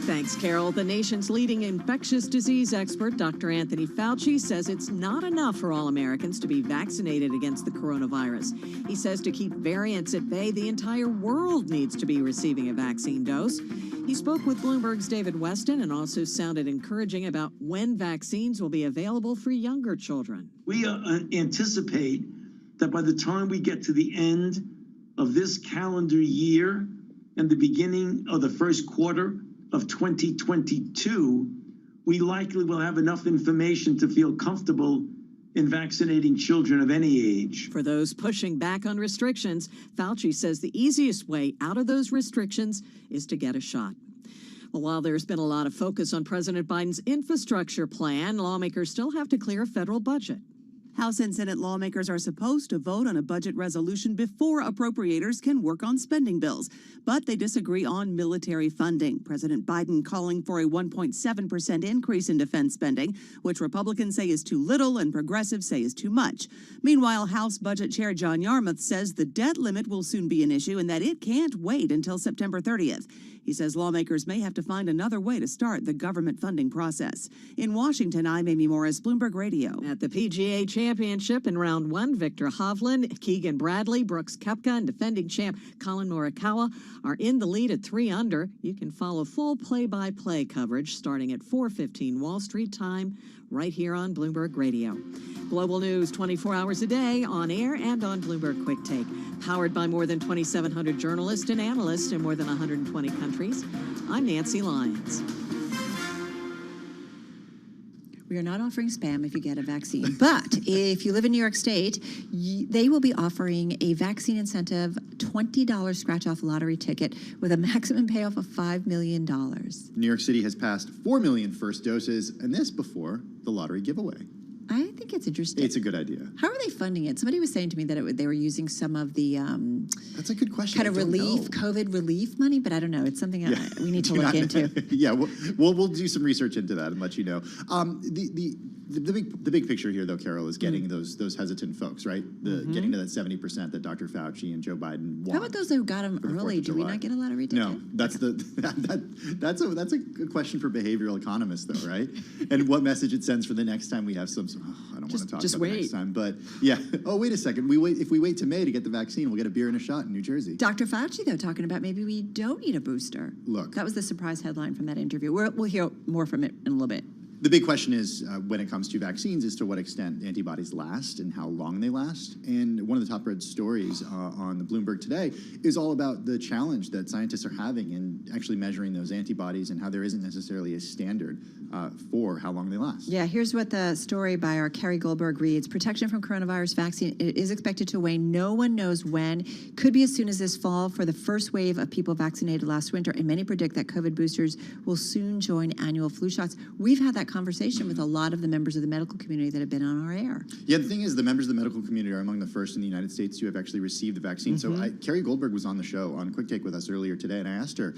Thanks, Carol. The nation's leading infectious disease expert, Dr. Anthony Fauci, says it's not enough for all Americans to be vaccinated against the coronavirus. He says to keep variants at bay, the entire world needs to be receiving a vaccine dose. He spoke with Bloomberg's David Weston and also sounded encouraging about when vaccines will be available for younger children. We anticipate that by the time we get to the end of this calendar year and the beginning of the first quarter of 2022, we likely will have enough information to feel comfortable in vaccinating children of any age. For those pushing back on restrictions, Fauci says the easiest way out of those restrictions is to get a shot. Well, while there's been a lot of focus on President Biden's infrastructure plan, lawmakers still have to clear a federal budget. House and Senate lawmakers are supposed to vote on a budget resolution before appropriators can work on spending bills, but they disagree on military funding. President Biden calling for a 1.7% increase in defense spending, which Republicans say is too little and progressives say is too much. Meanwhile, House Budget Chair John Yarmuth says the debt limit will soon be an issue and that it can't wait until September 30th. He says lawmakers may have to find another way to start the government funding process. In Washington, I'm Amy Morris, Bloomberg Radio. At the PGA Championship in round one, Victor Hovland, Keegan Bradley, Brooks Koepka, and defending champ Colin Morikawa are in the lead at 3 under. You can follow full play-by-play coverage starting at 4:15 Wall Street time right here on Bloomberg Radio. Global news 24 hours a day on air and on Bloomberg Quick Take. Powered by more than 2,700 journalists and analysts in more than 120 countries. I'm Nancy Lyons. We are not offering spam if you get a vaccine. But if you live in New York State, they will be offering a vaccine incentive, $20 scratch-off lottery ticket with a maximum payoff of $5 million. New York City has passed 4 million first doses, and this before the lottery giveaway. I think it's interesting. It's a good idea. How are they funding it? Somebody was saying to me that they were using some of the that's a good question. Kind of relief, COVID relief money, but I don't know. It's something we need to look into. Yeah, we'll do some research into that and let you know. The big picture here, though, Carol, is getting those hesitant folks, right? Getting to that 70% that Dr. Fauci and Joe Biden want. How about those who got them early? Do we not get a lottery ticket? No, that's that's a question for behavioral economists, though, right? And what message it sends for the next time we have some. I don't want to talk about the next time, but yeah. Oh, wait a second. If we wait to May to get the vaccine, we'll get a beer and a shot in New Jersey. Dr. Fauci, though, talking about maybe we don't need a booster. Look, that was the surprise headline from that interview. We'll hear more from it in a little bit. The big question is, when it comes to vaccines, is to what extent antibodies last and how long they last. And one of the top read stories on the Bloomberg today is all about the challenge that scientists are having in actually measuring those antibodies and how there isn't necessarily a standard for how long they last. Yeah, here's what the story by our Carrie Goldberg reads. Protection from coronavirus vaccine is expected to wane. No one knows when. Could be as soon as this fall for the first wave of people vaccinated last winter. And many predict that COVID boosters will soon join annual flu shots. We've had that conversation with a lot of the members of the medical community that have been on our air. Yeah, the thing is, the members of the medical community are among the first in the United States to have actually received the vaccine. So Carrie Goldberg was on the show on Quick Take with us earlier today, and I asked her,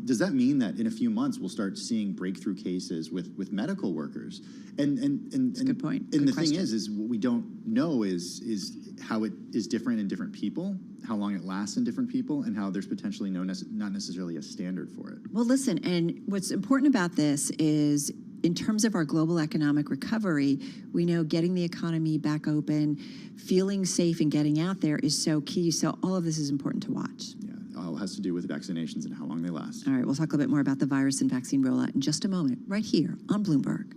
does that mean that in a few months we'll start seeing breakthrough cases with medical workers? And that's a good point. And good the question. thing is what we don't know is how it is different in different people, how long it lasts in different people, and how there's potentially not necessarily a standard for it. Well, listen, and what's important about this is in terms of our global economic recovery, we know getting the economy back open, feeling safe and getting out there is so key. So all of this is important to watch. Yeah, it all has to do with vaccinations and how long they last. All right, we'll talk a little bit more about the virus and vaccine rollout in just a moment, right here on Bloomberg.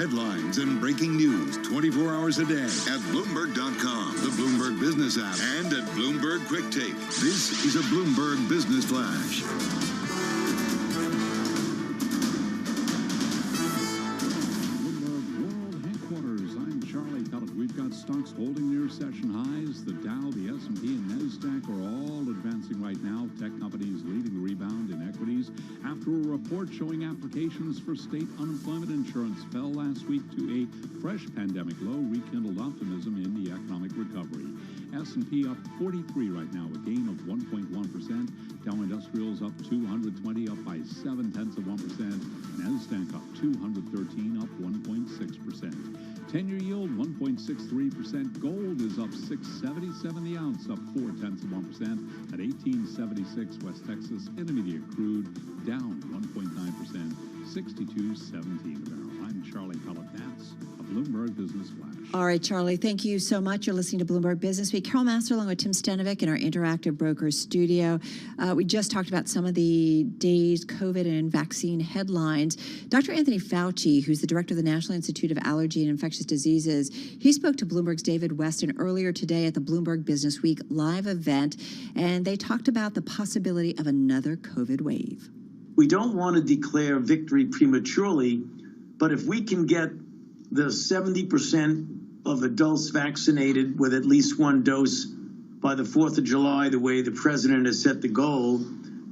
headlines and breaking news 24 hours a day at Bloomberg.com, the Bloomberg Business app, and at Bloomberg Quick Take. This is a Bloomberg Business Flash. Stocks holding near session highs. The Dow, the S&P, and NASDAQ are all advancing right now. Tech companies leading the rebound in equities after a report showing applications for state unemployment insurance fell last week to a fresh pandemic low, rekindled optimism in the economic recovery. S&P up 43 right now, a gain of 1.1%. Dow Industrials up 220, up by 0.7%. NASDAQ up 213, up 1.6%. 10-year yield 1.63%. Gold is up $6.77 the ounce, up 0.4% at 1876. West Texas Intermediate crude down 1.9%, 62.17 a barrel. I'm Charlie Pellet. That's a Bloomberg Business Flash. All right, Charlie, thank you so much. You're listening to Bloomberg Business Week. Carol Master along with Tim Stenovic in our Interactive Brokers studio. We just talked about some of the day's COVID and vaccine headlines. Dr. Anthony Fauci, who's the director of the National Institute of Allergy and Infectious Diseases, he spoke to Bloomberg's David Weston earlier today at the Bloomberg Business Week live event, and they talked about the possibility of another COVID wave. We don't want to declare victory prematurely, but if we can get the 70% of adults vaccinated with at least one dose by the 4th of July, the way the president has set the goal,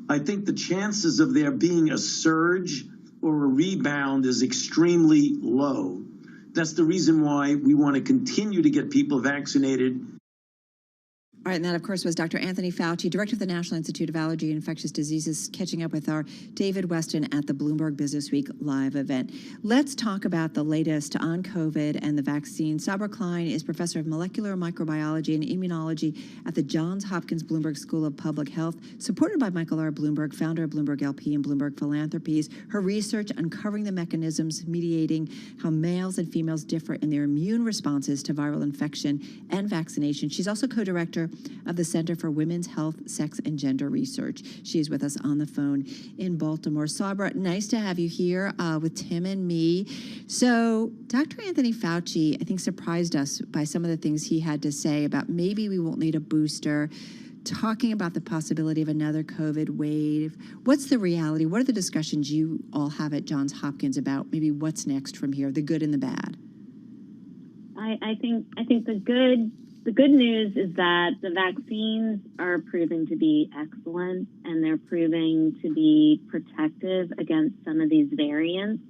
I think the chances of there being a surge or a rebound is extremely low. That's the reason why we want to continue to get people vaccinated. All right, and that, of course, was Dr. Anthony Fauci, director of the National Institute of Allergy and Infectious Diseases, catching up with our David Weston at the Bloomberg Business Week live event. Let's talk about the latest on COVID and the vaccine. Sabra Klein is professor of molecular microbiology and immunology at the Johns Hopkins Bloomberg School of Public Health, supported by Michael R. Bloomberg, founder of Bloomberg LP and Bloomberg Philanthropies. Her research uncovering the mechanisms mediating how males and females differ in their immune responses to viral infection and vaccination. She's also co-director of the Center for Women's Health, Sex, and Gender Research. She is with us on the phone in Baltimore. Sabra, nice to have you here with Tim and me. So Dr. Anthony Fauci, I think, surprised us by some of the things he had to say about maybe we won't need a booster, talking about the possibility of another COVID wave. What's the reality? What are the discussions you all have at Johns Hopkins about maybe what's next from here, the good and the bad? I think the good news is that the vaccines are proving to be excellent, and they're proving to be protective against some of these variants,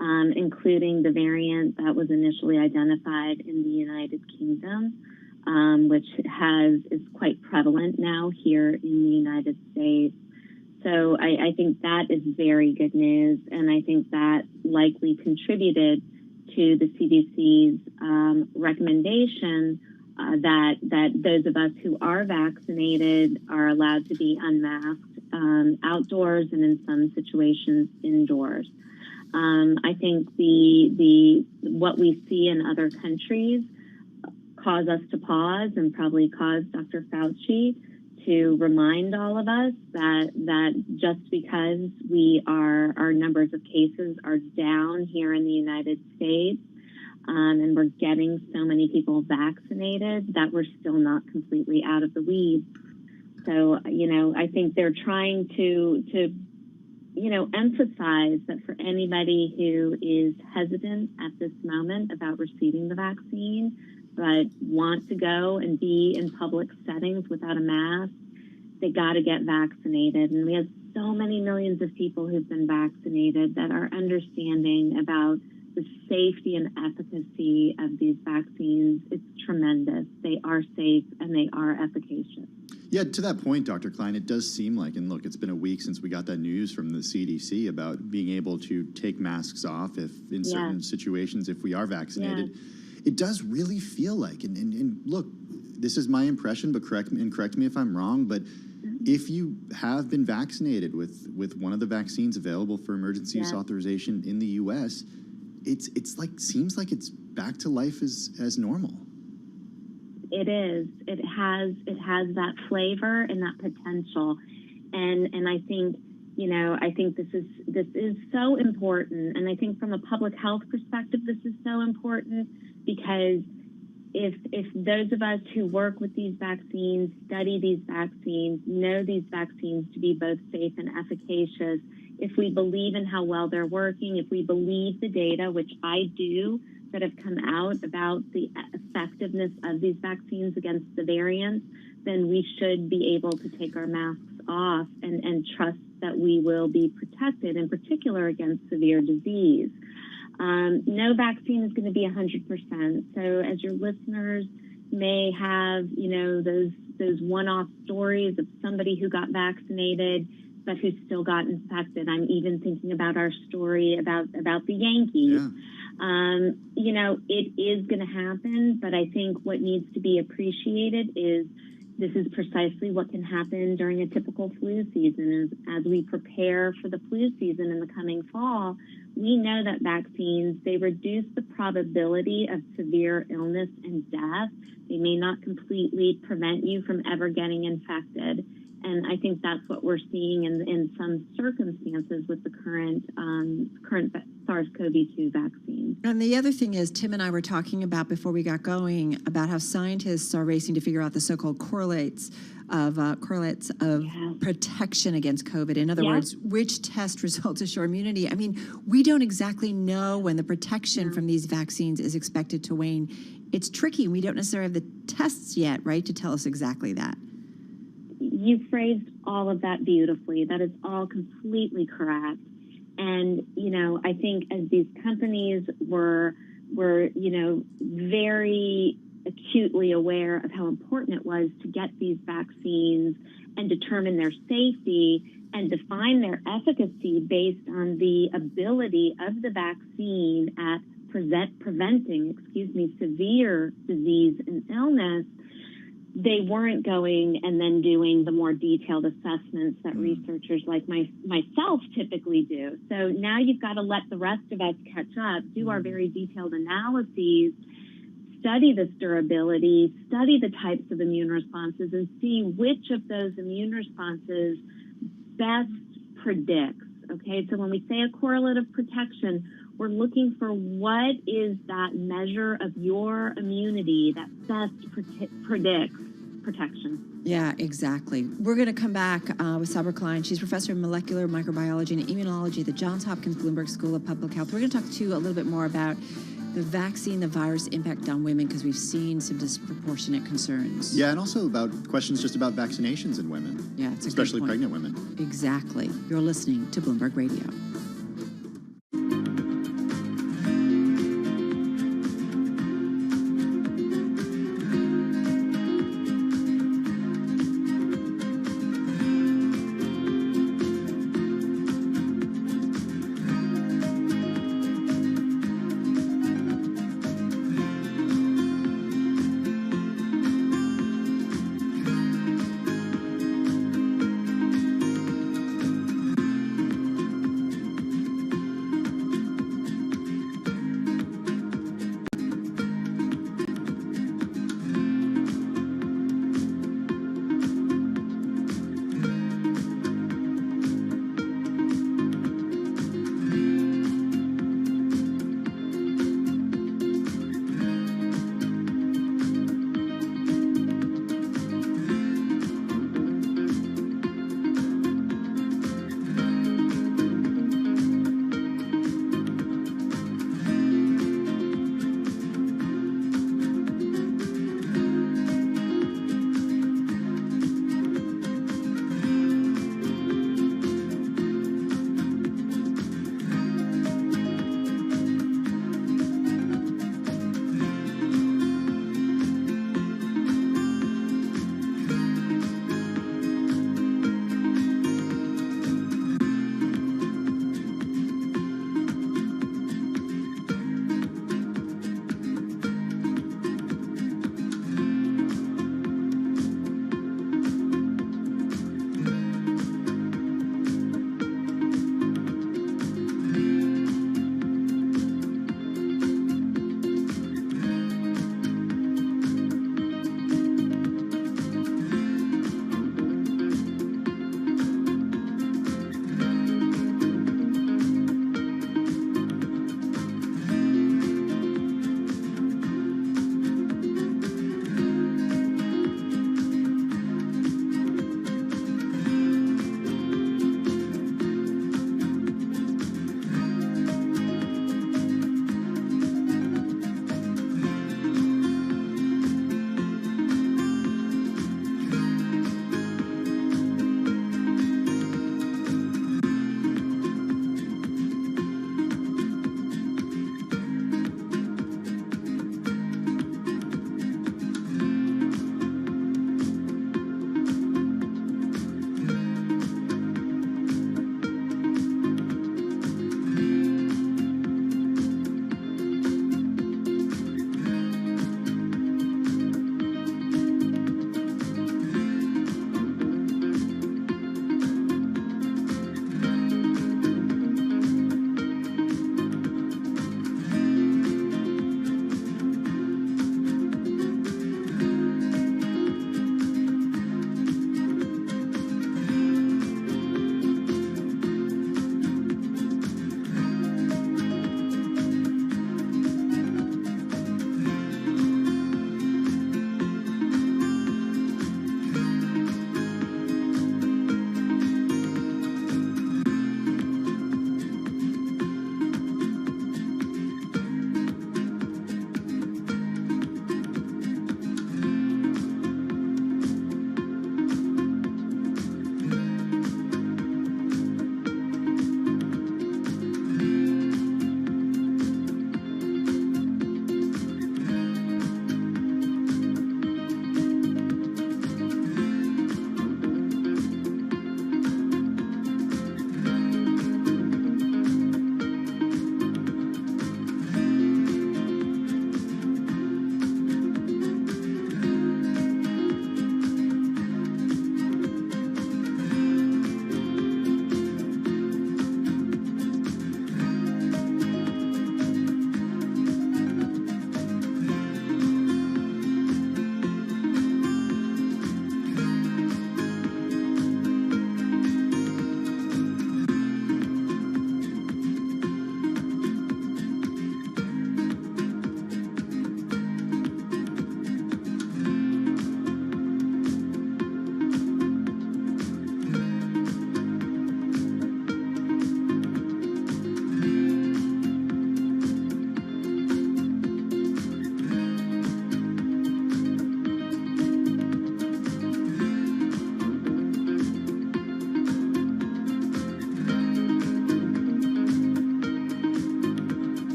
including the variant that was initially identified in the United Kingdom, which is quite prevalent now here in the United States. So I think that is very good news, and I think that likely contributed to the CDC's recommendation that those of us who are vaccinated are allowed to be unmasked outdoors and in some situations indoors. I think what we see in other countries cause us to pause and probably cause Dr. Fauci to remind all of us that just because our numbers of cases are down here in the United States, and we're getting so many people vaccinated, that we're still not completely out of the weeds. So, I think they're trying to emphasize that for anybody who is hesitant at this moment about receiving the vaccine, but want to go and be in public settings without a mask, they got to get vaccinated. And we have so many millions of people who've been vaccinated that are understanding about the safety and efficacy of these vaccines. It's tremendous. They are safe and they are efficacious. Yeah, to that point, Dr. Klein, it does seem like, and look, it's been a week since we got that news from the CDC about being able to take masks off if in certain situations, if we are vaccinated. Yes. It does really feel like, and look, this is my impression, but correct me if I'm wrong, but if you have been vaccinated with one of the vaccines available for emergency use authorization in the U.S., it's like seems like it's back to life as normal. It is. It has that flavor and that potential, and I think I think this is so important, and I think from a public health perspective, this is so important because if those of us who work with these vaccines, study these vaccines, know these vaccines to be both safe and efficacious, if we believe in how well they're working, if we believe the data, which I do, that have come out about the effectiveness of these vaccines against the variants, then we should be able to take our masks off and trust that we will be protected, in particular against severe disease. No vaccine is going to be 100%. So as your listeners may have, those one-off stories of somebody who got vaccinated but who still got infected. I'm even thinking about our story about the Yankees. Yeah. It is going to happen, but I think what needs to be appreciated is this is precisely what can happen during a typical flu season. As we prepare for the flu season in the coming fall, we know that vaccines, they reduce the probability of severe illness and death. They may not completely prevent you from ever getting infected. And I think that's what we're seeing in some circumstances with the current SARS-CoV-2 vaccine. And the other thing is, Tim and I were talking about before we got going about how scientists are racing to figure out the so-called correlates of protection against COVID. In other words, which test results assure immunity. I mean, we don't exactly know when the protection from these vaccines is expected to wane. It's tricky. We don't necessarily have the tests yet, right, to tell us exactly that. You phrased all of that beautifully. That is all completely correct. And, I think as these companies were very acutely aware of how important it was to get these vaccines and determine their safety and define their efficacy based on the ability of the vaccine at preventing severe disease and illness, they weren't going and then doing the more detailed assessments that researchers like myself typically do. So now you've got to let the rest of us catch up, do our very detailed analyses, study this durability, study the types of immune responses, and see which of those immune responses best predicts. Okay, so when we say a correlate of protection, we're looking for what is that measure of your immunity that best predicts protection. Yeah, exactly. We're going to come back with Sabra Klein. She's professor of molecular microbiology and immunology at the Johns Hopkins Bloomberg School of Public Health. We're going to talk to you a little bit more about the vaccine, the virus impact on women, because we've seen some disproportionate concerns. Yeah, and also about questions just about vaccinations in women. Yeah, it's a especially good point. pregnant women. Exactly. You're listening to Bloomberg Radio.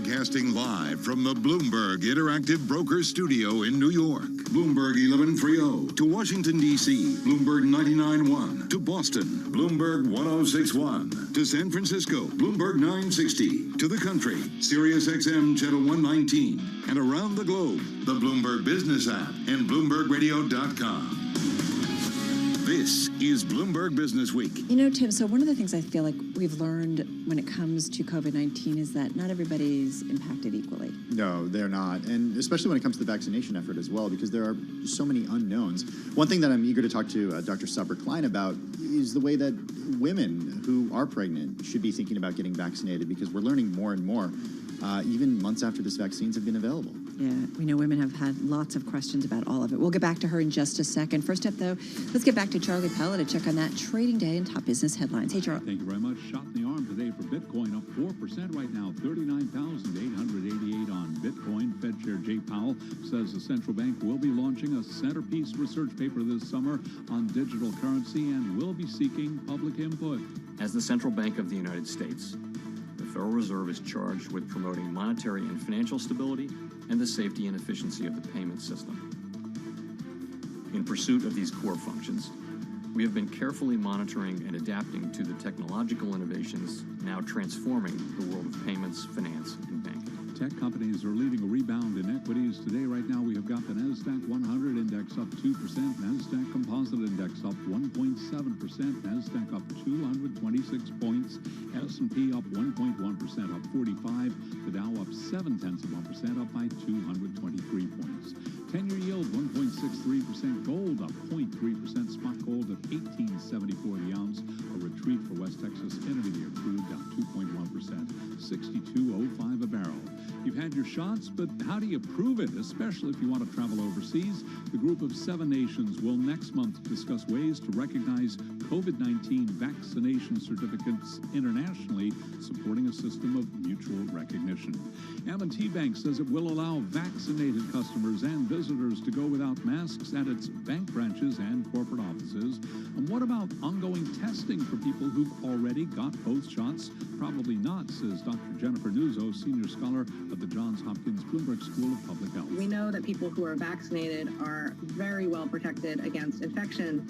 Broadcasting live from the Bloomberg Interactive Broker Studio in New York. Bloomberg 1130 to Washington, D.C. Bloomberg 99.1 to Boston. Bloomberg 106.1 to San Francisco. Bloomberg 960 to the country. Sirius XM Channel 119. And around the globe, the Bloomberg Business app and BloombergRadio.com. This is Bloomberg Business Week. You know, Tim, so one of the things I feel like we've learned when it comes to COVID-19 is that not everybody's impacted equally. No, they're not. And especially when it comes to the vaccination effort as well, because there are so many unknowns. One thing that I'm eager to talk to Dr. Sabra Klein about is the way that women who are pregnant should be thinking about getting vaccinated, because we're learning more and more, even months after these vaccines have been available. Yeah, we know women have had lots of questions about all of it. We'll get back to her in just a second. First up, though, let's get back to Charlie Pella to check on that trading day and top business headlines. Hey, Charlie. Thank you very much. Shot in the arm today for Bitcoin, up 4% right now, 39,888 on Bitcoin. Fed Chair Jay Powell says the central bank will be launching a centerpiece research paper this summer on digital currency and will be seeking public input. As the central bank of the United States, the Federal Reserve is charged with promoting monetary and financial stability and the safety and efficiency of the payment system. In pursuit of these core functions, we have been carefully monitoring and adapting to the technological innovations now transforming the world of payments, finance, and banking. Tech companies are leading a rebound in equities. Today, right now, we have got the NASDAQ 100 index up 2%, NASDAQ Composite Index up 1.7%, NASDAQ up 226 points, S&P up 1.1%, up 45, the Dow up 0.7%, up by 223 points. 10-year yield 1.63%, gold up 0.3%, spot gold at $18.74 the ounce, a retreat for West Texas Intermediate crude down 2.1%, $62.05 a barrel. You've had your shots, but how do you prove it, especially if you want to travel overseas? The group of 7 nations will next month discuss ways to recognize COVID-19 vaccination certificates internationally, supporting a system of mutual recognition. M&T Bank says it will allow vaccinated customers and visitors to go without masks at its bank branches and corporate offices. And what about ongoing testing for people who've already got both shots? Probably not, says Dr. Jennifer Nuzzo, senior scholar of the Johns Hopkins Bloomberg School of Public Health. We know that people who are vaccinated are very well protected against infection.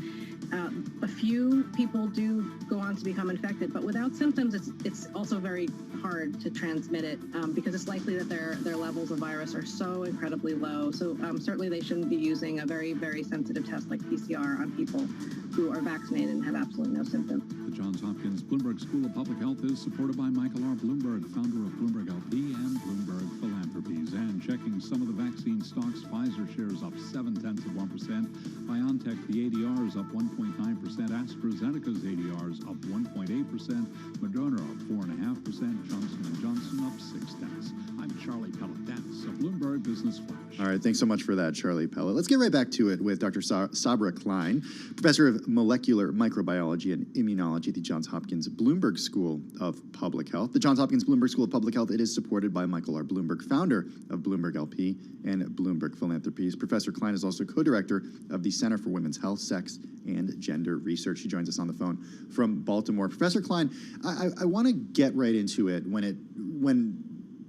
A few people do go on to become infected, but without symptoms, it's also very hard to transmit it because it's likely that their levels of virus are so incredibly low. So certainly they shouldn't be using a very, very sensitive test like PCR on people who are vaccinated and have absolutely no symptoms. The Johns Hopkins Bloomberg School of Public Health is supported by Michael R. Bloomberg, founder of Bloomberg LP and Bloomberg Philanthropies. And checking some of the vaccine stocks, Pfizer shares up 0.7%, BioNTech, the ADR is up 1.9%, AstraZeneca's ADR is up 1.8%, Moderna up 4.5%, Johnson & Johnson up 0.6. I'm Charlie Pella. That's a Bloomberg Business Flash. All right, thanks so much for that, Charlie Pella. Let's get right back to it with Dr. Sabra Klein, professor of molecular microbiology and immunology at the Johns Hopkins Bloomberg School of Public Health. The Johns Hopkins Bloomberg School of Public Health, it is supported by Michael R. Bloomberg, founder of Bloomberg LP and Bloomberg Philanthropies. Professor Klein is also co-director of the Center for Women's Health, Sex, and Gender Research. She joins us on the phone from Baltimore. Professor Klein, I want to get right into it when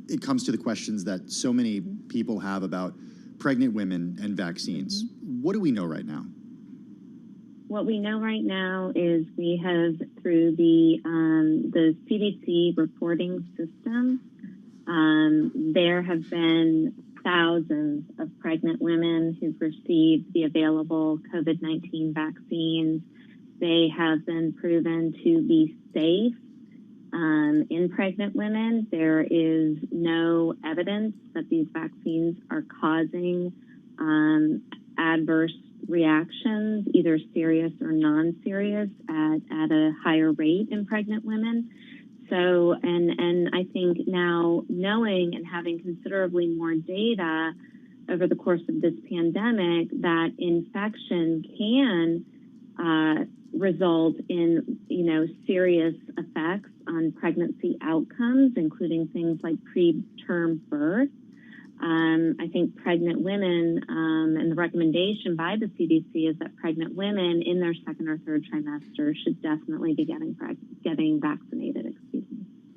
it comes to the questions that so many people have about pregnant women and vaccines. What do we know right now? What we know right now is we have, through the CDC reporting system, there have been thousands of pregnant women who've received the available COVID-19 vaccines. They have been proven to be safe. In pregnant women, there is no evidence that these vaccines are causing adverse reactions, either serious or non-serious, at a higher rate in pregnant women. So, and I think now knowing and having considerably more data over the course of this pandemic that infection can result in, serious effects on pregnancy outcomes, including things like preterm birth. I think pregnant women, and the recommendation by the CDC is that pregnant women in their second or third trimester should definitely be getting vaccinated.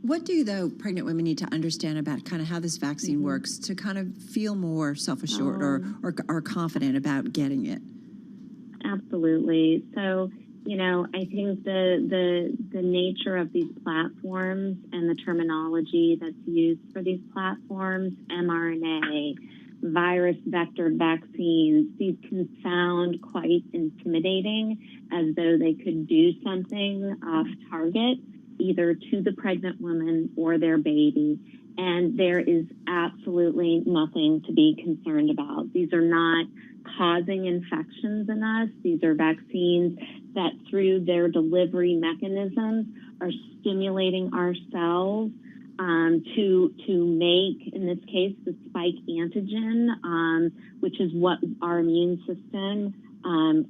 What do, though, pregnant women need to understand about kind of how this vaccine works to kind of feel more self-assured or confident about getting it? Absolutely. So, you know, I think the nature of these platforms and the terminology that's used for these platforms, mRNA, virus vector vaccines, these can sound quite intimidating, as though they could do something off target, either to the pregnant woman or their baby. And there is absolutely nothing to be concerned about. These are not causing infections in us. These are vaccines that, through their delivery mechanisms, are stimulating our cells to make, in this case, the spike antigen, which is what our immune system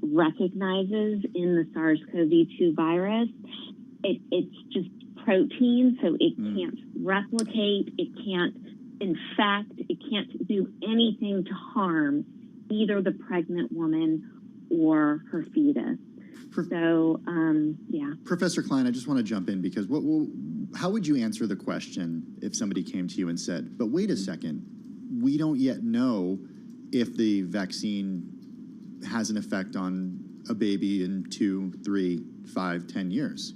recognizes in the SARS-CoV-2 virus. It's just protein, so it can't replicate, it can't infect, it can't do anything to harm either the pregnant woman or her fetus. So, yeah. Professor Klein, I just want to jump in because how would you answer the question if somebody came to you and said, but wait a second, we don't yet know if the vaccine has an effect on a baby in 2, 3, 5, 10 years?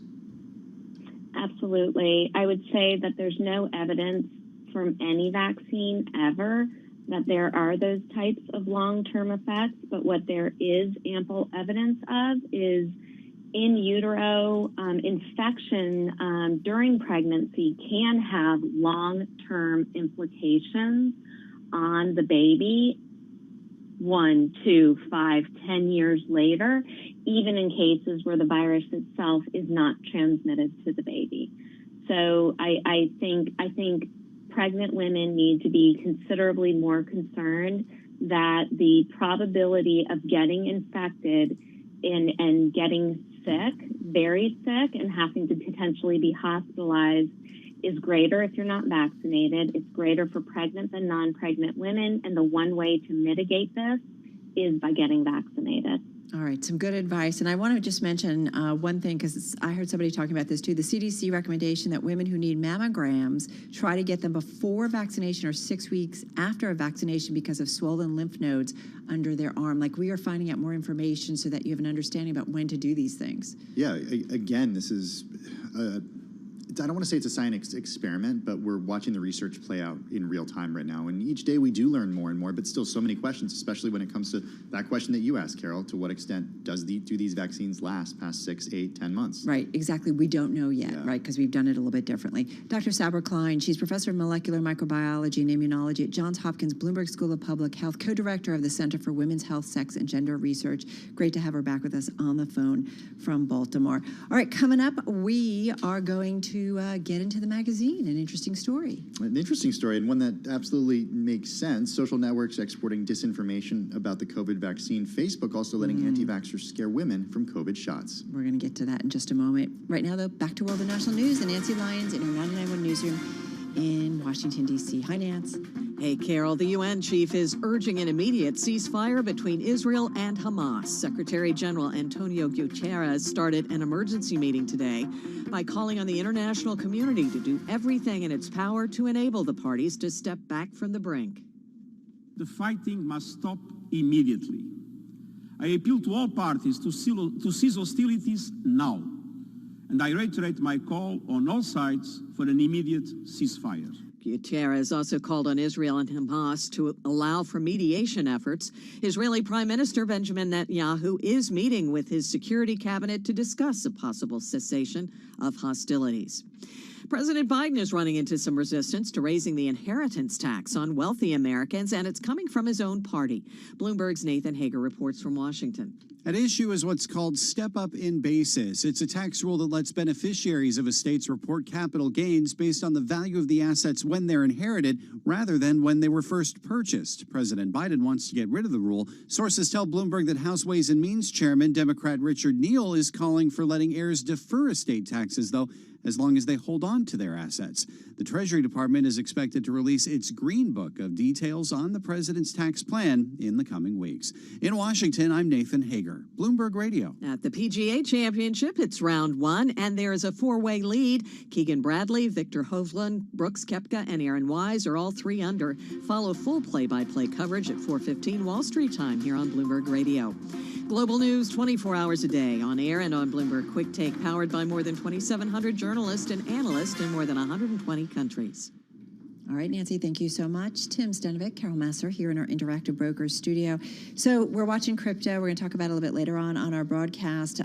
Absolutely. I would say that there's no evidence from any vaccine ever that there are those types of long-term effects, but what there is ample evidence of is in utero infection during pregnancy can have long-term implications on the baby 1, 2, 5, 10 years later, even in cases where the virus itself is not transmitted to the baby. So I think pregnant women need to be considerably more concerned that the probability of getting infected and getting sick, very sick, and having to potentially be hospitalized is greater if you're not vaccinated. It's greater for pregnant than non-pregnant women, and the one way to mitigate this is by getting vaccinated. All right, some good advice. And I want to just mention one thing, because I heard somebody talking about this too. The CDC recommendation that women who need mammograms try to get them before vaccination or 6 weeks after a vaccination because of swollen lymph nodes under their arm. Like, we are finding out more information so that you have an understanding about when to do these things. Yeah, again, this is... I don't want to say it's a science experiment, but we're watching the research play out in real time right now. And each day we do learn more and more, but still so many questions, especially when it comes to that question that you asked, Carol. To what extent do these vaccines last past 6, 8, 10 months? Right, exactly. We don't know yet, right, because we've done it a little bit differently. Dr. Sabra Klein, she's professor of molecular microbiology and immunology at Johns Hopkins Bloomberg School of Public Health, co-director of the Center for Women's Health, Sex, and Gender Research. Great to have her back with us on the phone from Baltimore. All right, coming up, we are going to get into the magazine, an interesting story. An interesting story, and one that absolutely makes sense. Social networks exporting disinformation about the COVID vaccine. Facebook also letting anti-vaxxers scare women from COVID shots. We're going to get to that in just a moment. Right now, though, back to World and National News and Nancy Lyons in our 99.1 newsroom in Washington, D.C. Hi, Nance. Hey, Carol. The UN chief is urging an immediate ceasefire between Israel and Hamas. Secretary General Antonio Guterres started an emergency meeting today by calling on the international community to do everything in its power to enable the parties to step back from the brink. The fighting must stop immediately. I appeal to all parties to cease hostilities now, and I reiterate my call on all sides for an immediate ceasefire. Guterres also called on Israel and Hamas to allow for mediation efforts. Israeli Prime Minister Benjamin Netanyahu is meeting with his security cabinet to discuss a possible cessation of hostilities. President Biden is running into some resistance to raising the inheritance tax on wealthy Americans, and it's coming from his own party. Bloomberg's Nathan Hager reports from Washington. At issue is what's called step-up in basis. It's a tax rule that lets beneficiaries of estates report capital gains based on the value of the assets when they're inherited rather than when they were first purchased. President Biden wants to get rid of the rule. Sources tell Bloomberg that House Ways and Means Chairman Democrat Richard Neal is calling for letting heirs defer estate taxes, though as long as they hold on to their assets. The Treasury Department is expected to release its Green Book of details on the president's tax plan in the coming weeks. In Washington, I'm Nathan Hager, Bloomberg Radio. At the PGA Championship, it's round one, and there is a four-way lead. Keegan Bradley, Victor Hovland, Brooks Koepka, and Aaron Wise are all 3 under. Follow full play-by-play coverage at 4:15 Wall Street time here on Bloomberg Radio. Global news 24 hours a day, on air and on Bloomberg Quick Take, powered by more than 2,700 journalists and analysts in more than 120 countries. All right, Nancy, thank you so much. Tim Stenovic, Carol Masser here in our Interactive Brokers studio. So we're watching crypto. We're going to talk about it a little bit later on our broadcast.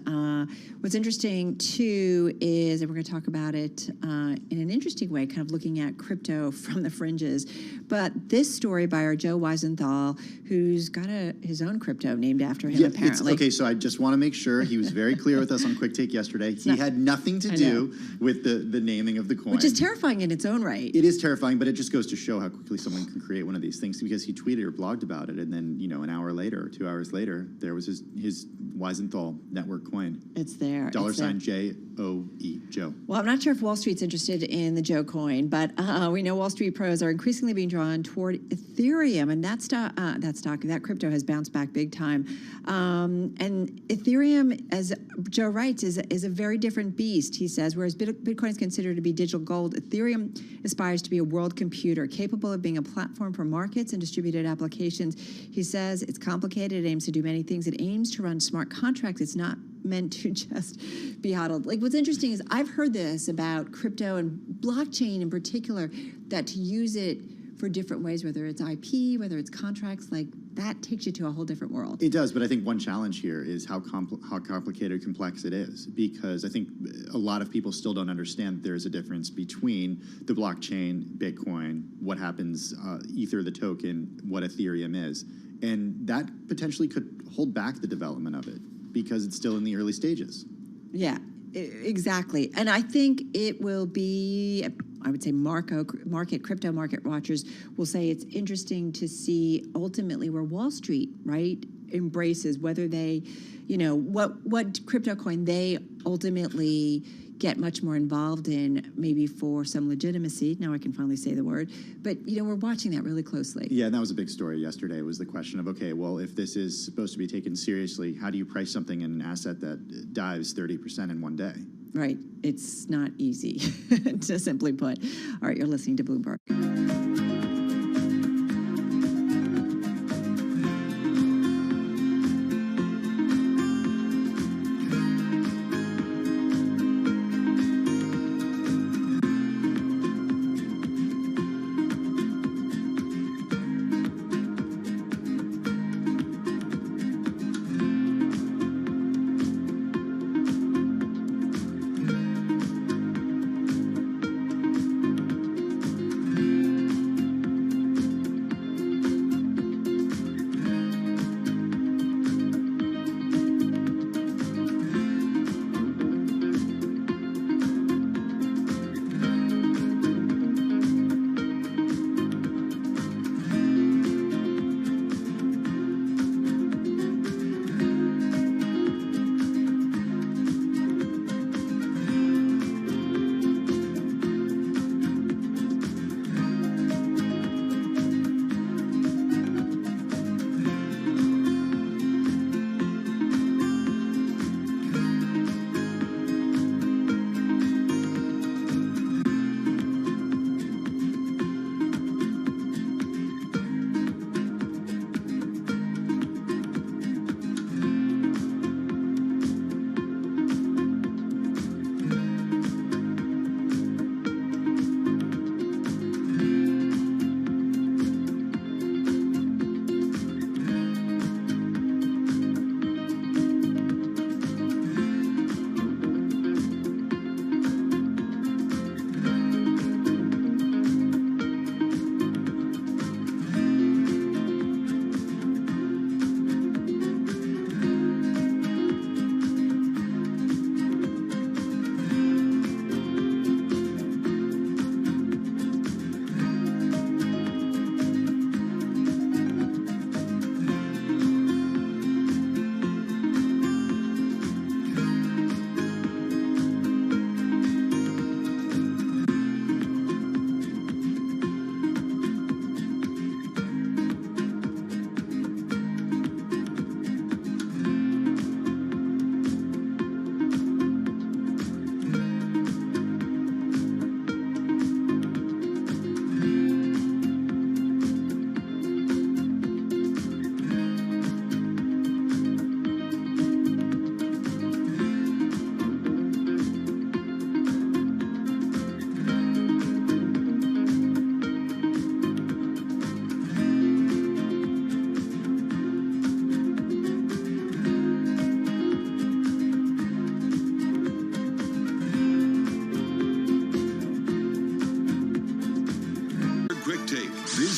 What's interesting, too, is, and we're going to talk about it in an interesting way, kind of looking at crypto from the fringes. But this story by our Joe Weisenthal, who's got his own crypto named after him, apparently. Okay, so I just want to make sure he was very clear with us on Quick Take yesterday. He had nothing to do with the naming of the coin. Which is terrifying in its own right. It is terrifying, but it just goes to show how quickly someone can create one of these things, because he tweeted or blogged about it, and then, an hour later or 2 hours later, there was his Weisenthal network coin. It's there. $sign J-O-E, Joe. Well, I'm not sure if Wall Street's interested in the Joe coin, but we know Wall Street pros are increasingly being drawn toward Ethereum, and that crypto has bounced back big time. And Ethereum, as Joe writes, is a very different beast, he says. Whereas Bitcoin is considered to be digital gold, Ethereum aspires to be a world computer capable of being a platform for markets and distributed applications. He says it's complicated. It aims to do many things. It aims to run smart contracts. It's not meant to just be hodled. Like, what's interesting is I've heard this about crypto and blockchain in particular, that to use it for different ways, whether it's IP, whether it's contracts, like that takes you to a whole different world. It does, but I think one challenge here is how complicated, complex it is, because I think a lot of people still don't understand there's a difference between the blockchain, Bitcoin, what happens, Ether, the token, what Ethereum is, and that potentially could hold back the development of it because it's still in the early stages. Yeah, exactly. And I think it will be, I would say crypto market watchers will say it's interesting to see ultimately where Wall Street, right, embraces, whether they, what crypto coin they ultimately get much more involved in, maybe for some legitimacy. Now I can finally say the word. But, we're watching that really closely. Yeah, and that was a big story yesterday, was the question of, okay, well, if this is supposed to be taken seriously, how do you price something in an asset that dives 30% in one day? Right. It's not easy, to simply put. All right, you're listening to Bloomberg.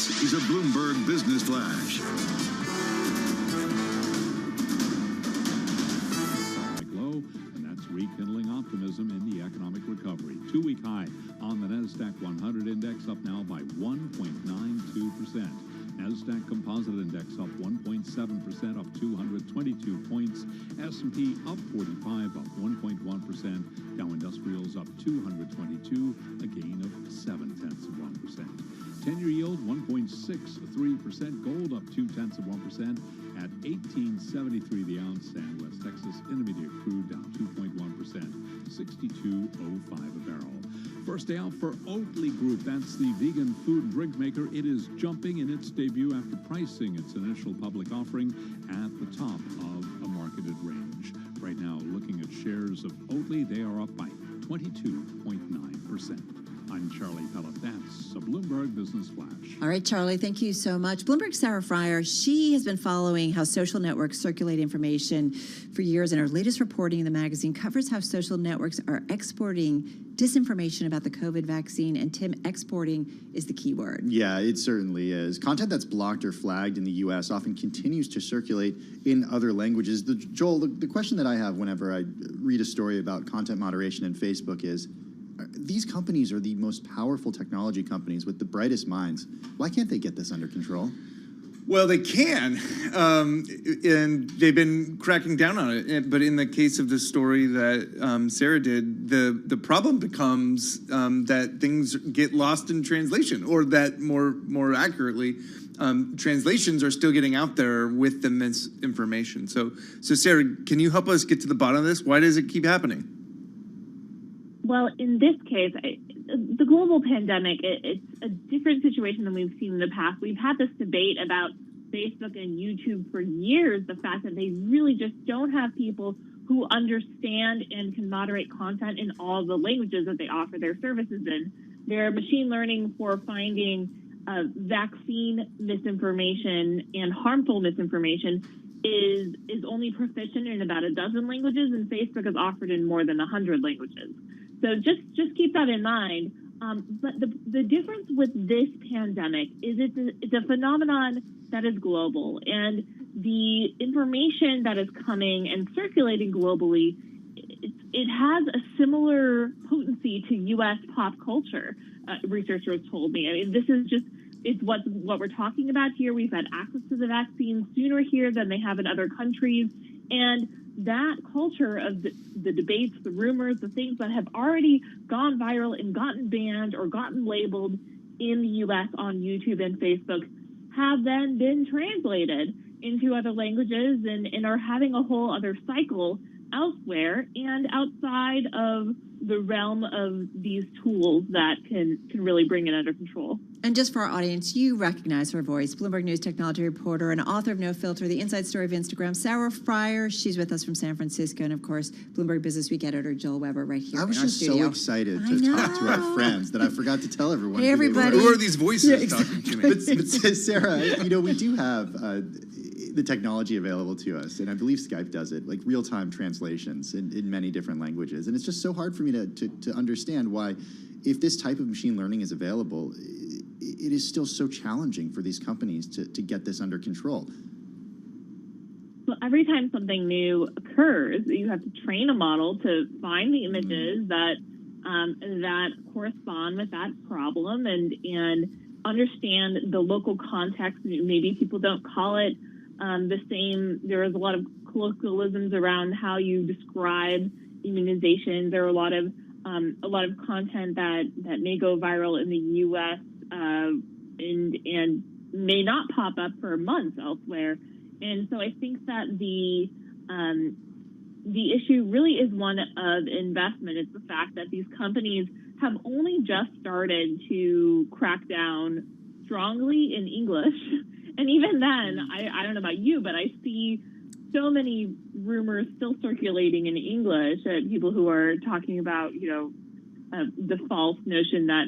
This is a Bloomberg Business Flash. Low, and that's rekindling optimism in the economic recovery. 2-week high on the NASDAQ 100 index, up now by 1.92%. NASDAQ Composite Index up 1.7%, up 222 points. S&P up 45, up 1.1%. Dow Industrials up 222, a gain of 0.7%. 10-year yield 1.63%. Gold up 0.2% at $18.73 the ounce. And West Texas Intermediate crude down 2.1%, $62.05 a barrel. First day out for Oatly Group. That's the vegan food and drink maker. It is jumping in its debut after pricing its initial public offering at the top of a marketed range. Right now, looking at shares of Oatly, they are up by 22.9%. I'm Charlie Pellet. That's a Bloomberg Business Flash. All right, Charlie, thank you so much. Bloomberg's Sarah Fryer, she has been following how social networks circulate information for years, and her latest reporting in the magazine covers how social networks are exporting disinformation about the COVID vaccine. And Tim, exporting is the key word. Yeah, it certainly is. Content that's blocked or flagged in the U.S. often continues to circulate in other languages. Joel, the question that I have whenever I read a story about content moderation in Facebook is, these companies are the most powerful technology companies with the brightest minds. Why can't they get this under control? Well, they can, and they've been cracking down on it. But in the case of the story that Sarah did, the problem becomes that things get lost in translation, or that more accurately, translations are still getting out there with the misinformation. So Sarah, can you help us get to the bottom of this? Why does it keep happening? Well, in this case, the global pandemic, it's a different situation than we've seen in the past. We've had this debate about Facebook and YouTube for years, the fact that they really just don't have people who understand and can moderate content in all the languages that they offer their services in. Their machine learning for finding vaccine misinformation and harmful misinformation is only proficient in about a dozen languages, and Facebook is offered in more than 100 languages. So just keep that in mind. But the difference with this pandemic is it's a phenomenon that is global, and the information that is coming and circulating globally, it has a similar potency to U.S. pop culture. Researchers told me. I mean, this is just it's what we're talking about here. We've had access to the vaccine sooner here than they have in other countries, and that culture of the debates, the rumors, the things that have already gone viral and gotten banned or gotten labeled in the U.S. on YouTube and Facebook have then been translated into other languages and are having a whole other cycle elsewhere and outside of the realm of these tools that can really bring it under control. And just for our audience, you recognize her voice. Bloomberg News technology reporter and author of No Filter, the inside story of Instagram, Sarah Fryer. She's with us from San Francisco. And, of course, Bloomberg Business Week editor Joel Weber right here in our studio. I was just so excited to talk to our friends that I forgot to tell everyone. Hey, everybody. Who are these voices talking to me? But Sarah, we do have the technology available to us, and I believe Skype does it, like real-time translations in many different languages. And it's just so hard for me to understand why, if this type of machine learning is available, it is still so challenging for these companies to get this under control. Well, every time something new occurs, you have to train a model to find the images that correspond with that problem and understand the local context. Maybe people don't call it the same. There is a lot of colloquialisms around how you describe immunization. There are a lot of content that may go viral in the U.S. And may not pop up for months elsewhere. And so I think that the issue really is one of investment. It's the fact that these companies have only just started to crack down strongly in English. And even then, I don't know about you, but I see so many rumors still circulating in English, people who are talking about, the false notion that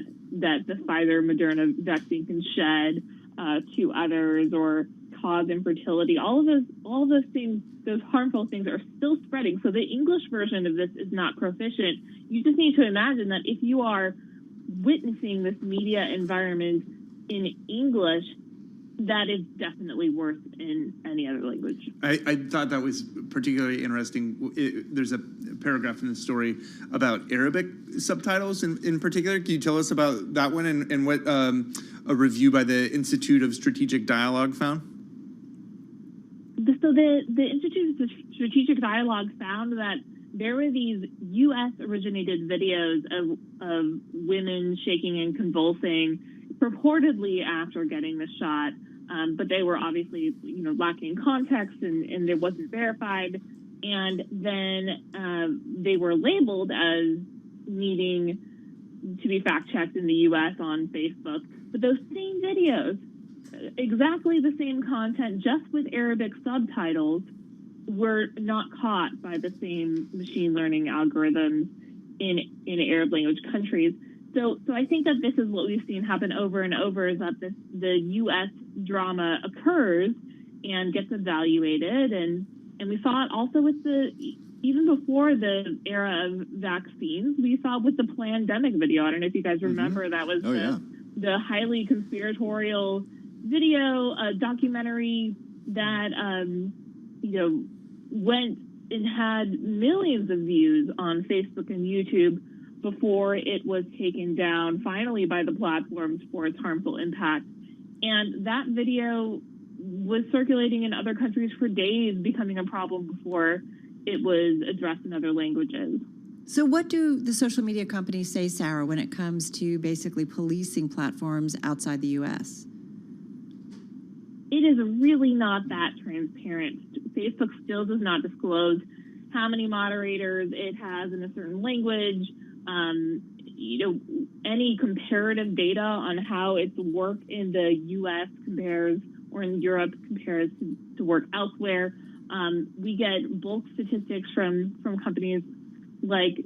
the Pfizer Moderna vaccine can shed to others or cause infertility. All of those things, those harmful things, are still spreading. So the English version of this is not proficient. You just need to imagine that if you are witnessing this media environment in English, that is definitely worse in any other language. I thought that was particularly interesting. There's a paragraph in the story about Arabic subtitles in particular. Can you tell us about that one and what a review by the Institute of Strategic Dialogue found? So the Institute of Strategic Dialogue found that there were these U.S.-originated videos of women shaking and convulsing, purportedly after getting the shot, but they were obviously, lacking context and it wasn't verified. And then they were labeled as needing to be fact-checked in the U.S. on Facebook. But those same videos, exactly the same content, just with Arabic subtitles, were not caught by the same machine learning algorithms in Arab language countries. So I think that this is what we've seen happen over and over, is that the U.S. drama occurs and gets evaluated. And we saw it also with even before the era of vaccines, we saw with the Plandemic video. I don't know if you guys remember, that was the highly conspiratorial video, documentary that, went and had millions of views on Facebook and YouTube before it was taken down finally by the platforms for its harmful impact. And that video was circulating in other countries for days, becoming a problem before it was addressed in other languages. So what do the social media companies say, Sarah, when it comes to basically policing platforms outside the U.S.? It is really not that transparent. Facebook still does not disclose how many moderators it has in a certain language. Any comparative data on how its work in the U.S. compares, or in Europe compares to work elsewhere. We get bulk statistics from companies like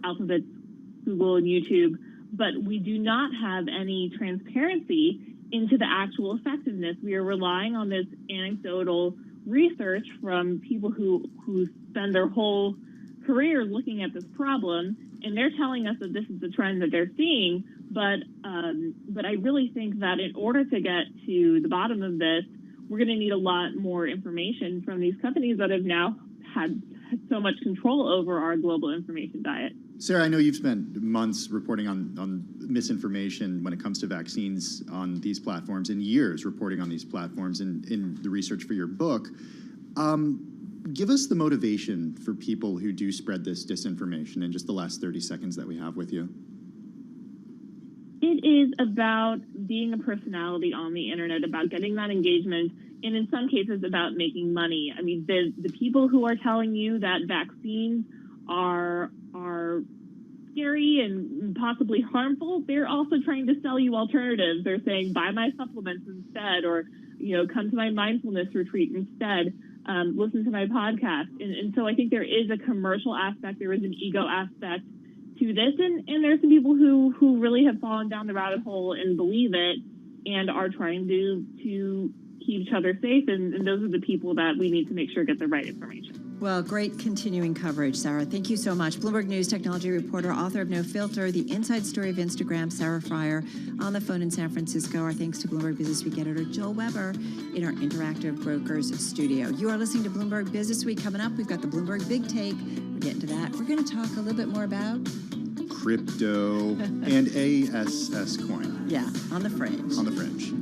Alphabet, Google, and YouTube, but we do not have any transparency into the actual effectiveness. We are relying on this anecdotal research from people who spend their whole career looking at this problem, and they're telling us that this is the trend that they're seeing. But I really think that in order to get to the bottom of this, we're going to need a lot more information from these companies that have now had so much control over our global information diet. Sarah, I know you've spent months reporting on misinformation when it comes to vaccines on these platforms, and years reporting on these platforms in the research for your book. Give us the motivation for people who do spread this disinformation in just the last 30 seconds that we have with you. It is about being a personality on the internet, about getting that engagement, and in some cases about making money. I mean, the people who are telling you that vaccines are scary and possibly harmful, they're also trying to sell you alternatives. They're saying, buy my supplements instead, or, come to my mindfulness retreat instead, listen to my podcast. And so I think there is a commercial aspect, there is an ego aspect to this, and there's some people who really have fallen down the rabbit hole and believe it and are trying to keep each other safe, and those are the people that we need to make sure get the right information. Well, great continuing coverage, Sarah. Thank you so much. Bloomberg News technology reporter, author of No Filter, the inside story of Instagram, Sarah Fryer, on the phone in San Francisco. Our thanks to Bloomberg Business Week editor Joel Weber in our Interactive Brokers studio. You are listening to Bloomberg Business Week. Coming up, we've got the Bloomberg Big Take. We're getting to that. We're going to talk a little bit more about crypto and ASS coin. Yeah, on the fringe. On the fringe.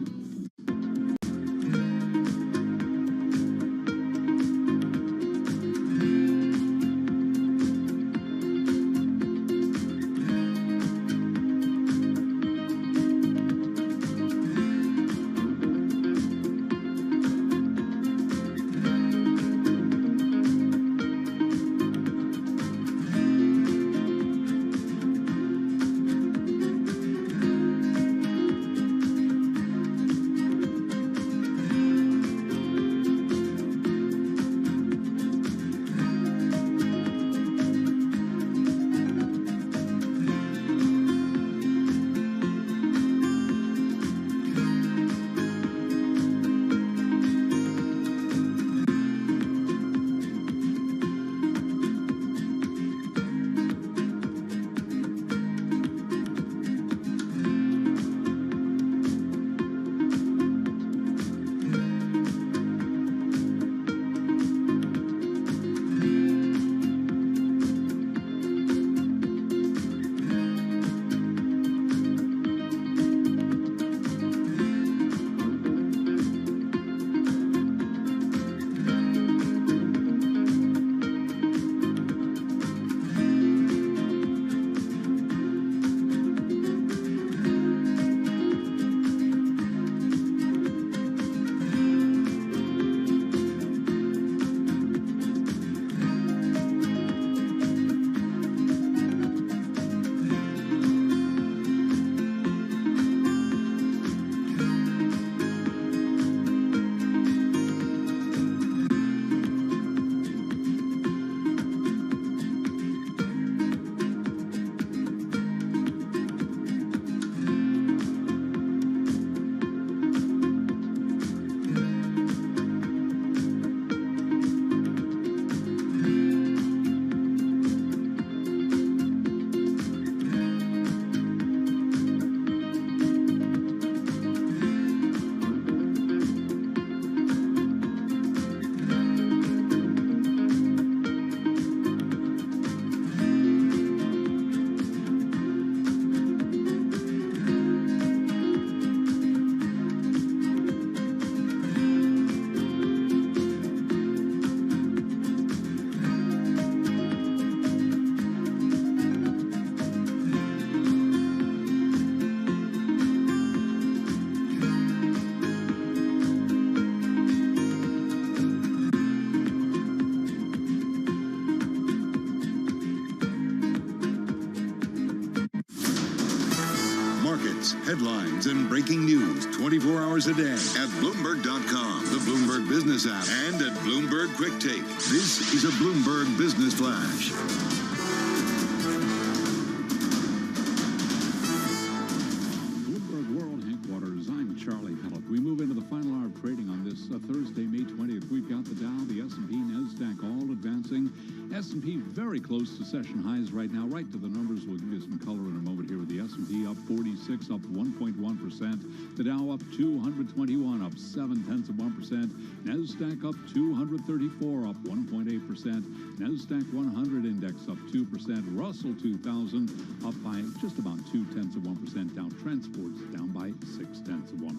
updates, headlines, and breaking news 24 hours a day at Bloomberg.com, the Bloomberg Business app, and at Bloomberg Quick Take. This is a Bloomberg Business Flash. Charlie Pellet. We move into the final hour of trading on this Thursday, May 20th. We've got the Dow, the S&P, NASDAQ all advancing. S&P very close to session highs right now, right to the numbers. We'll give you some color in a moment here with the S&P up 46, up 1.1%. The Dow up 221, up 0.7%. NASDAQ up 234, up 1.8%. NASDAQ 100 index up 2%. Russell 2000 up by just about 0.2%. Dow Transports down by 0.6%.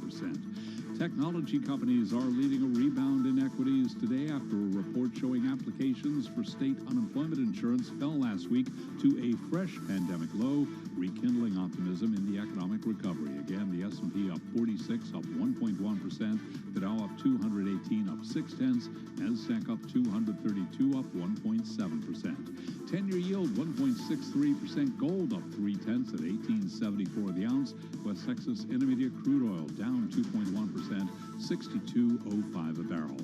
Technology companies are leading a rebound in equities today after a report showing applications for state unemployment insurance fell last week to a fresh pandemic low, rekindling optimism in the economic recovery. Again, the S&P up 46, up 1.1%. The Dow up 218, up 0.6. NASDAQ up 232, up 1.7%. 10-year yield 1.63%. Gold up 0.3 at $18.74 the ounce. West Texas Intermediate crude oil down 2.1%, $62.05 a barrel.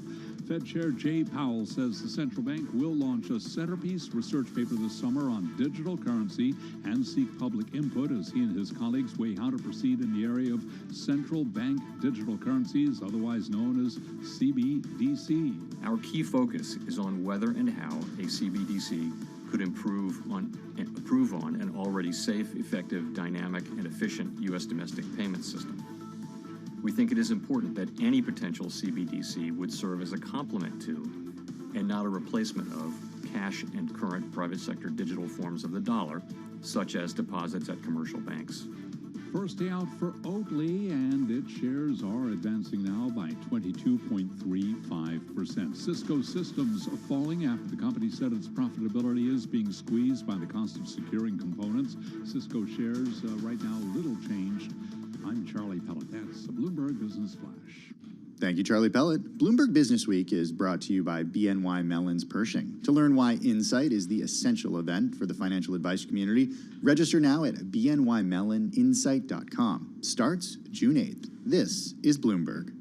Fed Chair Jay Powell says the central bank will launch a centerpiece research paper this summer on digital currency and seek public input as he and his colleagues weigh how to proceed in the area of central bank digital currencies, otherwise known as CBDC. Our key focus is on whether and how a CBDC could improve on an already safe, effective, dynamic, and efficient U.S. domestic payment system. We think it is important that any potential CBDC would serve as a complement to, and not a replacement of, cash and current private sector digital forms of the dollar, such as deposits at commercial banks. First day out for Oatly, and its shares are advancing now by 22.35%. Cisco Systems falling after the company said its profitability is being squeezed by the cost of securing components. Cisco shares right now little changed. I'm Charlie Pellet. That's a Bloomberg Business Flash. Thank you, Charlie Pellet. Bloomberg Business Week is brought to you by BNY Mellon's Pershing. To learn why Insight is the essential event for the financial advice community, register now at bnymelloninsight.com. Starts June 8th. This is Bloomberg.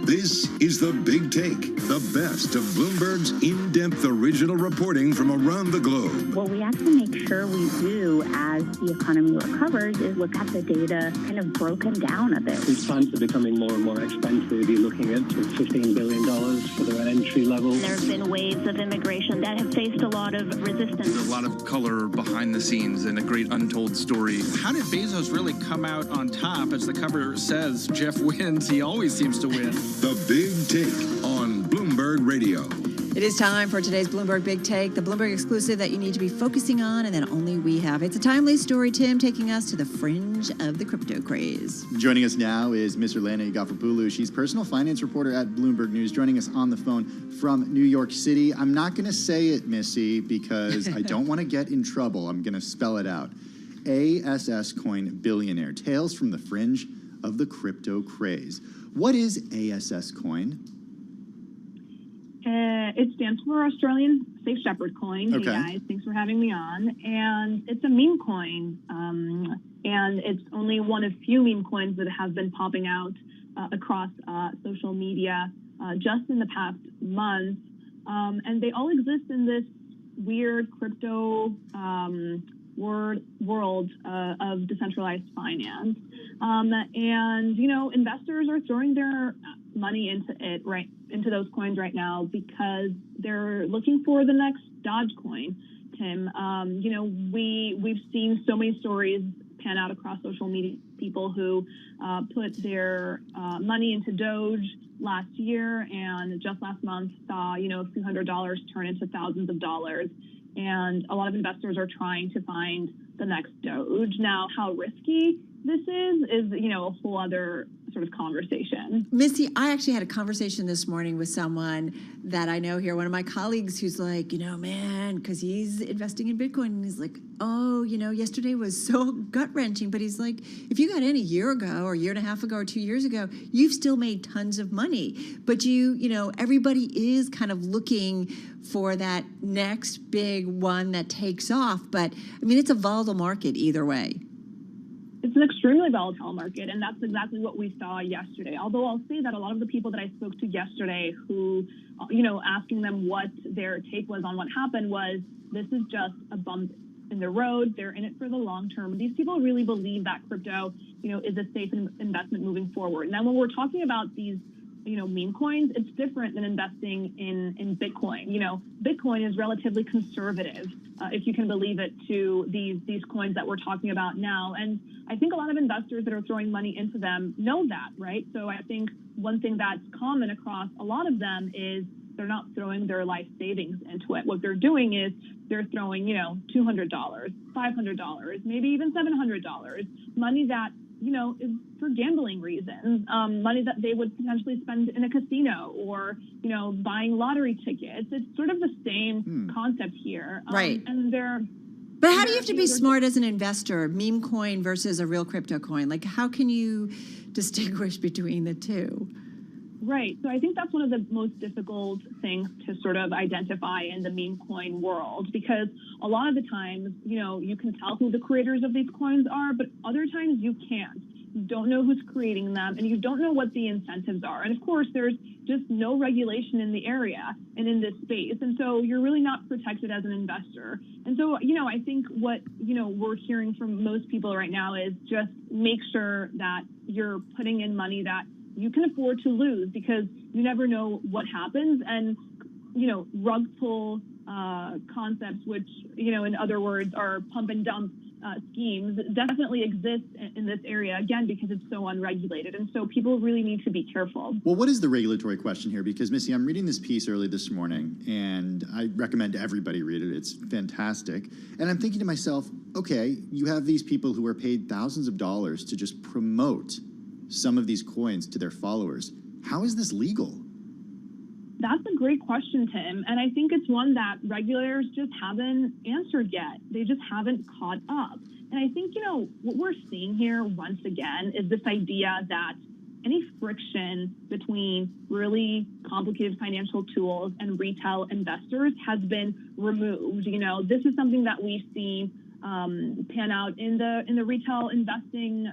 This is The Big Take, the best of Bloomberg's in-depth original reporting from around the globe. What we have to make sure we do as the economy recovers is look at the data kind of broken down a bit. These funds are becoming more and more expensive. You're looking at $15 billion for their entry level. There have been waves of immigration that have faced a lot of resistance. There's a lot of color behind the scenes and a great untold story. How did Bezos really come out on top? As the cover says, Jeff wins. He always seems to win. The Big Take on Bloomberg Radio. It is time for today's Bloomberg Big Take, the Bloomberg exclusive that you need to be focusing on and that only we have. It's a timely story, Tim, taking us to the fringe of the crypto craze. Joining us now is Ms. Lena Igafopoulou. She's personal finance reporter at Bloomberg News, joining us on the phone from New York City. I'm not going to say it, Missy, because I don't want to get in trouble. I'm going to spell it out. ASS Coin Billionaire, tales from the fringe of the crypto craze. What is ASS Coin? It stands for Australian Safe Shepherd Coin. Okay. Hey guys, thanks for having me on. And it's a meme coin. And it's only one of few meme coins that have been popping out across social media just in the past month. And they all exist in this weird crypto world of decentralized finance. And, you know, investors are throwing their money into those coins right now because they're looking for the next Dogecoin, Tim. You know, we've seen so many stories pan out across social media, people who put their money into Doge last year and just last month saw, you know, a few $100s turn into thousands of dollars. And a lot of investors are trying to find the next Doge. Now, how risky this is, you know, a whole other sort of conversation. Missy, I actually had a conversation this morning with someone that I know here, one of my colleagues who's like, you know, man, because he's investing in Bitcoin, and he's like, oh, you know, yesterday was so gut-wrenching, but he's like, if you got in a year ago or a year and a half ago or 2 years ago, you've still made tons of money. But you know, everybody is kind of looking for that next big one that takes off. But I mean, it's a volatile market either way. it's an extremely volatile market, and that's exactly what we saw yesterday. Although I'll say that a lot of the people that I spoke to yesterday who, asking them what their take was on what happened was, this is just a bump in the road. They're in it for the long term. These people really believe that crypto, is a safe investment moving forward. Now, when we're talking about these, meme coins, it's different than investing in Bitcoin. Bitcoin is relatively conservative, if you can believe it, to these coins that we're talking about now. And I think a lot of investors that are throwing money into them know that, right? So I think one thing that's common across a lot of them is they're not throwing their life savings into it. What they're doing is they're throwing, $200, $500, maybe even $700, money that, is for gambling reasons, money that they would potentially spend in a casino or, buying lottery tickets. It's sort of the same concept here. Right. And they're... But how do you have to be smart as an investor, meme coin versus a real crypto coin? Like, how can you distinguish between the two? Right. So I think that's one of the most difficult things to sort of identify in the meme coin world, because a lot of the times, you can tell who the creators of these coins are, but other times you can't. You don't know who's creating them, and you don't know what the incentives are. And of course, there's just no regulation in the area and in this space. And so you're really not protected as an investor. And so, I think what, we're hearing from most people right now is just make sure that you're putting in money that you can afford to lose, because you never know what happens. And, rug pull concepts, which, in other words, are pump and dump schemes, definitely exist in this area, again, because it's so unregulated. And so people really need to be careful. Well, what is the regulatory question here? Because, Missy, I'm reading this piece early this morning, and I recommend everybody read it. It's fantastic. And I'm thinking to myself, okay, you have these people who are paid thousands of dollars to just promote some of these coins to their followers. How is this legal? That's a great question, Tim. And I think it's one that regulators just haven't answered yet. They just haven't caught up. And I think, what we're seeing here once again is this idea that any friction between really complicated financial tools and retail investors has been removed. This is something that we've seen pan out in the retail investing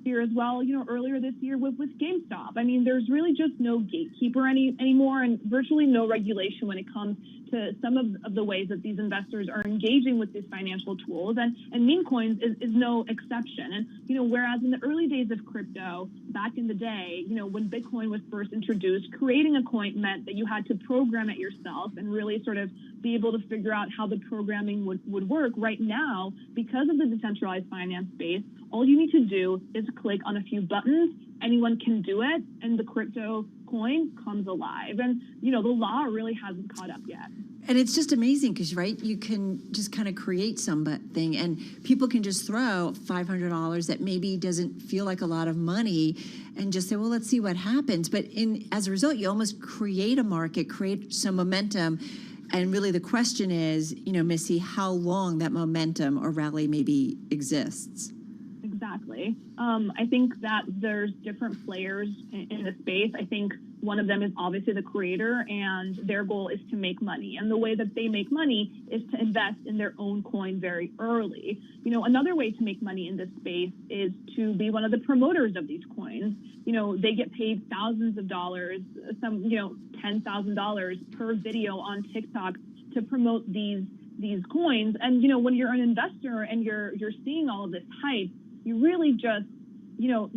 sphere as well, earlier this year with GameStop. I mean, there's really just no gatekeeper anymore, and virtually no regulation when it comes to some of the ways that these investors are engaging with these financial tools, and meme coins is no exception. And, whereas in the early days of crypto, back in the day, when Bitcoin was first introduced, creating a coin meant that you had to program it yourself and really sort of be able to figure out how the programming would work. Right now, because of the decentralized finance space, all you need to do is click on a few buttons. Anyone can do it, and the crypto coin comes alive. And, the law really hasn't caught up yet. And it's just amazing because, right, you can just kind of create something, and people can just throw $500 that maybe doesn't feel like a lot of money and just say, well, let's see what happens. But as a result, you almost create a market, create some momentum. And really the question is, Missy, how long that momentum or rally maybe exists. Exactly. I think that there's different players in the space. I think one of them is obviously the creator, and their goal is to make money. And the way that they make money is to invest in their own coin very early. Another way to make money in this space is to be one of the promoters of these coins. They get paid thousands of dollars, some, $10,000 per video on TikTok to promote these coins. And, when you're an investor and you're seeing all of this hype, you really just,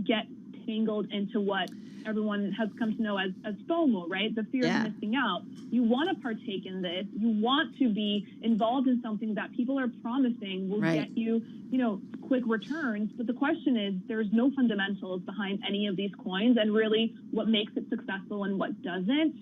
get tangled into what everyone has come to know as FOMO, right? The fear of missing out. You want to partake in this. You want to be involved in something that people are promising will get you, quick returns. But the question is, there's no fundamentals behind any of these coins, and really what makes it successful and what doesn't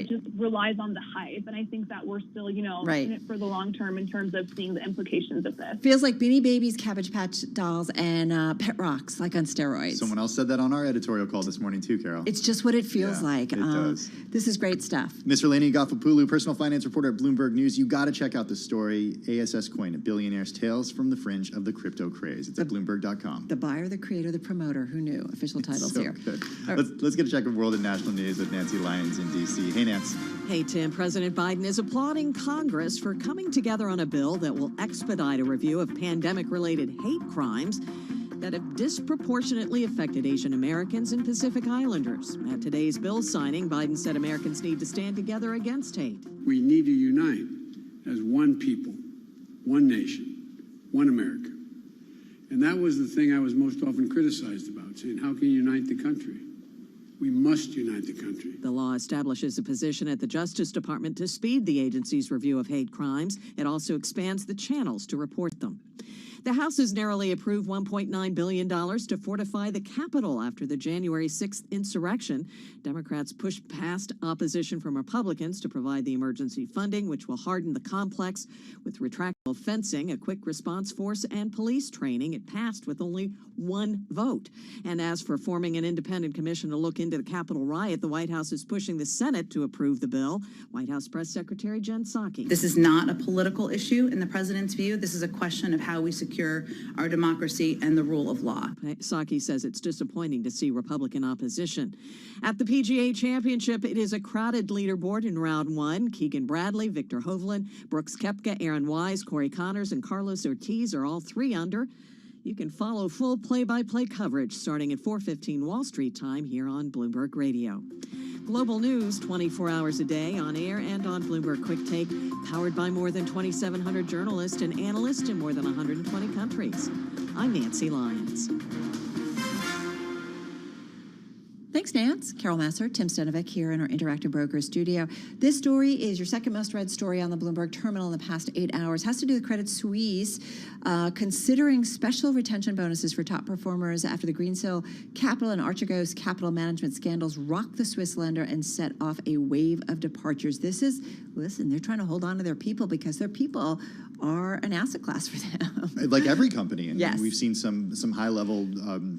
just relies on the hype. And I think that we're still, in it for the long term in terms of seeing the implications of this. Feels like Beanie Babies, Cabbage Patch Dolls, and Pet Rocks, like on steroids. Someone else said that on our editorial call this morning too, Carol. It's just what it feels like. It does. This is great stuff. Ms. Relani Gafapulu, personal finance reporter at Bloomberg News. You got to check out the story, ASS Coin, a billionaire's tales from the fringe of the crypto craze. It's at Bloomberg.com. The buyer, the creator, the promoter. Who knew? Official titles here. Good. Let's get a check of world and national news with Nancy Lyons in D.C. Hey, Nance. Hey, Tim. President Biden is applauding Congress for coming together on a bill that will expedite a review of pandemic-related hate crimes. that have disproportionately affected Asian Americans and Pacific Islanders. At today's bill signing, Biden said Americans need to stand together against hate. We need to unite as one people, one nation, one America. And that was the thing I was most often criticized about, saying, how can you unite the country? We must unite the country. The law establishes a position at the Justice Department to speed the agency's review of hate crimes. It also expands the channels to report them. The House has narrowly approved $1.9 billion to fortify the Capitol after the January 6th insurrection. Democrats pushed past opposition from Republicans to provide the emergency funding, which will harden the complex with retractable fencing, a quick response force, and police training. It passed with only one vote. And as for forming an independent commission to look into the Capitol riot, the White House is pushing the Senate to approve the bill. White House Press Secretary Jen Psaki. This is not a political issue in the president's view. This is a question of how we secure our democracy and the rule of law. Psaki says it's disappointing to see Republican opposition. At the PGA Championship, it is a crowded leaderboard in round one. Keegan Bradley, Victor Hovland, Brooks Koepka, Aaron Wise, Corey Connors, and Carlos Ortiz are all 3 under. You can follow full play-by-play coverage starting at 4:15 Wall Street time here on Bloomberg Radio. Global news 24 hours a day on air and on Bloomberg Quick Take, powered by more than 2,700 journalists and analysts in more than 120 countries. I'm Nancy Lyons. Thanks, Nance. Carol Masser, Tim Stenovic here in our Interactive Brokers studio. This story is your second most read story on the Bloomberg terminal in the past 8 hours. Has to do with Credit Suisse considering special retention bonuses for top performers after the Greensill Capital and Archegos Capital Management scandals rocked the Swiss lender and set off a wave of departures. This is, listen, they're trying to hold on to their people because their people are an asset class for them. Like every company. And yes. We've seen some high level,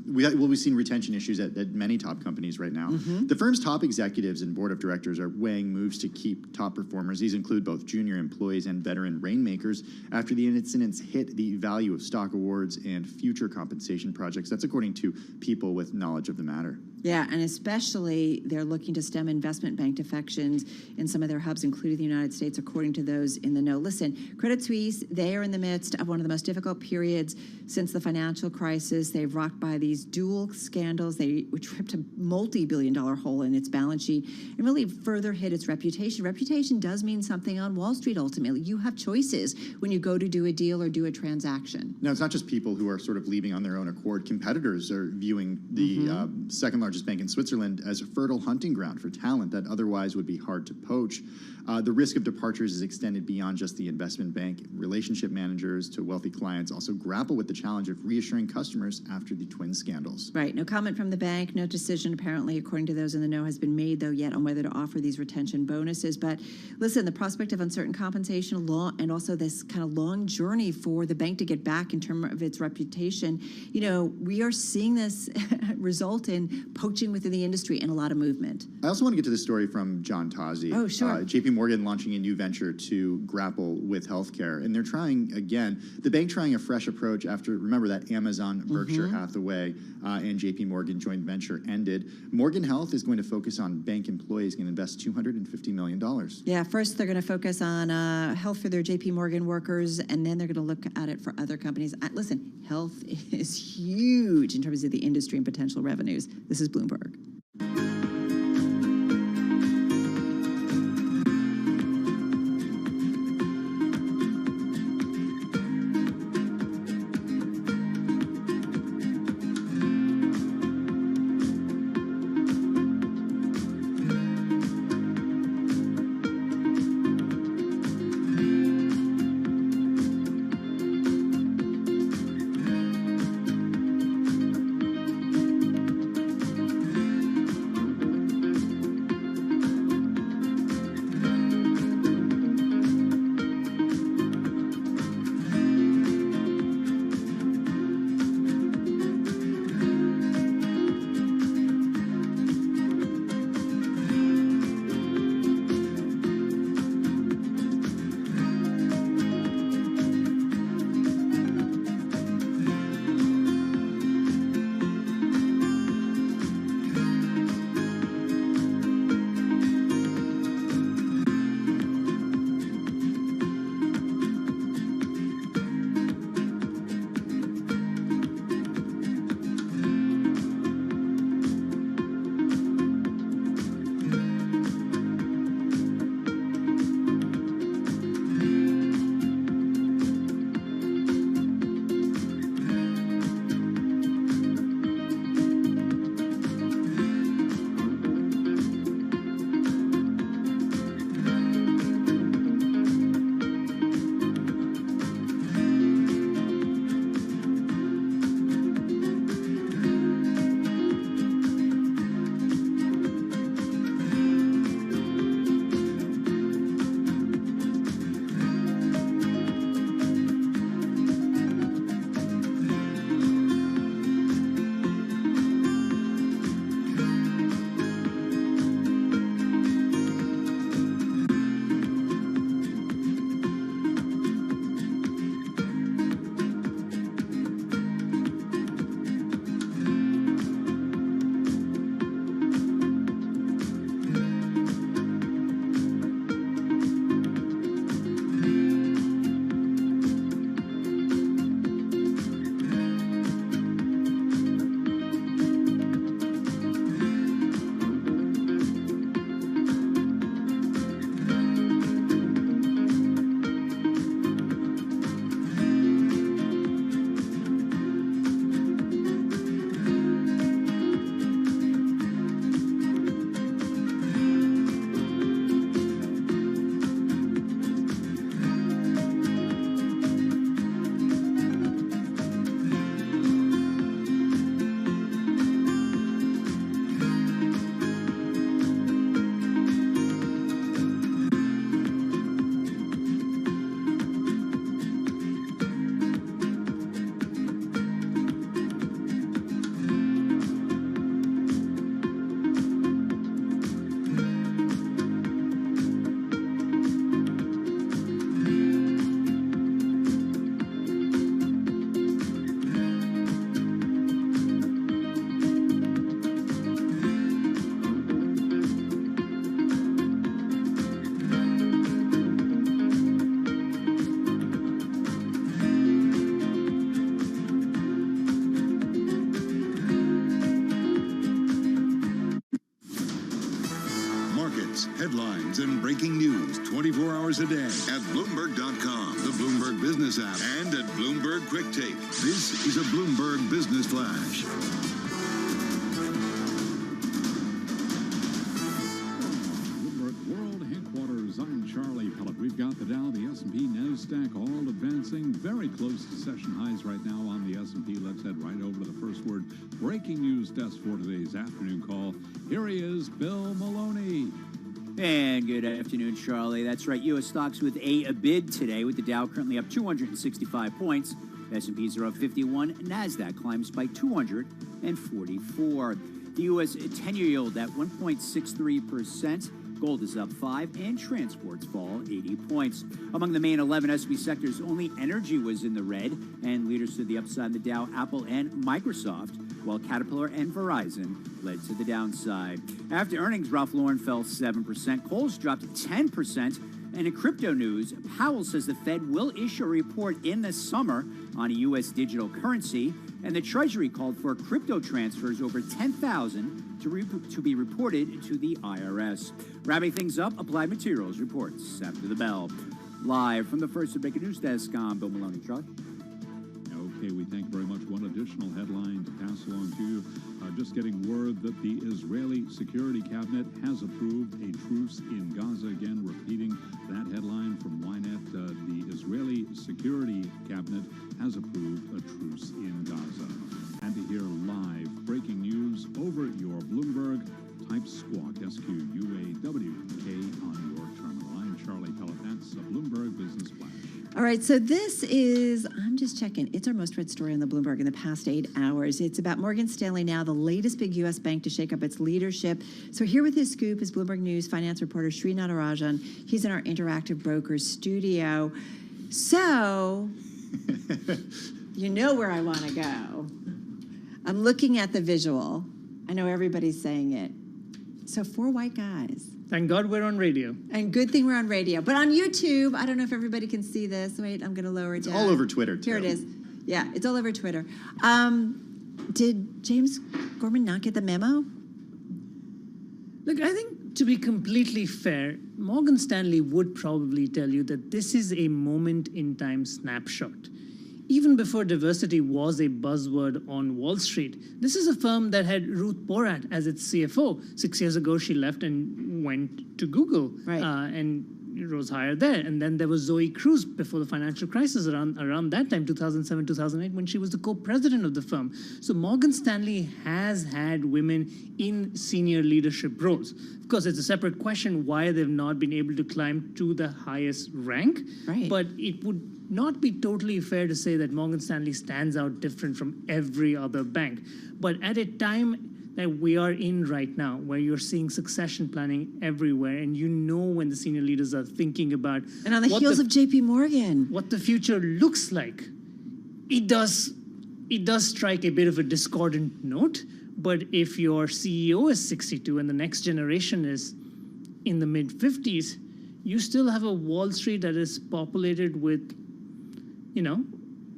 we've seen retention issues at many top companies right now. Mm-hmm. The firm's top executives and board of directors are weighing moves to keep top performers. These include both junior employees and veteran rainmakers after the incidents hit the value of stock awards and future compensation projects. That's according to people with knowledge of the matter. Yeah, and especially they're looking to stem investment bank defections in some of their hubs, including the United States, according to those in the know. Listen, Credit Suisse, they are in the midst of one of the most difficult periods since the financial crisis. They've rocked by these dual scandals. They tripped a multi-billion-dollar hole in its balance sheet and really further hit its reputation. Reputation does mean something on Wall Street, ultimately. You have choices when you go to do a deal or do a transaction. Now, it's not just people who are sort of leaving on their own accord. Competitors are viewing the second largest bank in Switzerland as a fertile hunting ground for talent that otherwise would be hard to poach. The risk of departures is extended beyond just the investment bank. Relationship managers to wealthy clients also grapple with the challenge of reassuring customers after the twin scandals. Right. No comment from the bank. No decision, apparently, according to those in the know, has been made, though, yet on whether to offer these retention bonuses. But listen, the prospect of uncertain compensation and also this kind of long journey for the bank to get back in terms of its reputation, you know, we are seeing this result in poaching within the industry and a lot of movement. I also want to get to this story from John Tozzi. Oh, sure. JP Morgan launching a new venture to grapple with healthcare. And they're trying, again, the bank trying a fresh approach after, remember, that Amazon, Berkshire Hathaway, and JP Morgan joint venture ended. Morgan Health is going to focus on bank employees and invest $250 million. Yeah, first they're going to focus on health for their JP Morgan workers, and then they're going to look at it for other companies. Listen, health is huge in terms of the industry and potential revenues. This is Bloomberg. headlines and breaking news 24 hours a day at Bloomberg.com, the Bloomberg Business app, and at Bloomberg Quick Tape. This is a Bloomberg Business Flash. We've got the Dow, the S&P, NASDAQ all advancing very close to session highs right now on the S&P. Let's head right over to the first word breaking news desk for today's afternoon call. Here he is, Bill Maloney. And good afternoon, Charlie. That's right. U.S. stocks with a bid today, with the Dow currently up 265 points. S&Ps are up 51. NASDAQ climbs by 244. The U.S. 10-year yield at 1.63%. Gold is up 5, and transports fall 80 points. Among the main 11 S&P sectors, only energy was in the red, and leaders to the upside in the Dow, Apple and Microsoft, while Caterpillar and Verizon led to the downside. After earnings, Ralph Lauren fell 7%, Kohl's dropped 10%, and in crypto news, Powell says the Fed will issue a report in the summer on a U.S. digital currency, and the Treasury called for crypto transfers over 10,000 to be reported to the IRS. Wrapping things up, Applied Materials reports after the bell. Live from the First and Breaking News Desk, I'm Bill Maloney. Charlie? Okay, we thank you very much. One additional headline to pass along to you. Just getting word that the Israeli Security Cabinet has approved a truce in Gaza. Again, repeating that headline from Ynet. The Israeli Security Cabinet has approved a truce in Gaza. And to hear live breaking news over your Bloomberg, type squawk, SQUAWK on your terminal. I'm Charlie Pellet. That's a Bloomberg Business Flash. All right, so this is, I'm just checking, it's our most read story on the Bloomberg in the past 8 hours. It's about Morgan Stanley now, the latest big U.S. bank to shake up its leadership. So here with his scoop is Bloomberg News finance reporter Sri Natarajan. He's in our Interactive Brokers studio. So, you know where I want to go. I'm looking at the visual. I know everybody's saying it. So 4 white guys. Thank God we're on radio. And good thing we're on radio. But on YouTube, I don't know if everybody can see this. Wait, I'm going to lower it down. It's all over Twitter, too. Here it is. Yeah, it's all over Twitter. Did James Gorman not get the memo? Look, I think to be completely fair, Morgan Stanley would probably tell you that this is a moment in time snapshot. Even before diversity was a buzzword on Wall Street, this is a firm that had Ruth Porat as its CFO. 6 years ago, she left and went to Google, and rose higher there. And then there was Zoe Cruz before the financial crisis around that time, 2007, 2008, when she was the co-president of the firm. So Morgan Stanley has had women in senior leadership roles. Of course, it's a separate question why they've not been able to climb to the highest rank. Right. But it would not be totally fair to say that Morgan Stanley stands out different from every other bank. But at a time that we are in right now, where you're seeing succession planning everywhere, and you know when the senior leaders are thinking about... And on the heels of JP Morgan. What the future looks like, it does strike a bit of a discordant note, but if your CEO is 62 and the next generation is in the mid-50s, you still have a Wall Street that is populated with,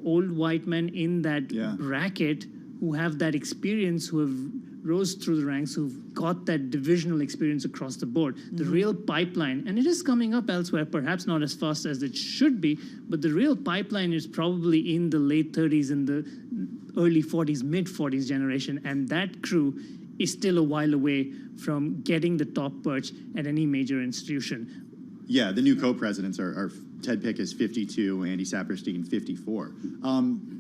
old white men in that bracket who have that experience, who have rose through the ranks, who've got that divisional experience across the board. The real pipeline, and it is coming up elsewhere, perhaps not as fast as it should be, but the real pipeline is probably in the late 30s and the early 40s, mid-40s generation, and that crew is still a while away from getting the top perch at any major institution. Yeah, the new co-presidents are Ted Pick is 52, Andy Saperstein 54.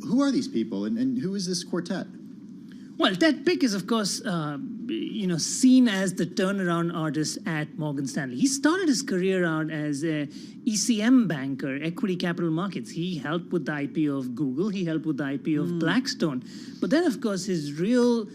Who are these people, and who is this quartet? Well, Ted Pick is, of course, seen as the turnaround artist at Morgan Stanley. He started his career out as a ECM banker, equity capital markets. He helped with the IPO of Google. He helped with the IPO of Blackstone. But then, of course, his real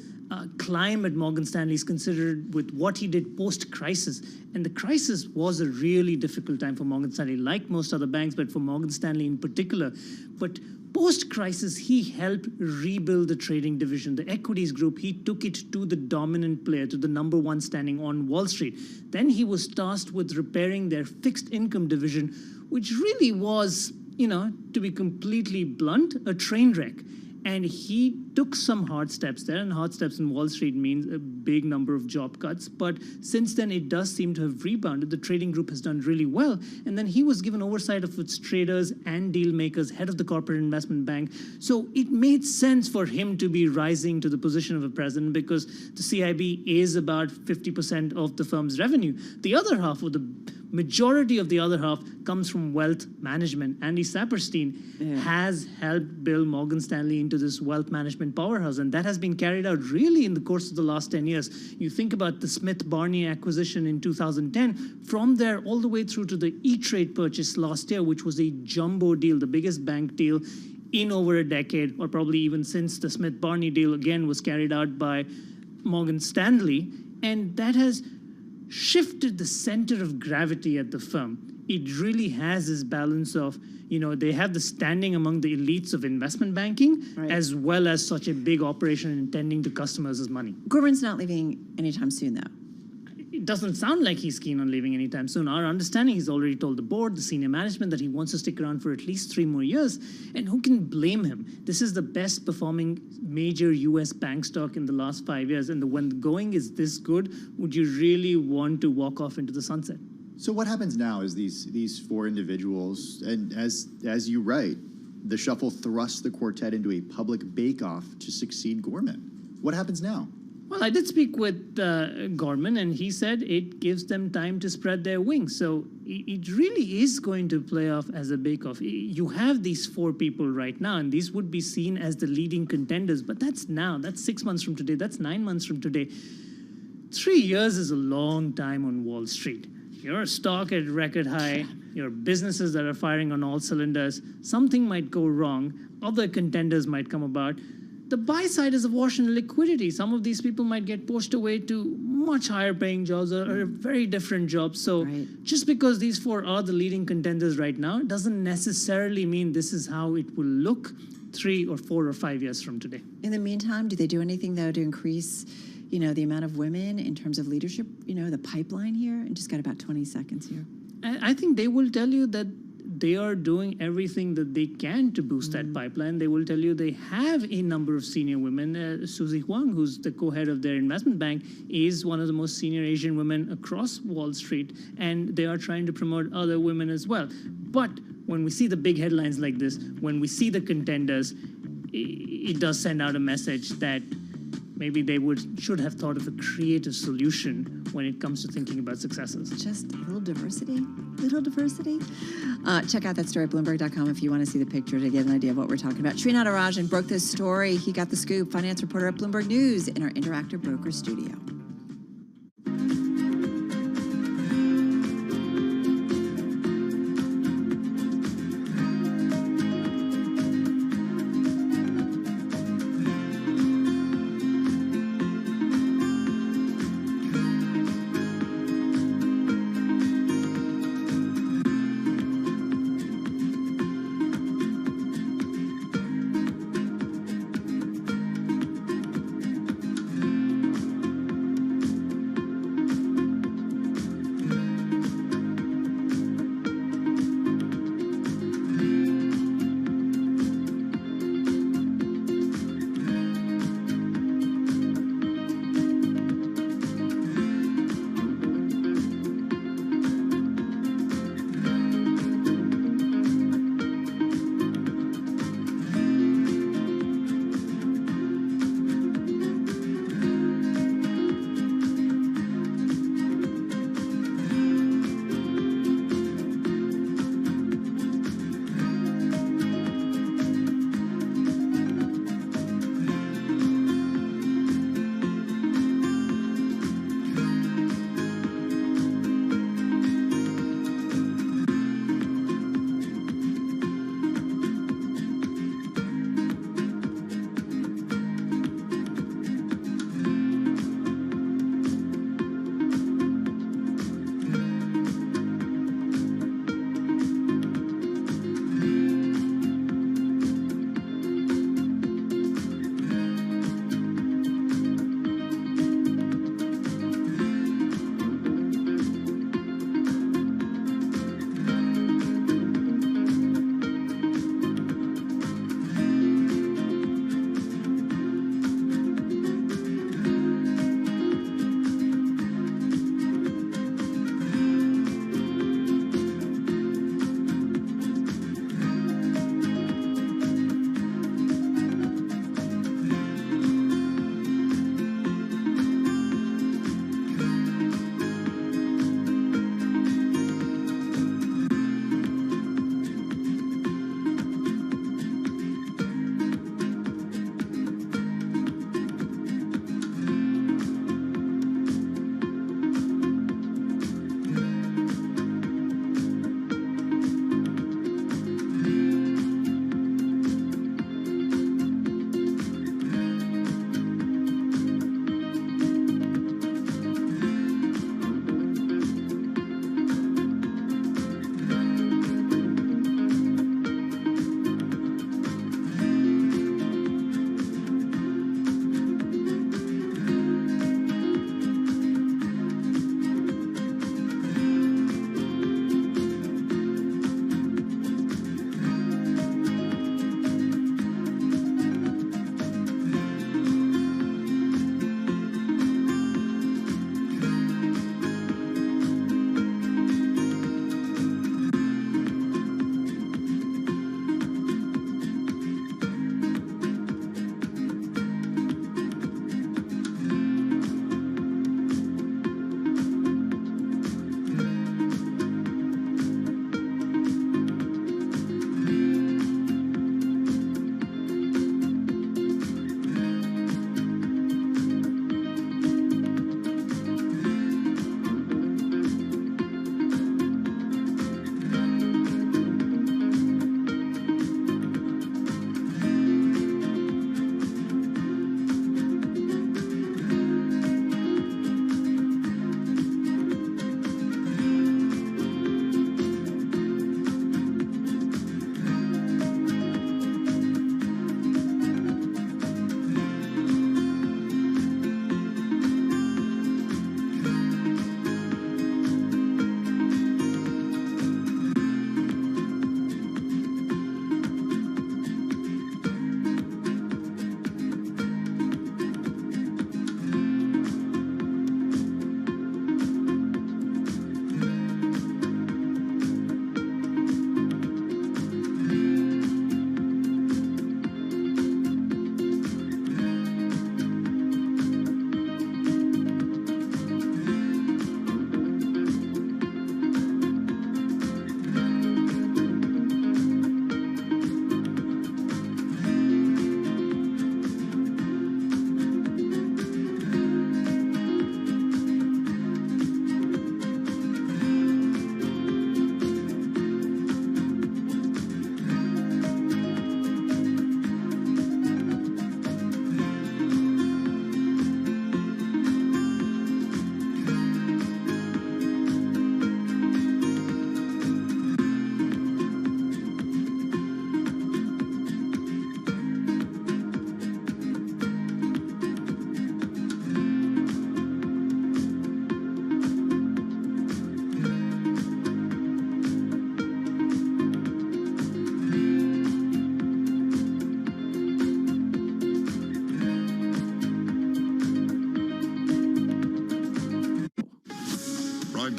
climb at Morgan Stanley is considered with what he did post-crisis. And the crisis was a really difficult time for Morgan Stanley, like most other banks, but for Morgan Stanley in particular. But post-crisis, he helped rebuild the trading division, the equities group. He took it to the dominant player, to the number one standing on Wall Street. Then he was tasked with repairing their fixed income division, which really was, to be completely blunt, a train wreck. And he took some hard steps there, and hard steps in Wall Street means a big number of job cuts. But since then, it does seem to have rebounded. The trading group has done really well. And then he was given oversight of its traders and deal makers, head of the corporate investment bank. So it made sense for him to be rising to the position of a president because the CIB is about 50% of the firm's revenue. The other half, or the majority of the other half, comes from wealth management. Andy Saperstein has helped build Morgan Stanley into this wealth management powerhouse, and that has been carried out really in the course of the last 10 years. You think about the Smith-Barney acquisition in 2010, from there all the way through to the E-Trade purchase last year, which was a jumbo deal, the biggest bank deal in over a decade, or probably even since the Smith-Barney deal again was carried out by Morgan Stanley, and that has shifted the center of gravity at the firm. It really has this balance of, they have the standing among the elites of investment banking, as well as such a big operation in tending to customers' money. Gorman's not leaving anytime soon, though. It doesn't sound like he's keen on leaving anytime soon. Our understanding, he's already told the board, the senior management, that he wants to stick around for at least 3 more years. And who can blame him? This is the best performing major U.S. bank stock in the last 5 years. And when the going is this good, would you really want to walk off into the sunset? So what happens now is these 4 individuals, and as you write, the shuffle thrusts the quartet into a public bake-off to succeed Gorman. What happens now? Well, I did speak with Gorman, and he said it gives them time to spread their wings. So it really is going to play off as a bake-off. You have these 4 people right now, and these would be seen as the leading contenders. But that's now. That's 6 months from today. That's 9 months from today. 3 years is a long time on Wall Street. Your stock at record high, your businesses that are firing on all cylinders, something might go wrong, other contenders might come about. The buy side is awash in liquidity. Some of these people might get pushed away to much higher paying jobs or very different jobs. So just because these 4 are the leading contenders right now doesn't necessarily mean this is how it will look 3 or 4 or 5 years from today. In the meantime, do they do anything, though, to increase the amount of women in terms of leadership, the pipeline here? And just got about 20 seconds here. I think they will tell you that they are doing everything that they can to boost that pipeline. They will tell you they have a number of senior women. Susie Huang, who's the co-head of their investment bank, is one of the most senior Asian women across Wall Street, and they are trying to promote other women as well. But when we see the big headlines like this, when we see the contenders, it does send out a message that maybe they should have thought of a creative solution when it comes to thinking about successes. Just a little diversity, Check out that story at Bloomberg.com if you want to see the picture to get an idea of what we're talking about. Sri Natarajan broke this story. He got the scoop. Finance reporter at Bloomberg News in our Interactive Broker studio.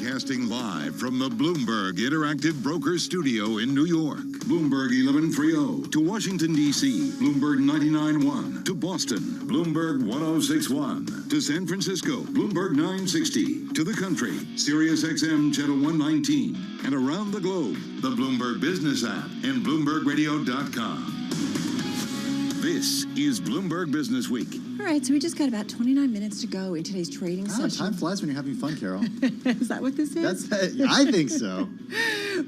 Broadcasting live from the Bloomberg Interactive Broker Studio in New York. Bloomberg 1130 to Washington, D.C. Bloomberg 99.1 to Boston. Bloomberg 106.1 to San Francisco. Bloomberg 960 to the country. Sirius XM Channel 119. And around the globe, the Bloomberg Business app and BloombergRadio.com. This is Bloomberg Business Week. All right, so we just got about 29 minutes to go in today's trading session. Time flies when you're having fun, Carol. Is that what this is? I think so.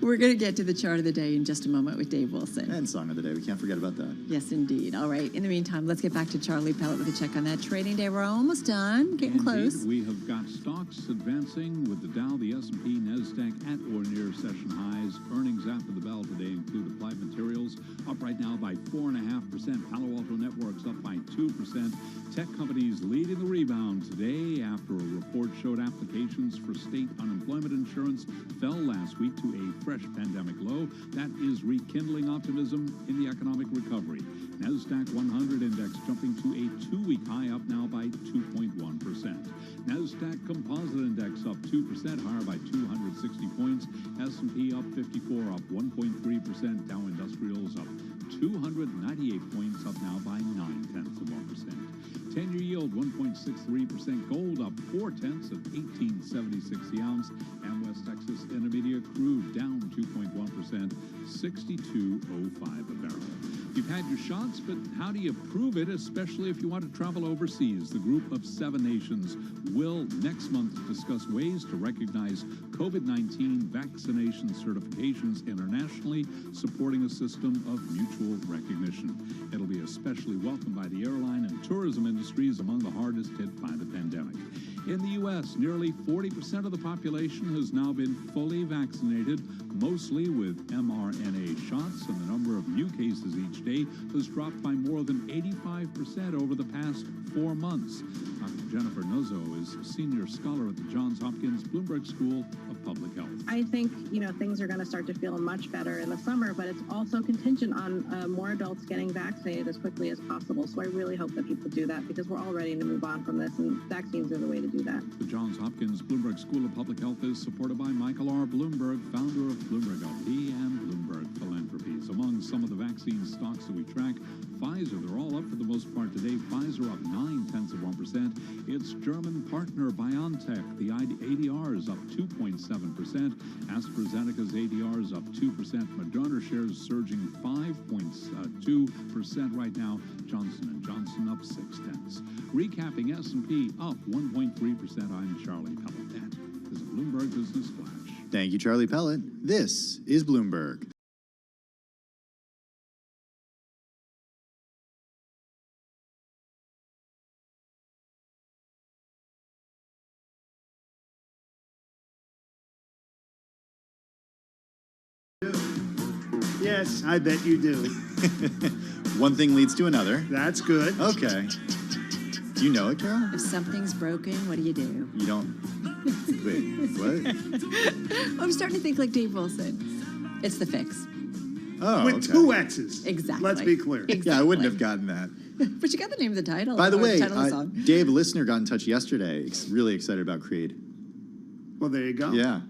We're going to get to the chart of the day in just a moment with Dave Wilson. And song of the day. We can't forget about that. Yes, indeed. All right. In the meantime, let's get back to Charlie Pellet with a check on that trading day. We're almost done. Getting close. We have got stocks advancing with the Dow, the S&P, NASDAQ at or near session highs. Earnings after the bell today include Applied Materials up right now by 4.5%. Palo Alto Networks up by 2%. Tech companies leading the rebound today after a report showed applications for state unemployment insurance fell last week to a fresh pandemic low. That is rekindling optimism in the economic recovery. NASDAQ 100 index jumping to a 2-week high, up now by 2.1%. NASDAQ Composite Index up 2%, higher by 260 points. S&P up 54, up 1.3%. Dow Industrials up 298 points, up now by 0.9%. 10-year yield 1.63%. Gold up 0.4 at $18.76 the ounce. And West Texas Intermediate crude down 2.1%, $62.05 a barrel. You've had your shots, but how do you prove it, especially if you want to travel overseas? The group of 7 nations will next month discuss ways to recognize COVID-19 vaccination certifications internationally, supporting a system of mutual recognition. It'll be especially welcomed by the airline and tourism industries, among the hardest hit by the pandemic. In the U.S., nearly 40% of the population has now been fully vaccinated, mostly with mRNA shots, and the number of new cases each day has dropped by more than 85% over the past 4 months. Dr. Jennifer Nuzzo is senior scholar at the Johns Hopkins Bloomberg School of Public Health. I think, things are going to start to feel much better in the summer, but it's also contingent on more adults getting vaccinated as quickly as possible. So I really hope that people do that, because we're all ready to move on from this, and vaccines are the way to do that. The Johns Hopkins Bloomberg School of Public Health is supported by Michael R. Bloomberg, founder of Bloomberg LP and Bloomberg Philanthropies. Among some of the vaccine stocks that we track, Pfizer, they're all up for the most part today. Pfizer up 0.9%. Its German partner BioNTech, the ADR is up 2.7%. AstraZeneca's ADR is up 2%. Moderna shares surging 5.2% right now. Johnson & Johnson up 0.6. Recapping S&P up 1.3%. I'm Charlie Pellet. That is a Bloomberg Business Flash. Thank you, Charlie Pellet. This is Bloomberg. Yes, I bet you do. One thing leads to another. That's good. Okay. Do you know it, Carol? If something's broken, what do? You don't. Wait, what? I'm starting to think like Dave Wilson. It's the fix. Oh, With 2 X's. Exactly. Let's be clear. Exactly. Yeah, I wouldn't have gotten that. But you got the name of the title. By the way, title of the song. Dave, a listener, got in touch yesterday. Really excited about Creed. Well, there you go. Yeah.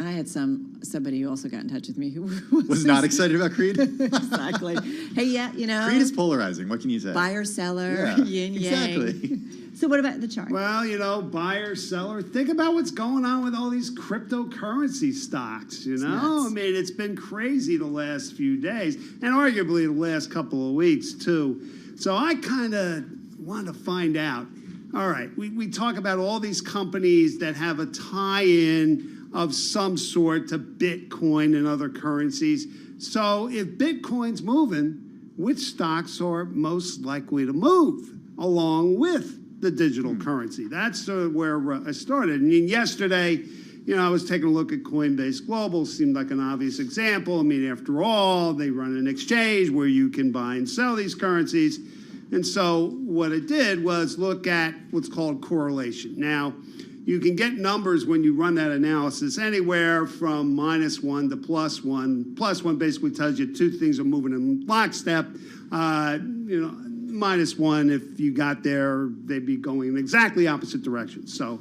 I had somebody who also got in touch with me who was not excited about Creed. Exactly. Hey, yeah, Creed is polarizing. What can you say? Buyer, seller, yin, yang. Exactly. So what about the chart? Well, buyer, seller. Think about what's going on with all these cryptocurrency stocks, I mean, it's been crazy the last few days, and arguably the last couple of weeks, too. So I kind of want to find out. All right, we talk about all these companies that have a tie-in of some sort to Bitcoin and other currencies. So if Bitcoin's moving, which stocks are most likely to move along with the digital currency? That's where I started. And yesterday, I was taking a look at Coinbase Global. Seemed like an obvious example. I mean, after all, they run an exchange where you can buy and sell these currencies. And so what it did was look at what's called correlation. Now, you can get numbers when you run that analysis anywhere from -1 to +1. +1 basically tells you 2 things are moving in lockstep. -1, if you got there, they'd be going in exactly opposite directions. So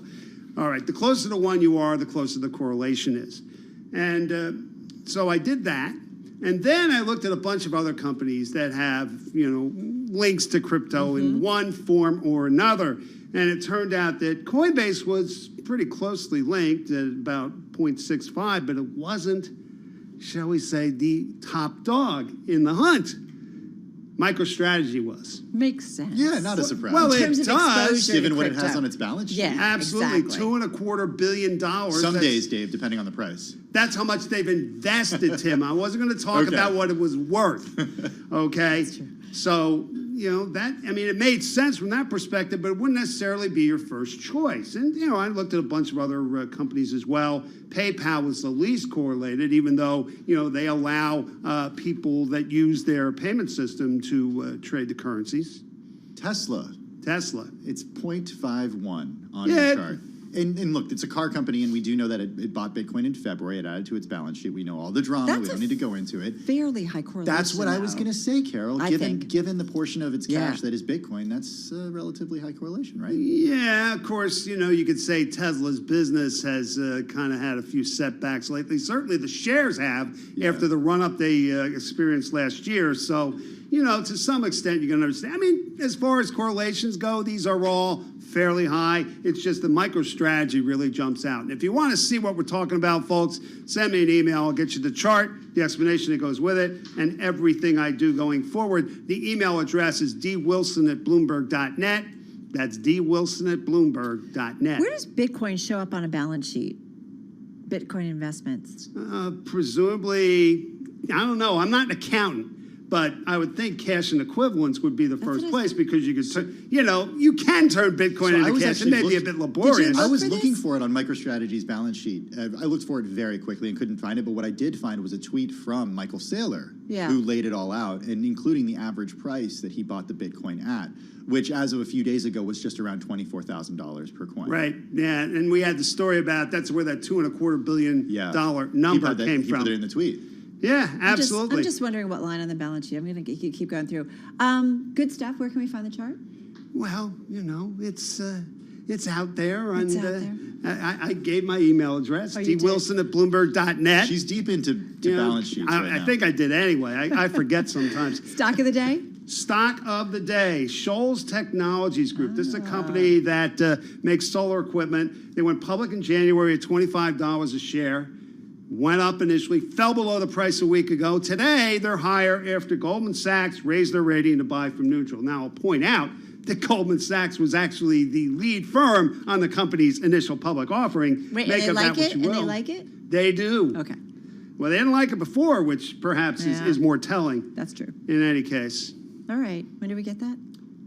All right, the closer to 1 you are, the closer the correlation is. And so I did that. And then I looked at a bunch of other companies that have, links to crypto in one form or another. And it turned out that Coinbase was pretty closely linked at about 0.65, but it wasn't, shall we say, the top dog in the hunt. MicroStrategy was. Makes sense. Yeah, not a surprise. Well, in terms it of does, exposure given to what it crypto. has on its balance sheet. Yeah, absolutely. exactly. $2.25 billion. Some days, Dave, depending on the price. That's how much they've invested, Tim. I wasn't going to talk Okay. about what it was worth. Okay? So, it made sense from that perspective, but it wouldn't necessarily be your first choice. And, I looked at a bunch of other companies as well. PayPal was the least correlated, even though, they allow people that use their payment system to trade the currencies. Tesla. It's 0.51 on your chart. And look, it's a car company, and we do know that it bought Bitcoin in February. It added to its balance sheet. We know all the drama. We don't need to go into it. Fairly high correlation. That's what I was going to say, Carol. I think. Given the portion of its cash that is Bitcoin, that's a relatively high correlation, right? Yeah, of course, you could say Tesla's business has kind of had a few setbacks lately. Certainly the shares have after the run-up they experienced last year. So, to some extent, you can understand. I mean, as far as correlations go, these are all fairly high. It's just the MicroStrategy really jumps out. And if you want to see what we're talking about, folks, send me an email. I'll get you the chart, the explanation that goes with it, and everything I do going forward. The email address is dwilson@bloomberg.net. That's dwilson@bloomberg.net. Where does Bitcoin show up on a balance sheet? Bitcoin investments. Presumably, I don't know. I'm not an accountant. But I would think cash and equivalents would be the first place because you could, you can turn Bitcoin into cash. It may be a bit laborious. I was looking for it on MicroStrategy's balance sheet. I looked for it very quickly and couldn't find it. But what I did find was a tweet from Michael Saylor, who laid it all out, and including the average price that he bought the Bitcoin at, which as of a few days ago was just around $24,000 per coin. Right. Yeah. And we had the story about that's where that $2.25 billion number came from. He put it in the tweet. Yeah, absolutely. I'm just wondering what line on the balance sheet. I'm going to keep going through. Good stuff. Where can we find the chart? Well, it's out there. It's And out there. I gave my email address, dwilson@bloomberg.net. She's deep into balance sheets right I now. think I did anyway. I forget sometimes. Stock of the day? Stock of the day, Shoals Technologies Group. This is a company that makes solar equipment. They went public in January at $25 a share. Went up initially, fell below the price a week ago. Today, they're higher after Goldman Sachs raised their rating to buy from neutral. Now, I'll point out that Goldman Sachs was actually the lead firm on the company's initial public offering. Wait, Make and they of like that what it? you will. And they like it? They do. Okay. Well, they didn't like it before, which perhaps is more telling. That's true. In any case. All right. When do we get that?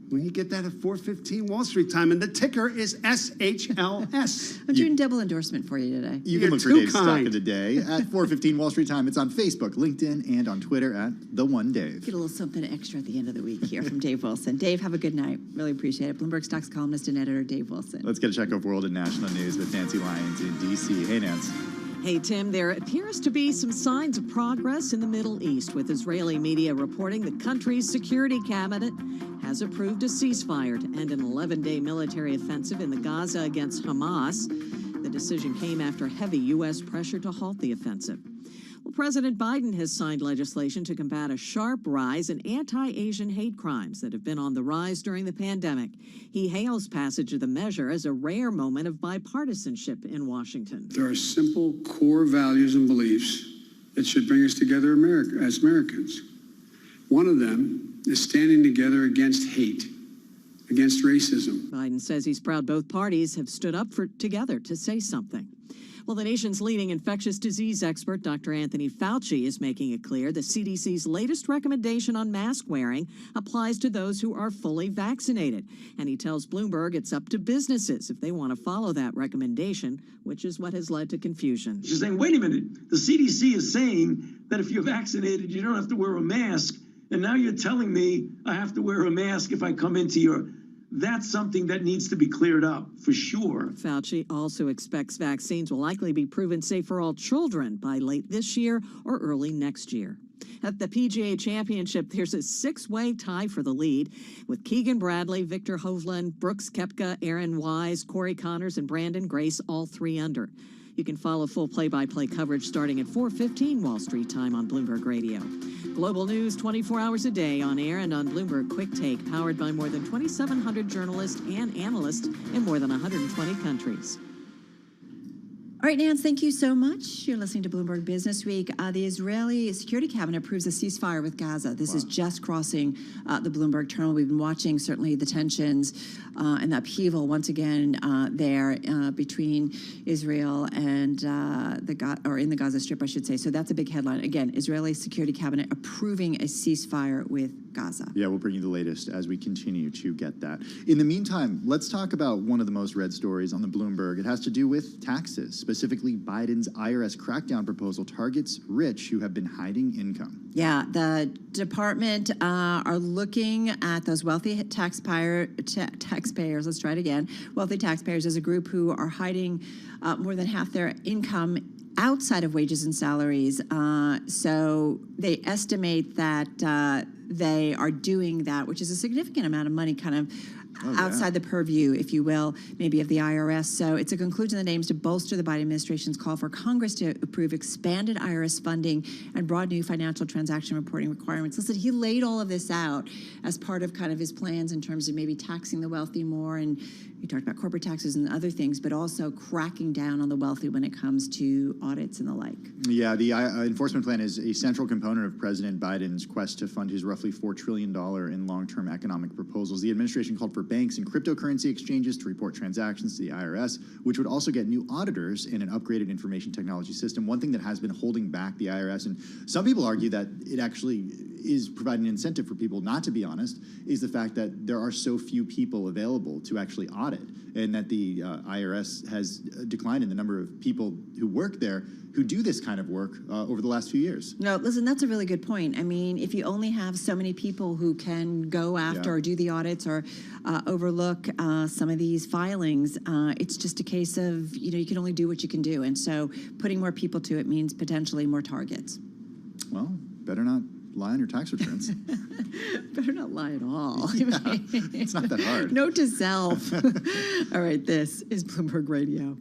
When you get that at 4:15 Wall Street time, and the ticker is SHLS. I'm doing double endorsement for you today. You can look for Dave's Stock of the Day at 4:15 Wall Street time. It's on Facebook, LinkedIn, and on Twitter at @TheOneDave. Get a little something extra at the end of the week here from Dave Wilson. Dave, have a good night. Really appreciate it. Bloomberg Stocks columnist and editor Dave Wilson. Let's get a check of world and national news with Nancy Lyons in D.C. Hey, Nance. Hey, Tim, there appears to be some signs of progress in the Middle East, with Israeli media reporting the country's security cabinet has approved a ceasefire to end an 11-day military offensive in the Gaza against Hamas. The decision came after heavy U.S. pressure to halt the offensive. Well, President Biden has signed legislation to combat a sharp rise in anti-Asian hate crimes that have been on the rise during the pandemic. He hails passage of the measure as a rare moment of bipartisanship in Washington. There are simple core values and beliefs that should bring us together as Americans. One of them is standing together against hate, against racism. Biden says he's proud both parties have stood up together to say something. Well, the nation's leading infectious disease expert, Dr. Anthony Fauci, is making it clear the CDC's latest recommendation on mask wearing applies to those who are fully vaccinated. And he tells Bloomberg it's up to businesses if they want to follow that recommendation, which is what has led to confusion. She's saying, wait a minute, the CDC is saying that if you're vaccinated, you don't have to wear a mask. And now you're telling me I have to wear a mask if I come into your... That's something that needs to be cleared up, for sure. Fauci also expects vaccines will likely be proven safe for all children by late this year or early next year. At the PGA Championship, there's a six-way tie for the lead with Keegan Bradley, Victor Hovland, Brooks Koepka, Aaron Wise, Corey Connors, and Brandon Grace, all 3 under. You can follow full play-by-play coverage starting at 4:15 Wall Street time on Bloomberg Radio. Global news 24 hours a day on air and on Bloomberg Quick Take, powered by more than 2,700 journalists and analysts in more than 120 countries. All right, Nance, thank you so much. You're listening to Bloomberg Business Week. The Israeli Security Cabinet approves a ceasefire with Gaza. This is just crossing the Bloomberg Terminal. We've been watching certainly the tensions and the upheaval once again there between Israel and in the Gaza Strip, I should say. So that's a big headline. Again, Israeli Security Cabinet approving a ceasefire with Gaza. Yeah, we'll bring you the latest as we continue to get that. In the meantime, let's talk about one of the most read stories on the Bloomberg. It has to do with taxes. Specifically, Biden's IRS crackdown proposal targets rich who have been hiding income. Yeah, the department are looking at those wealthy taxpayers. Let's try it again. Wealthy taxpayers as a group who are hiding more than half their income outside of wages and salaries. So they estimate that they are doing that, which is a significant amount of money kind of outside the purview, if you will, maybe of the IRS. So it's a conclusion that aims to bolster the Biden administration's call for Congress to approve expanded IRS funding and broad new financial transaction reporting requirements. Listen, he laid all of this out as part of kind of his plans in terms of maybe taxing the wealthy more, and we talked about corporate taxes and other things, but also cracking down on the wealthy when it comes to audits and the like. Yeah, the enforcement plan is a central component of President Biden's quest to fund his roughly $4 trillion in long-term economic proposals. The administration called for banks and cryptocurrency exchanges to report transactions to the IRS, which would also get new auditors and an upgraded information technology system. One thing that has been holding back the IRS, and some people argue that it actually is providing an incentive for people not to be honest, is the fact that there are so few people available to actually audit, and that the IRS has declined in the number of people who work there who do this kind of work over the last few years. No, listen, that's a really good point. I mean, if you only have so many people who can go after or do the audits or overlook some of these filings, it's just a case of, you can only do what you can do. And so putting more people to it means potentially more targets. Well, better not lie on your tax returns. Better not lie at all. Yeah, it's not that hard. Note to self. All right, this is Bloomberg Radio.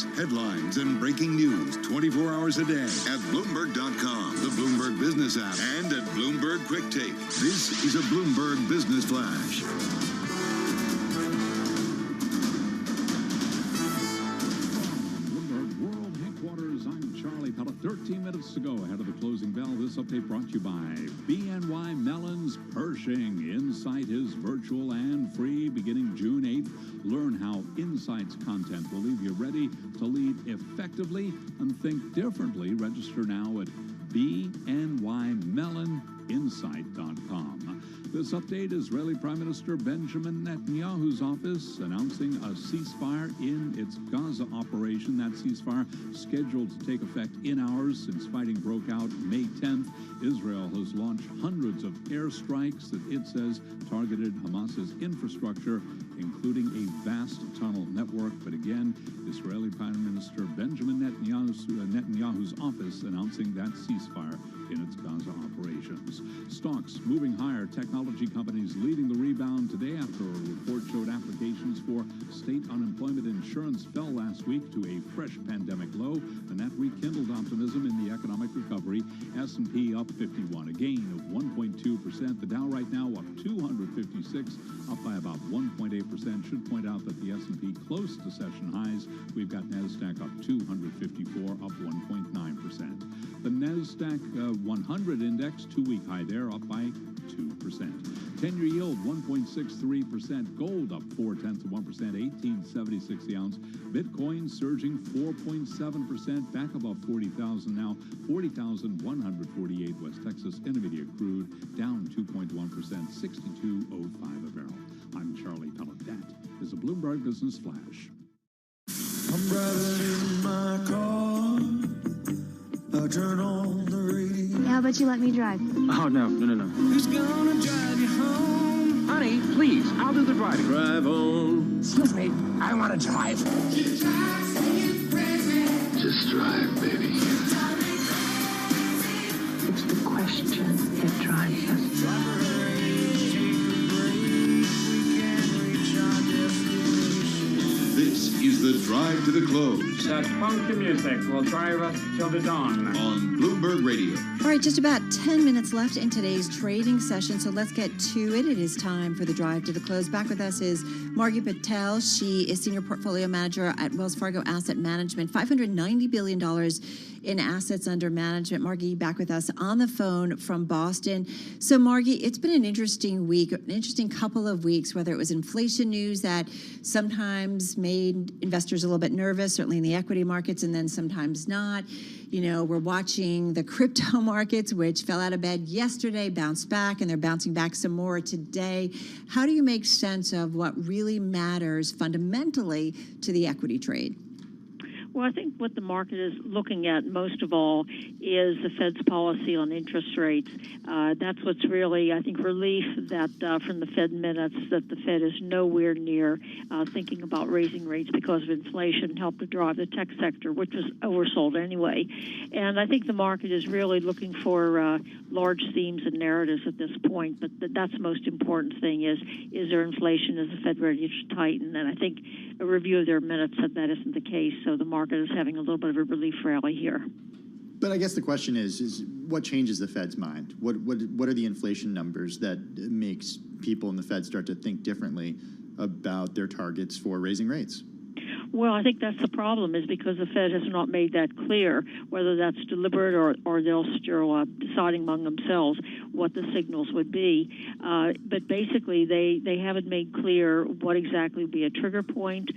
facts, headlines, and breaking news 24 hours a day at Bloomberg.com, the Bloomberg Business app, and at Bloomberg Quick Take. This is a Bloomberg Business Flash. Bloomberg World Headquarters, I'm Charlie Patel. 13 minutes to go ahead of the closing bell. This update brought to you by BNY Mellon's Pershing. Insight is virtual and free beginning June 8th. Learn how Insight's content will leave you ready to lead effectively and think differently. Register now at bnymelloninsight.com. This update, Israeli Prime Minister Benjamin Netanyahu's office announcing a ceasefire in its Gaza operation. That ceasefire scheduled to take effect in hours since fighting broke out May 10th. Israel has launched hundreds of airstrikes that it says targeted Hamas's infrastructure, including a vast tunnel network. But again, Israeli Prime Minister Benjamin Netanyahu's office announcing that ceasefire in its Gaza operations. Stocks moving higher. Technology companies leading the rebound today after a report showed applications for state unemployment insurance fell last week to a fresh pandemic low, and that rekindled optimism in the economic recovery. S&P up 51, a gain of 1.2%. The Dow right now up 256, up by about 1.8%. Should point out that the S&P close to session highs. We've got NASDAQ up 254, up 1.9%. The NASDAQ 100 index, two-week high there, up by 2%. 10-year yield 1.63%. Gold up 0.4%, 1876 the ounce. Bitcoin surging 4.7%, back above 40,000 now. 40,148. West Texas Intermediate crude down 2.1%, 62.05 a barrel. I'm Charlie Pellet. That is a Bloomberg Business Flash. I'm driving in my car. I turn on the radio. How about you let me drive? Oh, no. Who's gonna drive you home? Honey, please, I'll do the driving. Drive on. Excuse me, I want to drive. Just drive, baby. It's the question that drives us. This is the drive to the close. That funky music will drive us till the dawn. On Bloomberg Radio. All right, just about 10 minutes left in today's trading session, so let's get to it. It is time for the drive to the close. Back with us is Margie Patel. She is Senior Portfolio Manager at Wells Fargo Asset Management, $590 billion in assets under management. Margie, back with us on the phone from Boston. So, Margie, it's been an interesting week, an interesting couple of weeks, whether it was inflation news that sometimes made investors a little bit nervous, certainly in the equity markets, and then sometimes not. You know, we're watching the crypto markets, which fell out of bed yesterday, bounced back, and they're bouncing back some more today. How do you make sense of what really matters fundamentally to the equity trade? Well, I think what the market is looking at most of all is the Fed's policy on interest rates. That's what's really, I think, relief that from the Fed minutes that the Fed is nowhere near thinking about raising rates because of inflation helped to drive the tech sector, which was oversold anyway. And I think the market is really looking for large themes and narratives at this point. But that's the most important thing is there inflation? Is the Fed ready to tighten? And I think a review of their minutes said that isn't the case. So the market is having a little bit of a relief rally here. But I guess the question is what changes the Fed's mind? What are the inflation numbers that makes people in the Fed start to think differently about their targets for raising rates? Well, I think that's the problem, is because the Fed has not made that clear, whether that's deliberate or they'll still deciding among themselves what the signals would be. But basically, they haven't made clear what exactly would be a trigger point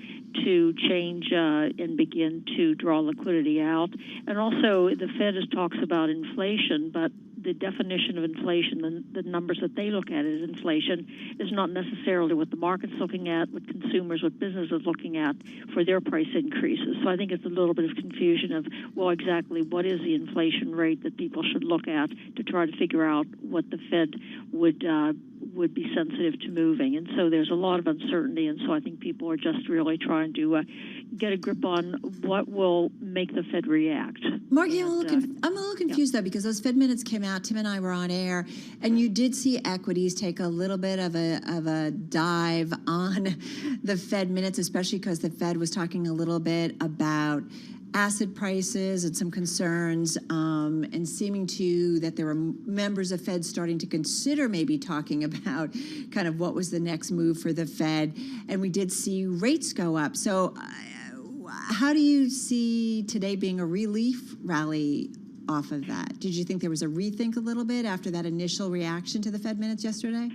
to change and begin to draw liquidity out. And also, the Fed talks about inflation, but the definition of inflation, the numbers that they look at as inflation, is not necessarily what the market's looking at, what consumers, what businesses are looking at for their price increases. So I think it's a little bit of confusion of, well, exactly what is the inflation rate that people should look at to try to figure out what the Fed would would be sensitive to moving. And so there's a lot of uncertainty, and so I think people are just really trying to get a grip on what will make the Fed react. Margie, I'm a little confused though, because those Fed minutes came out. Tim and I were on air, and you did see equities take a little bit of a dive on the Fed minutes, especially because the Fed was talking a little bit about asset prices and some concerns, and seeming to that there were members of Fed starting to consider maybe talking about kind of what was the next move for the Fed, and we did see rates go up. So how do you see today being a relief rally off of that? Did you think there was a rethink a little bit after that initial reaction to the Fed minutes yesterday?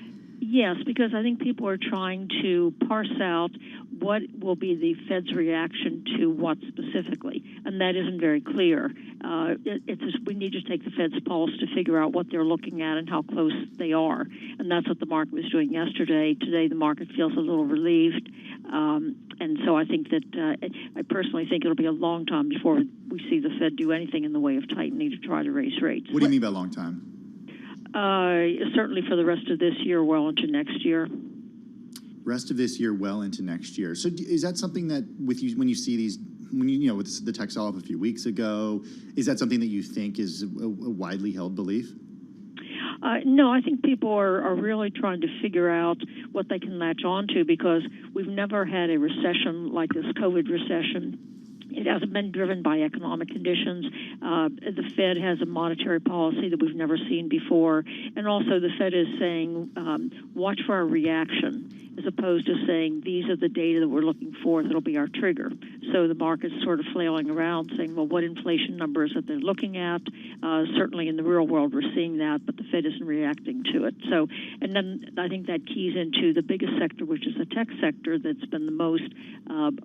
Yes, because I think people are trying to parse out what will be the Fed's reaction to what specifically, and that isn't very clear. We need to take the Fed's pulse to figure out what they're looking at and how close they are, and that's what the market was doing yesterday. Today, the market feels a little relieved, and so I think that I personally think it'll be a long time before we see the Fed do anything in the way of tightening to try to raise rates. What do you mean by long time? Certainly for the rest of this year, well into next year. Rest of this year, well into next year. So is that something that with you, when you see these, with the tech sell-off a few weeks ago, is that something that you think is a widely held belief? No, I think people are really trying to figure out what they can latch onto, because we've never had a recession like this COVID recession. It hasn't been driven by economic conditions. The Fed has a monetary policy that we've never seen before. And also the Fed is saying, watch for our reaction, as opposed to saying, these are the data that we're looking for that'll be our trigger. So the market's sort of flailing around saying, well, what inflation numbers that they're looking at? Certainly in the real world, we're seeing that, but the Fed isn't reacting to it. So, and then I think that keys into the biggest sector, which is the tech sector, that's been the most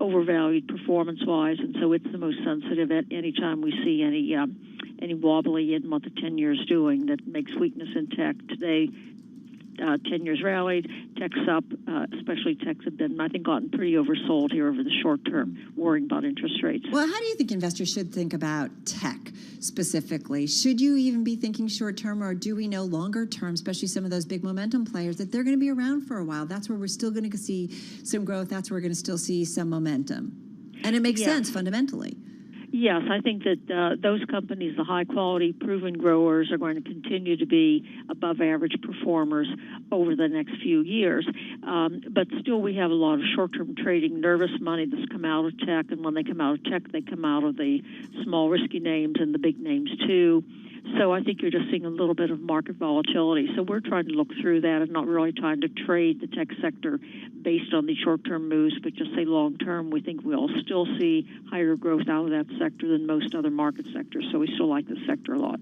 overvalued performance-wise, and so it's the most sensitive at any time we see any wobbly in what the 10 years doing that makes weakness in tech. Today, 10 years rallied, tech's up, especially techs have been, I think, gotten pretty oversold here over the short term, worrying about interest rates. Well, how do you think investors should think about tech specifically? Should you even be thinking short term, or do we know longer term, especially some of those big momentum players, that they're going to be around for a while? That's where we're still going to see some growth. That's where we're going to still see some momentum. And it makes sense fundamentally. Yes, I think that those companies, the high-quality, proven growers, are going to continue to be above-average performers over the next few years. But still, we have a lot of short-term trading, nervous money that's come out of tech, and when they come out of tech, they come out of the small, risky names and the big names, too. So I think you're just seeing a little bit of market volatility. So we're trying to look through that and not really trying to trade the tech sector based on the short-term moves, but just say long-term, we think we'll still see higher growth out of that sector than most other market sectors. So we still like the sector a lot.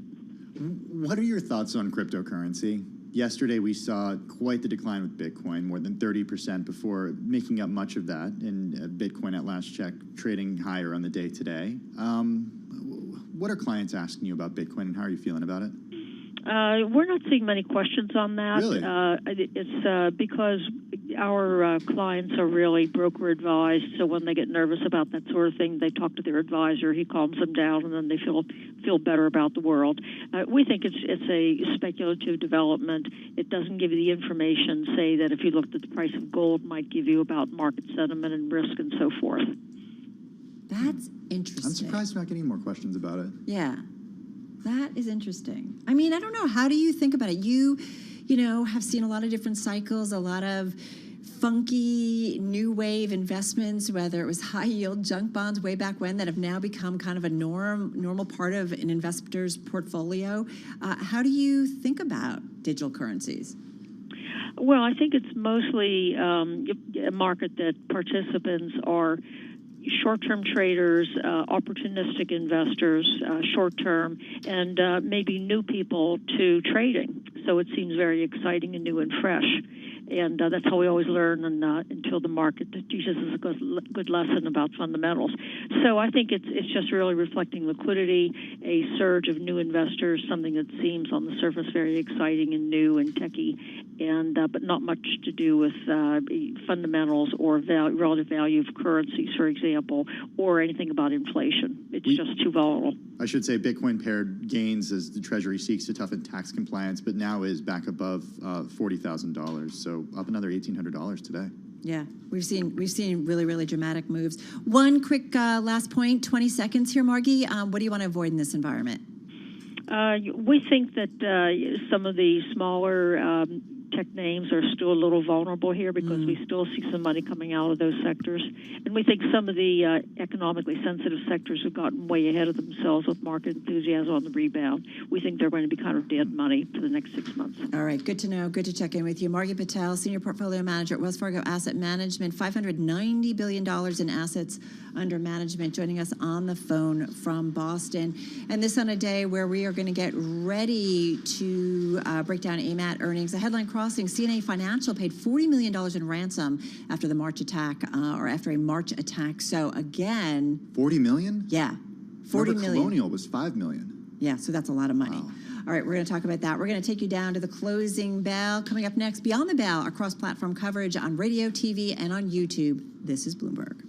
What are your thoughts on cryptocurrency? Yesterday, we saw quite the decline with Bitcoin, more than 30% before making up much of that, and Bitcoin at last check trading higher on the day today. What are clients asking you about Bitcoin, and how are you feeling about it? We're not seeing many questions on that. Really? It's because our clients are really broker advised, so when they get nervous about that sort of thing, they talk to their advisor. He calms them down, and then they feel better about the world. We think it's a speculative development. It doesn't give you the information, say, that if you looked at the price of gold, might give you about market sentiment and risk and so forth. That's interesting. I'm surprised we're not getting more questions about it. Yeah, that is interesting. I mean, I don't know. How do you think about it? You have seen a lot of different cycles, a lot of funky new wave investments, whether it was high yield junk bonds way back when that have now become kind of a normal part of an investor's portfolio. How do you think about digital currencies? Well, I think it's mostly a market that participants are short-term traders, opportunistic investors, short-term, and maybe new people to trading. So it seems very exciting and new and fresh. And that's how we always learn until the market teaches us a good lesson about fundamentals. So I think it's just really reflecting liquidity, a surge of new investors, something that seems on the surface very exciting and new and techy, but not much to do with fundamentals or relative value of currencies, for example, or anything about inflation. It's just too volatile. I should say Bitcoin paired gains as the Treasury seeks to toughen tax compliance, but now is back above $40,000, so up another $1,800 today. Yeah, we've seen really, really dramatic moves. One quick last point, 20 seconds here, Margie. What do you want to avoid in this environment? We think that some of the smaller tech names are still a little vulnerable here because we still see some money coming out of those sectors. And we think some of the economically sensitive sectors have gotten way ahead of themselves with market enthusiasm on the rebound. We think they're going to be kind of dead money for the next 6 months. All right, good to know. Good to check in with you. Margie Patel, Senior Portfolio Manager at Wells Fargo Asset Management, $590 billion in assets under management, joining us on the phone from Boston. And this on a day where we are going to get ready to break down AMAT earnings. A headline crossing, CNA Financial paid $40 million in ransom after the March attack, or after a March attack. So again... $40 million? Yeah, $40 million. Colonial was $5 million. Yeah, so that's a lot of money. Wow. All right, we're going to talk about that. We're going to take you down to the closing bell. Coming up next, Beyond the Bell, our cross-platform coverage on radio, TV, and on YouTube. This is Bloomberg.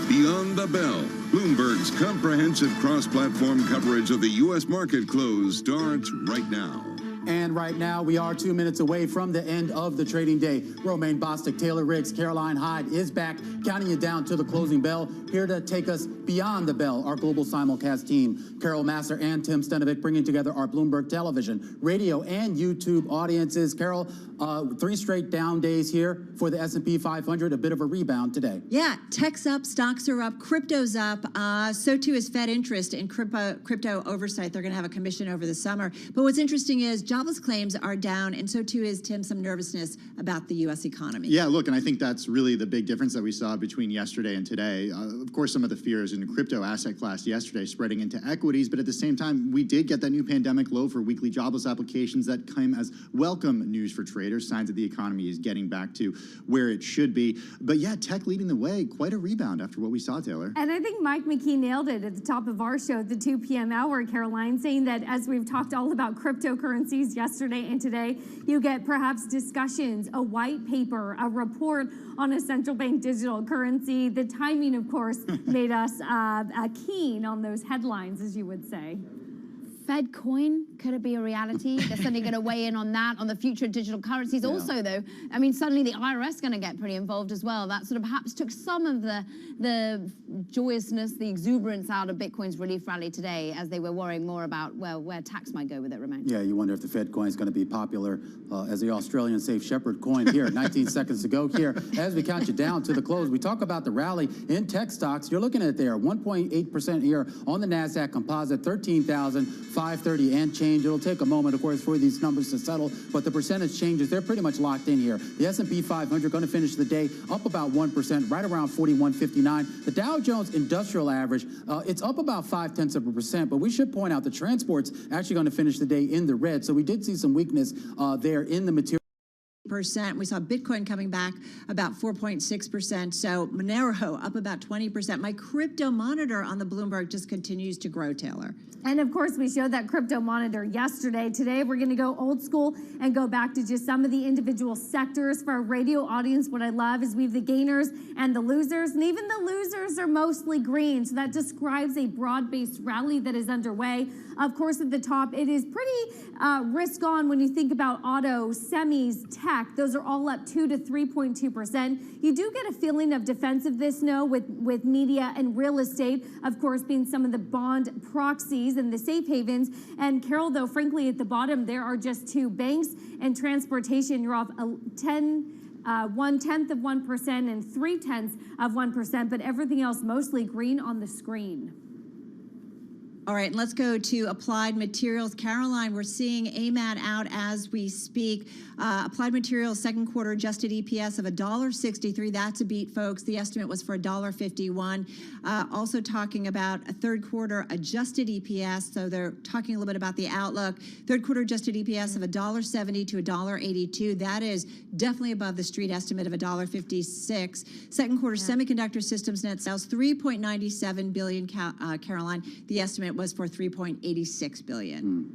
Beyond the Bell, Bloomberg's comprehensive cross-platform coverage of the U.S. market close starts right now. And right now, we are 2 minutes away from the end of the trading day. Romaine Bostick, Taylor Riggs, Caroline Hyde is back, counting you down to the closing bell. Here to take us beyond the bell, our global simulcast team. Carol Massar and Tim Stenovic bringing together our Bloomberg television, radio, and YouTube audiences. Carol, 3 straight down days here for the S&P 500, a bit of a rebound today. Yeah, tech's up, stocks are up, crypto's up. So too is Fed interest in crypto oversight. They're going to have a commission over the summer. But what's interesting is jobless claims are down, and so too is, Tim, some nervousness about the U.S. economy. Yeah, look, and I think that's really the big difference that we saw between yesterday and today. Of course, some of the fears in the crypto asset class yesterday spreading into equities, but at the same time, we did get that new pandemic low for weekly jobless applications that came as welcome news for traders, signs that the economy is getting back to where it should be. But yeah, tech leading the way, quite a rebound after what we saw, Taylor. And I think Mike McKee nailed it at the top of our show at the 2 p.m. hour, Caroline, saying that as we've talked all about cryptocurrencies yesterday and today, you get perhaps discussions, a white paper, a report on a central bank digital currency. The timing, of course, made us keen on those headlines, as you would say. Fed coin, could it be a reality? They're suddenly going to weigh in on that, on the future of digital currencies. Yeah. Also, though, I mean, suddenly the IRS going to get pretty involved as well. That sort of perhaps took some of the joyousness, the exuberance out of Bitcoin's relief rally today, as they were worrying more about, well, where tax might go with it, Romain. Yeah, you wonder if the Fed coin is going to be popular as the Australian safe shepherd coin here. 19 seconds to go here. As we count you down to the close, we talk about the rally in tech stocks. You're looking at it there, 1.8% here on the NASDAQ composite, 13,530 and change. It'll take a moment, of course, for these numbers to settle, but the percentage changes, they're pretty much locked in here. The S&P 500 going to finish the day up about 1%, right around 41.59. The Dow Jones Industrial Average, it's up about 0.5%, but we should point out the transport's actually going to finish the day in the red, so we did see some weakness there in the material. We saw Bitcoin coming back about 4.6%. So Monero up about 20%. My crypto monitor on the Bloomberg just continues to grow, Taylor. And of course, we showed that crypto monitor yesterday. Today, we're going to go old school and go back to just some of the individual sectors. For our radio audience, what I love is we have the gainers and the losers, and even the losers are mostly green. So that describes a broad-based rally that is underway. Of course, at the top, it is pretty risk on when you think about auto, semis, tech. Those are all up 2 to 3.2%. You do get a feeling of defensiveness, no, with media and real estate, of course, being some of the bond proxies and the safe havens. And Carol, though, frankly, at the bottom, there are just 2 banks and transportation. You're off 1/10 of 1% and 0.3 of 1%, but everything else mostly green on the screen. All right, let's go to Applied Materials. Caroline, we're seeing AMAT out as we speak. Applied Materials second quarter adjusted EPS of $1.63. That's a beat, folks. The estimate was for $1.51. Also talking about a third quarter adjusted EPS. So they're talking a little bit about the outlook. Third quarter adjusted EPS of $1.70 to $1.82. That is definitely above the street estimate of $1.56. Second quarter semiconductor systems net sales, $3.97 billion, Caroline. The estimate was for $3.86 billion.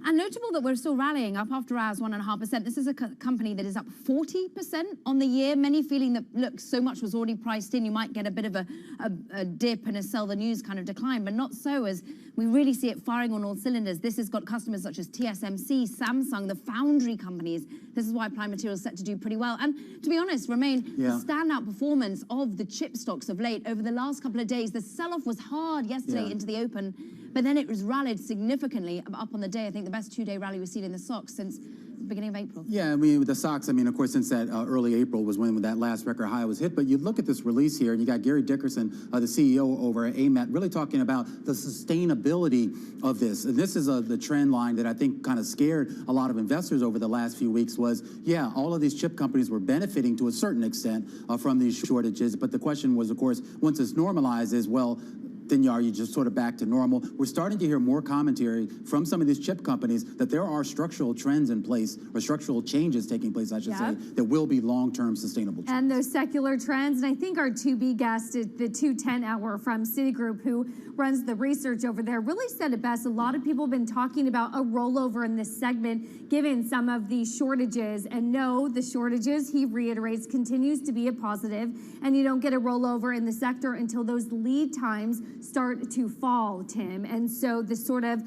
And notable that we're still rallying up after hours 1.5%. This is a company that is up 40% on the year. Many feeling that, look, so much was already priced in. You might get a bit of a dip and a sell the news kind of decline, but not so, as we really see it firing on all cylinders. This has got customers such as TSMC, Samsung, the foundry companies. This is why Applied Materials is set to do pretty well. And to be honest, Romain, the standout performance of the chip stocks of late over the last couple of days, the sell-off was hard yesterday into the open, but then it was rallied significantly up on the day. I think the best two-day rally we've seen in the stocks since the beginning of April. Yeah, I mean, with the stocks, I mean, of course, since that early April was when that last record high was hit. But you look at this release here, and you got Gary Dickerson, the CEO over at AMAT, really talking about the sustainability of this. And this is the trend line that I think kind of scared a lot of investors over the last few weeks was, yeah, all of these chip companies were benefiting to a certain extent from these shortages. But the question was, of course, once it's normalized, is, well, then are you just sort of back to normal? We're starting to hear more commentary from some of these chip companies that there are structural trends in place, or structural changes taking place, I should say, that will be long-term sustainable trends. And those secular trends, and I think our 2B guest at the 210 hour from Citigroup, who runs the research over there, really said it best. A lot of people have been talking about a rollover in this segment, given some of the shortages. And no, the shortages, he reiterates, continues to be a positive, and you don't get a rollover in the sector until those lead times start to fall, Tim. And so this sort of,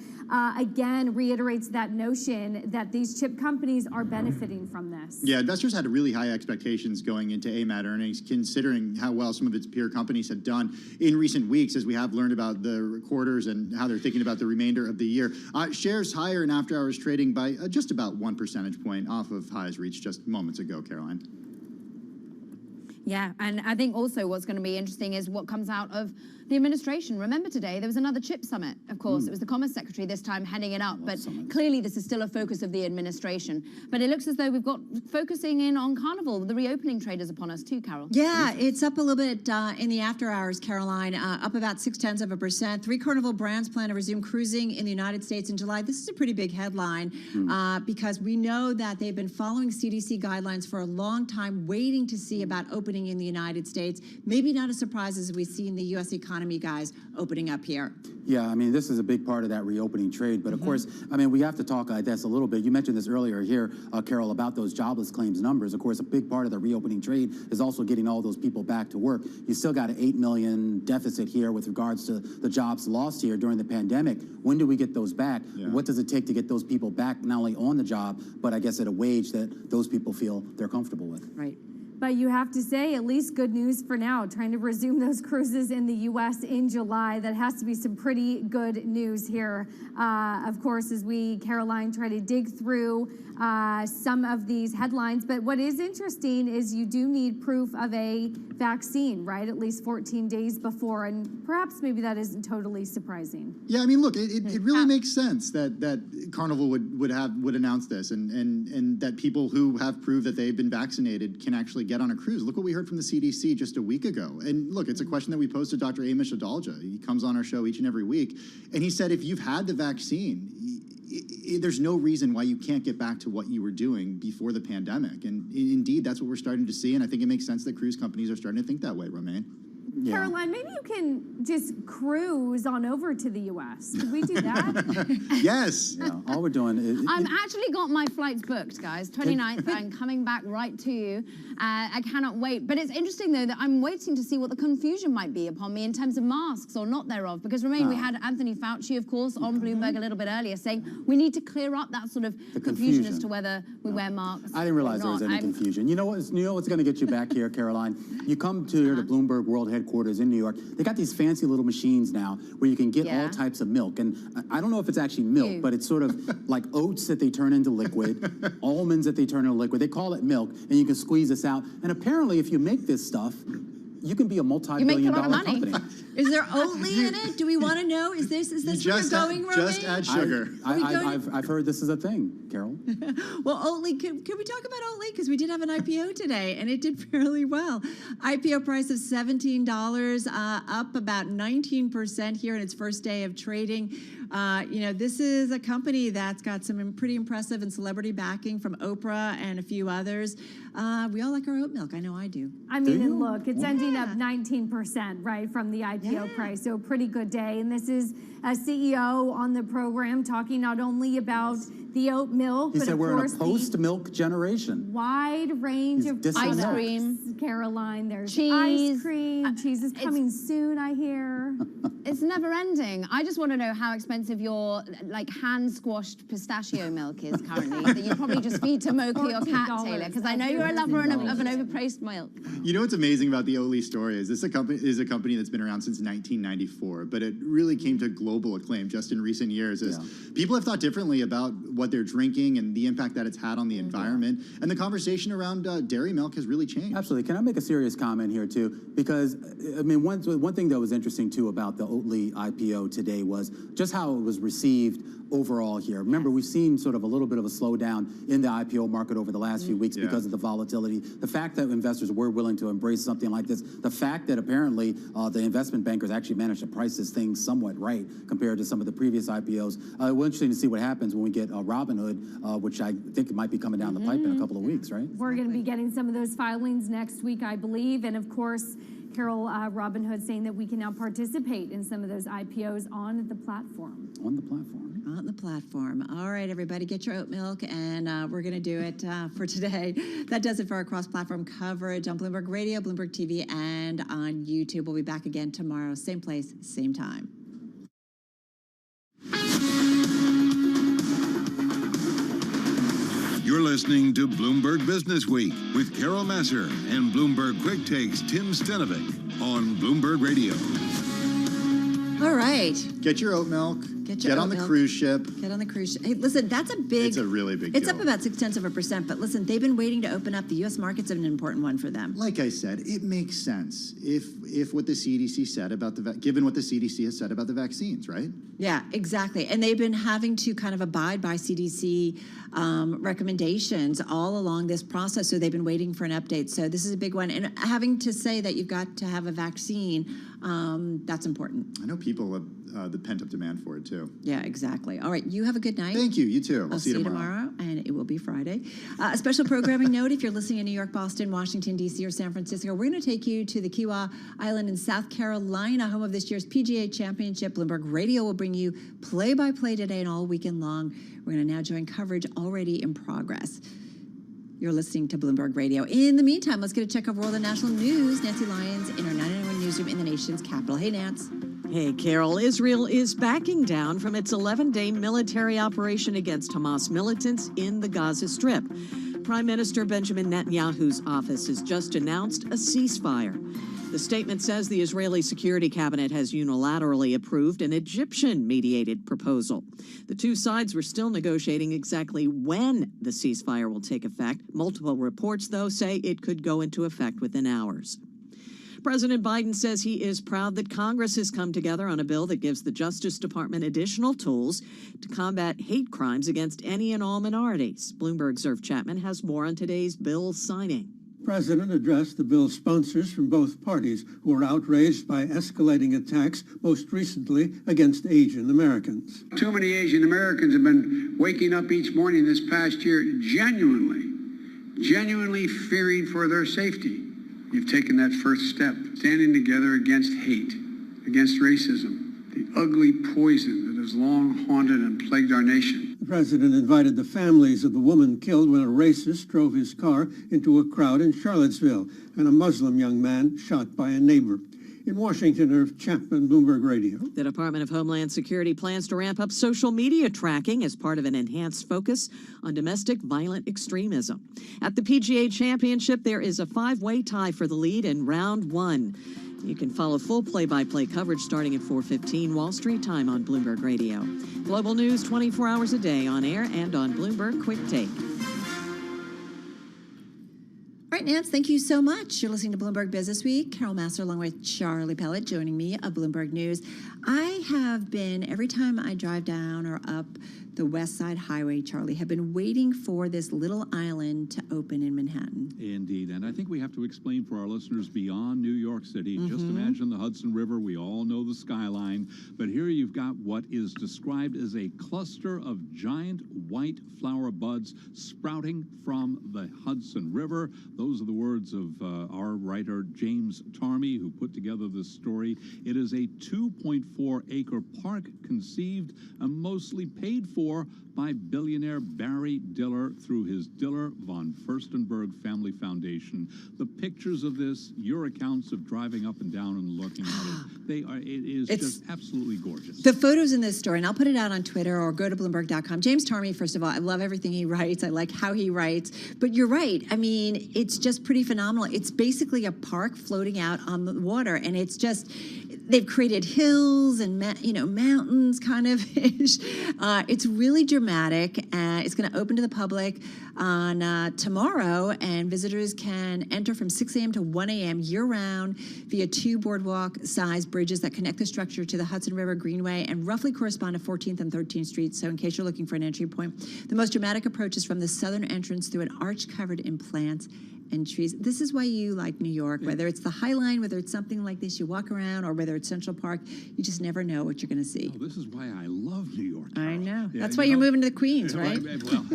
again, reiterates that notion that these chip companies are benefiting from this. Yeah, investors had really high expectations going into AMAT earnings, considering how well some of its peer companies have done in recent weeks, as we have learned about the quarters and how they're thinking about the remainder of the year. Shares higher in after-hours trading by just about 1 percentage point off of highs reached just moments ago, Caroline. Yeah, and I think also what's going to be interesting is what comes out of the administration. Remember today, there was another chip summit, of course. It was the Commerce Secretary this time heading it up, but clearly this is still a focus of the administration. But it looks as though we've got focusing in on Carnival. The reopening trade is upon us too, Carol. Yeah, it's up a little bit in the after hours, Caroline, up about 0.6%. 3 Carnival brands plan to resume cruising in the United States in July. This is a pretty big headline because we know that they've been following CDC guidelines for a long time, waiting to see about opening in the United States. Maybe not a surprise as we see in the U.S. economy, guys, opening up here. Yeah, I mean, this is a big part of that reopening trade. But of course, I mean, we have to talk like this a little bit. You mentioned this earlier here, Carol, about those jobless claims numbers. Of course, a big part of the reopening trade is also getting all those people back to work. You still got an 8 million deficit here with regards to the jobs lost here during the pandemic. When do we get those back? Yeah. What does it take to get those people back, not only on the job, but I guess at a wage that those people feel they're comfortable with? Right. But you have to say, at least good news for now, trying to resume those cruises in the U.S. in July. That has to be some pretty good news here. Of course, as we, Caroline, try to dig through some of these headlines. But what is interesting is you do need proof of a vaccine, right? At least 14 days before. And perhaps maybe that isn't totally surprising. Yeah, I mean, look, it really makes sense that Carnival would announce this and that people who have proved that they've been vaccinated can actually get on a cruise. Look what we heard from the CDC just a week ago. And look, it's a question that we posed to Dr. Amish Adalja. He comes on our show each and every week. And he said, if you've had the vaccine, there's no reason why you can't get back to what you were doing before the pandemic. And indeed, that's what we're starting to see. And I think it makes sense that cruise companies are starting to think that way, Romain. Yeah. Caroline, maybe you can just cruise on over to the U.S. Could we do that? Yes. Yeah, all we're doing is... I've actually got my flights booked, guys. 29th, I'm coming back right to you. I cannot wait. But it's interesting, though, that I'm waiting to see what the confusion might be upon me in terms of masks or not thereof. Because, Romain, we had Anthony Fauci, of course, on Bloomberg a little bit earlier saying we need to clear up that sort of confusion as to whether we wear masks. I didn't realize there was any confusion. You know what's going to get you back here, Caroline? You come to here to Bloomberg World Headquarters in New York. They got these fancy little machines now where you can get all types of milk. And I don't know if it's actually milk, but it's sort of like oats that they turn into liquid, almonds that they turn into liquid. They call it milk, and you can squeeze this out. And apparently, if you make this stuff, you can be a multi-billion-dollar company. Is there Oatly in it? Do we want to know? Is this where you're going, Romain? Just add sugar. I've heard this is a thing, Carol. Well, Oatly, could we talk about Oatly? Because we did have an IPO today, and it did fairly well. IPO price of $17, up about 19% here in its first day of trading. This is a company that's got some pretty impressive and celebrity backing from Oprah and a few others. We all like our oat milk. I know I do. I mean, and look, it's ending up 19%, right, from the IPO price. So a pretty good day. And this is a CEO on the program talking not only about the oat milk, He but said of we're in course a post-milk generation. wide range of ice cream. Caroline, there's Cheese. ice cream. Cheese is coming soon, I hear. It's never ending. I just want to know how expensive your hand-squashed pistachio milk is currently that you probably just feed to Moki or Cat, Taylor, because I know you're a lover of an overpriced milk. You know what's amazing about the Oatly story is this is a company that's been around since 1994, but it really came to global acclaim just in recent years as people have thought differently about what they're drinking and the impact that it's had on the environment. And the conversation around dairy milk has really changed. Absolutely. Can I make a serious comment here, too? Because, I mean, one thing that was interesting, too, about the Oatly IPO today was just how it was received overall here. Remember, we've seen sort of a little bit of a slowdown in the IPO market over the last few weeks because of the volatility. The fact that investors were willing to embrace something like this, the fact that apparently the investment bankers actually managed to price this thing somewhat right compared to some of the previous IPOs. We're interesting to see what happens when we get Robinhood, which I think might be coming down the pipe in a couple of weeks, right? We're going to be getting some of those filings next week, I believe. And of course, Carol, Robinhood saying that we can now participate in some of those IPOs on the platform. On the platform. On the platform. All right, everybody, get your oat milk, and we're going to do it for today. That does it for our cross-platform coverage on Bloomberg Radio, Bloomberg TV, and on YouTube. We'll be back again tomorrow, same place, same time. You're listening to Bloomberg Business Week with Carol Masser and Bloomberg Quick Takes Tim Stenovic on Bloomberg Radio. All right. Get your oat milk. Get on the cruise ship. Get on the cruise ship. Hey, listen, that's a big... It's a really big It's deal. up about 0.6%, but listen, they've been waiting to open up. The U.S. market's an important one for them. Like I said, it makes sense if what the CDC said about given what the CDC has said about the vaccines, right? Yeah, exactly. And they've been having to kind of abide by CDC recommendations all along this process, so they've been waiting for an update. So this is a big one. And having to say that you've got to have a vaccine, that's important. I know people have the pent-up demand for it, too. Yeah, exactly. All right, you have a good night. Thank you. You too. I'll see you tomorrow, and it will be Friday. A special programming note, if you're listening in New York, Boston, Washington, D.C., or San Francisco, we're going to take you to the Kiawah Island in South Carolina, home of this year's PGA Championship. Bloomberg Radio will bring you play-by-play today and all weekend long. We're going to now join coverage already in progress. You're listening to Bloomberg Radio. In the meantime, let's get a check of world and national news. Nancy Lyons in our 991 newsroom in the nation's capital. Hey, Nance. Hey, Carol. Israel is backing down from its 11-day military operation against Hamas militants in the Gaza Strip. Prime Minister Benjamin Netanyahu's office has just announced a ceasefire. The statement says the Israeli Security Cabinet has unilaterally approved an Egyptian-mediated proposal. The two sides were still negotiating exactly when the ceasefire will take effect. Multiple reports, though, say it could go into effect within hours. President Biden says he is proud that Congress has come together on a bill that gives the Justice Department additional tools to combat hate crimes against any and all minorities. Bloomberg's Irv Chapman has more on today's bill signing. The President addressed the bill's sponsors from both parties who are outraged by escalating attacks, most recently against Asian Americans. Too many Asian Americans have been waking up each morning this past year genuinely fearing for their safety. You've taken that first step, standing together against hate, against racism, the ugly poison that has long haunted and plagued our nation. The President invited the families of the woman killed when a racist drove his car into a crowd in Charlottesville and a Muslim young man shot by a neighbor. In Washington, Irv Chapman, Bloomberg Radio. The Department of Homeland Security plans to ramp up social media tracking as part of an enhanced focus on domestic violent extremism. At the PGA Championship, there is a 5-way tie for the lead in round 1. You can follow full play-by-play coverage starting at 4:15 Wall Street time on Bloomberg Radio. Global news 24 hours a day on air and on Bloomberg Quick Take. All right, Nance, thank you so much. You're listening to Bloomberg Business Week. Carol Masser along with Charlie Pellet joining me of Bloomberg News. I have been, every time I drive down or up the West Side Highway, Charlie, have been waiting for this little island to open in Manhattan. Indeed, and I think we have to explain for our listeners beyond New York City. Just imagine the Hudson River. We all know the skyline, but here you've got what is described as a cluster of giant white flower buds sprouting from the Hudson River. Those are the words of our writer James Tarmy, who put together this story. It is a 2.4-acre park conceived and mostly paid for by billionaire Barry Diller through his Diller von Furstenberg Family Foundation. The pictures of this, your accounts of driving up and down and looking at it, it's just absolutely gorgeous. The photos in this story, and I'll put it out on Twitter or go to Bloomberg.com. James Tarmy, first of all, I love everything he writes. I like how he writes. But you're right. I mean, it's just pretty phenomenal. It's basically a park floating out on the water, and it's just... They've created hills and mountains, kind of. It's really dramatic. It's going to open to the public on tomorrow, and visitors can enter from 6 a.m. to 1 a.m. year-round via 2 boardwalk-sized bridges that connect the structure to the Hudson River Greenway and roughly correspond to 14th and 13th Streets. So in case you're looking for an entry point, the most dramatic approach is from the southern entrance through an arch covered in plants and trees. This is why you like New York, whether it's the High Line, whether it's something like this, you walk around, or whether it's Central Park, you just never know what you're going to see. Oh, this is why I love New York. I know. Yeah, That's why you're moving to the Queens, right? Well,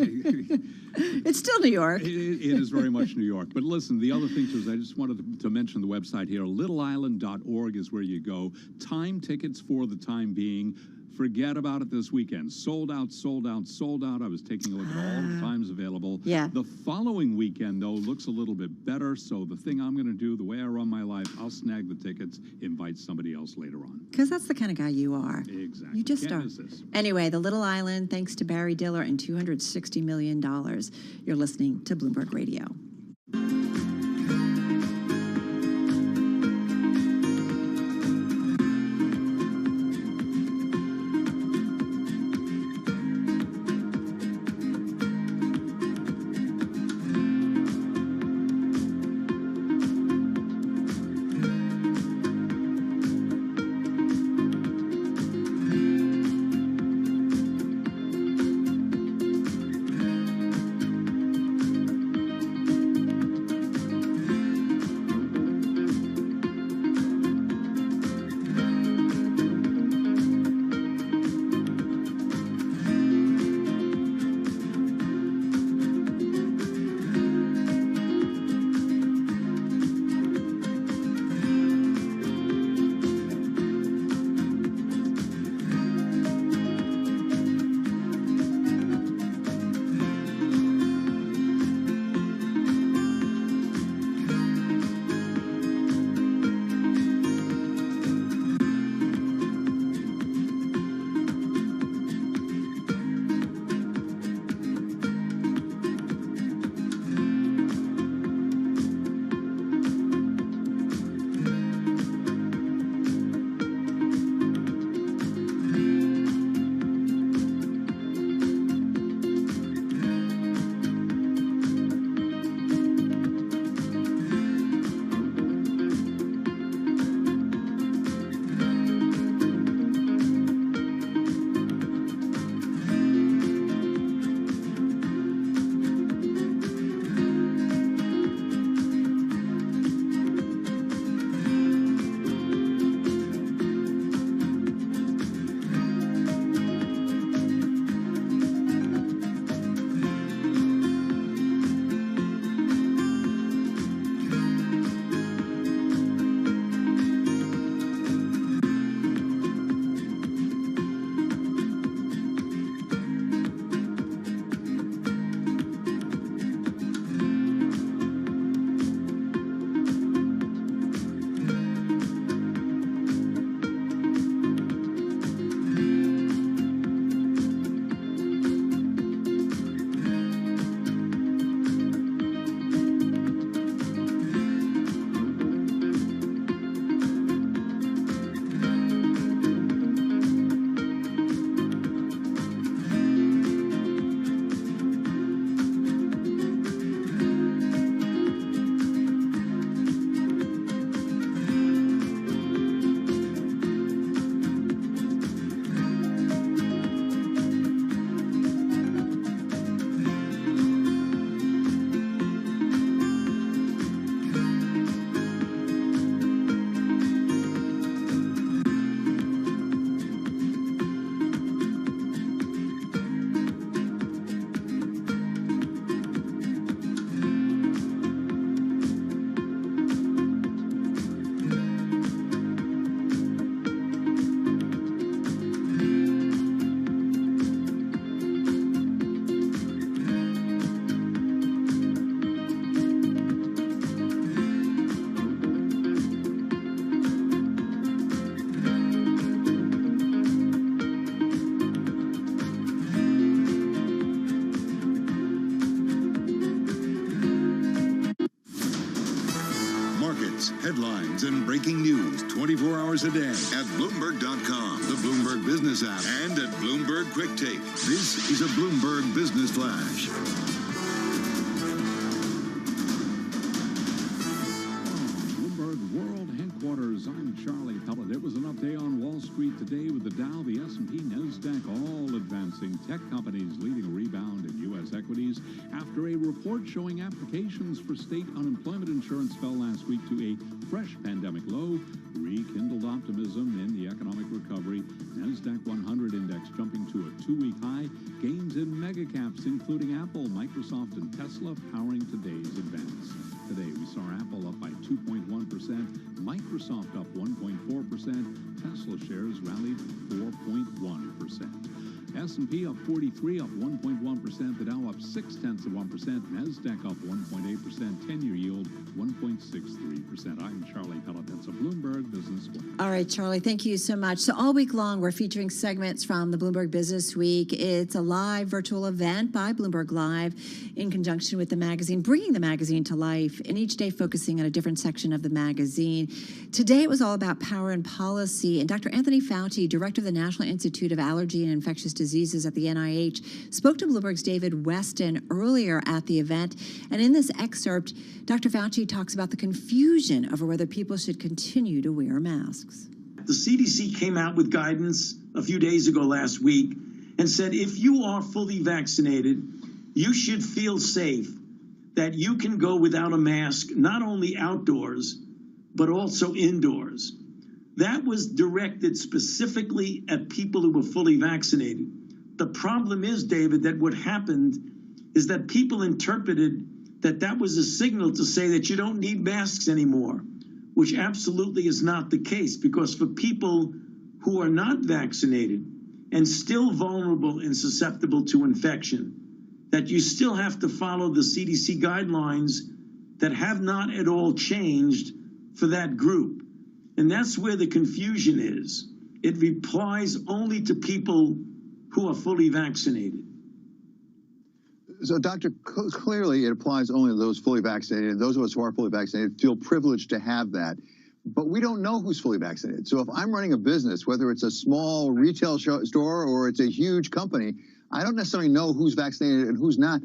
it's still New York. It is very much New York. But listen, the other thing is I just wanted to mention the website here. littleisland.org is where you go. Time tickets for the time being. Forget about it this weekend. Sold out, sold out, sold out. I was taking a look at all the times available. Yeah. The following weekend, though, looks a little bit better. So the thing I'm going to do, the way I run my life, I'll snag the tickets, invite somebody else later on. Because that's the kind of guy you are. Exactly. You just Can't are. miss this. Anyway, the Little Island, thanks to Barry Diller and $260 million. You're listening to Bloomberg Radio. stories, headlines, and breaking news 24 hours a day at Bloomberg.com, the Bloomberg Business app, and at Bloomberg Quick Take. This is a Bloomberg Business Flash. I'm Charlie Pellet. It was an update on Wall Street today with the Dow, the S&P, NASDAQ all advancing. Tech companies leading a rebound in U.S. equities after a report showing applications for state unemployment insurance fell last week to a fresh pandemic low, rekindled optimism in the economic recovery. NASDAQ 100 index jumping to a 2-week high. Gains in mega caps, including Apple, Microsoft, and Tesla, powering today's advance. Today, we saw Apple up by 2.1%, Microsoft up 1.4%, Tesla shares rallied 4.1%. S&P up 43, up 1.1%, the Dow up 0.6%, NASDAQ up 1.8%, 10-year yield 1.63%. I'm Charlie Pellet. That's a Bloomberg Business Flash. All right, Charlie, thank you so much. So all week long, we're featuring segments from the Bloomberg Business Week. It's a live virtual event by Bloomberg Live in conjunction with the magazine, bringing the magazine to life, and each day focusing on a different section of the magazine. Today, it was all about power and policy, and Dr. Anthony Fauci, director of the National Institute of Allergy and Infectious Diseases at the NIH, spoke to Bloomberg's David Weston earlier at the event. And in this excerpt, Dr. Fauci talks about the confusion over whether people should continue to wear masks. The CDC came out with guidance a few days ago last week and said if you are fully vaccinated, you should feel safe that you can go without a mask, not only outdoors, but also indoors. That was directed specifically at people who were fully vaccinated. The problem is, David, that what happened is that people interpreted that that was a signal to say that you don't need masks anymore, which absolutely is not the case, because for people who are not vaccinated and still vulnerable and susceptible to infection, that you still have to follow the CDC guidelines that have not at all changed for that group. And that's where the confusion is. It applies only to people who are fully vaccinated. So, Doctor, clearly it applies only to those fully vaccinated, and those of us who are fully vaccinated feel privileged to have that. But we don't know who's fully vaccinated. So if I'm running a business, whether it's a small retail store or it's a huge company, I don't necessarily know who's vaccinated and who's not.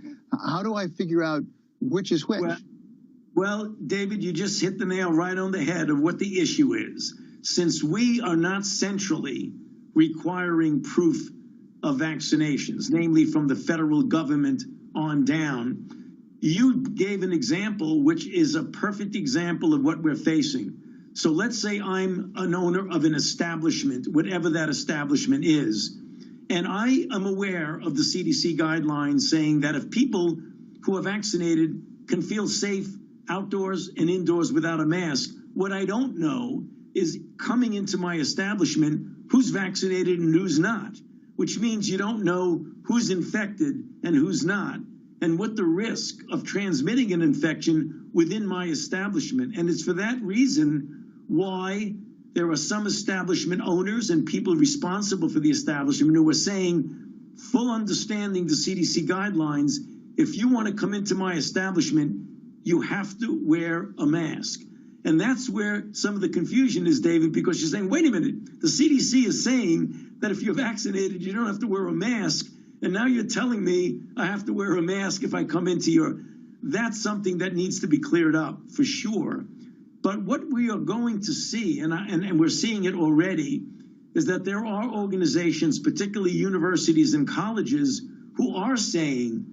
How do I figure out which is which? Well, David, you just hit the nail right on the head of what the issue is. Since we are not centrally requiring proof of vaccinations, namely from the federal government on down, you gave an example which is a perfect example of what we're facing. So let's say I'm an owner of an establishment, whatever that establishment is, and I am aware of the CDC guidelines saying that if people who are vaccinated can feel safe outdoors and indoors without a mask, what I don't know is coming into my establishment who's vaccinated and who's not, which means you don't know who's infected and who's not, and what the risk of transmitting an infection within my establishment. And it's for that reason why there are some establishment owners and people responsible for the establishment who are saying, full understanding the CDC guidelines, if you want to come into my establishment, you have to wear a mask. And that's where some of the confusion is, David, because you're saying, wait a minute, the CDC is saying that if you're vaccinated, you don't have to wear a mask. And now you're telling me I have to wear a mask if I come into your... That's something that needs to be cleared up for sure. But what we are going to see, and we're seeing it already, is that there are organizations, particularly universities and colleges, who are saying,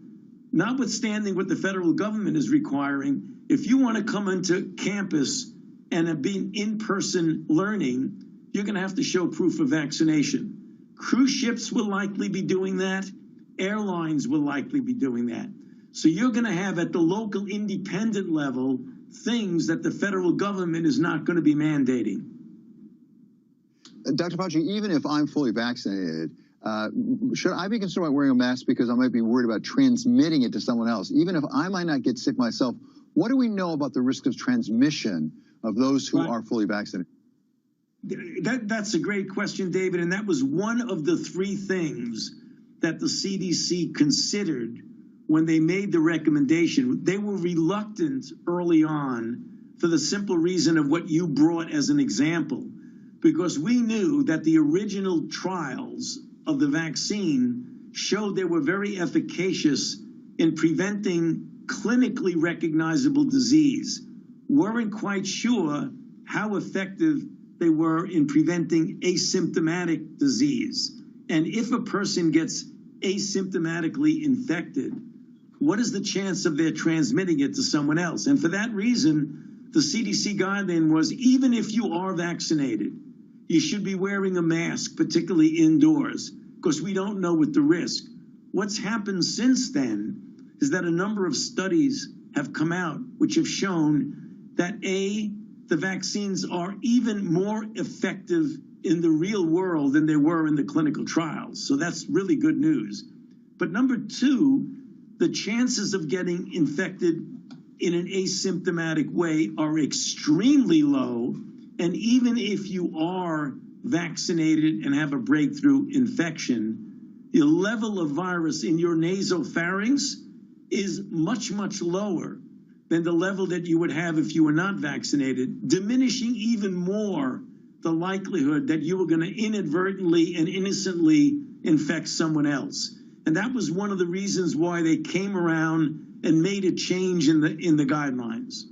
notwithstanding what the federal government is requiring, if you want to come into campus and be in-person learning, you're going to have to show proof of vaccination. Cruise ships will likely be doing that. Airlines will likely be doing that. So you're going to have at the local independent level things that the federal government is not going to be mandating. Dr. Fauci, even if I'm fully vaccinated, should I be concerned about wearing a mask because I might be worried about transmitting it to someone else? Even if I might not get sick myself, what do we know about the risk of transmission of those who are fully vaccinated? That's a great question, David, and that was one of the three things that the CDC considered when they made the recommendation. They were reluctant early on for the simple reason of what you brought as an example, because we knew that the original trials of the vaccine showed they were very efficacious in preventing clinically recognizable disease. Weren't quite sure how effective they were in preventing asymptomatic disease. And if a person gets asymptomatically infected, what is the chance of their transmitting it to someone else? And for that reason, the CDC guideline was, even if you are vaccinated, you should be wearing a mask, particularly indoors, because we don't know what the risk. What's happened since then is that a number of studies have come out which have shown that the vaccines are even more effective in the real world than they were in the clinical trials. So that's really good news. But number two, the chances of getting infected in an asymptomatic way are extremely low. And even if you are vaccinated and have a breakthrough infection, the level of virus in your nasopharynx is much, much lower than the level that you would have if you were not vaccinated, diminishing even more the likelihood that you were going to inadvertently and innocently infect someone else. And that was one of the reasons why they came around and made a change in the guidelines.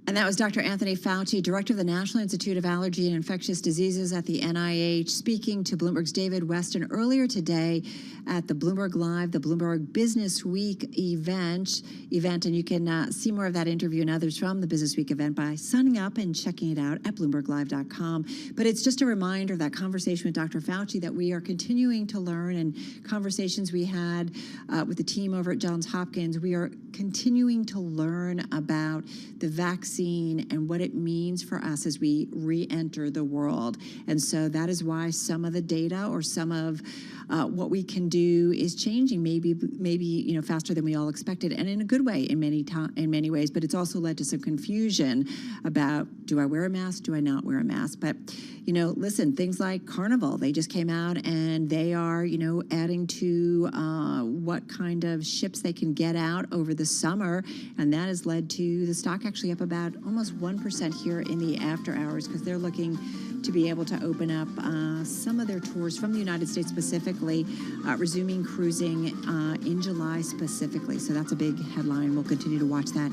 And that was Dr. Anthony Fauci, director of the National Institute of Allergy and Infectious Diseases at the NIH, speaking to Bloomberg's David Weston earlier today at the Bloomberg Live, the Bloomberg Business Week event. And you can see more of that interview and others from the Business Week event by signing up and checking it out at BloombergLive.com. But it's just a reminder, that conversation with Dr. Fauci, that we are continuing to learn, and conversations we had with the team over at Johns Hopkins, we are continuing to learn about the vaccine and what it means for us as we re-enter the world. And so that is why some of the data, or some of what we can do, is changing, maybe faster than we all expected, and in a good way in many ways. But it's also led to some confusion about, do I wear a mask? Do I not wear a mask? But listen, things like Carnival, they just came out and they are adding to what kind of ships they can get out over the summer, and that has led to the stock actually up about almost 1% here in the after hours, because they're looking to be able to open up some of their tours from the United States specifically, resuming cruising in July specifically. So that's a big headline. We'll continue to watch that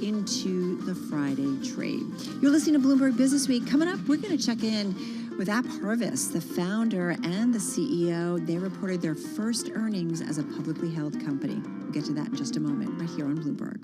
into the Friday trade. You're listening to Bloomberg Business Week. Coming up, we're going to check in with App Harvest, the founder and the CEO. They reported their first earnings as a publicly held company. We'll get to that in just a moment, right here on Bloomberg.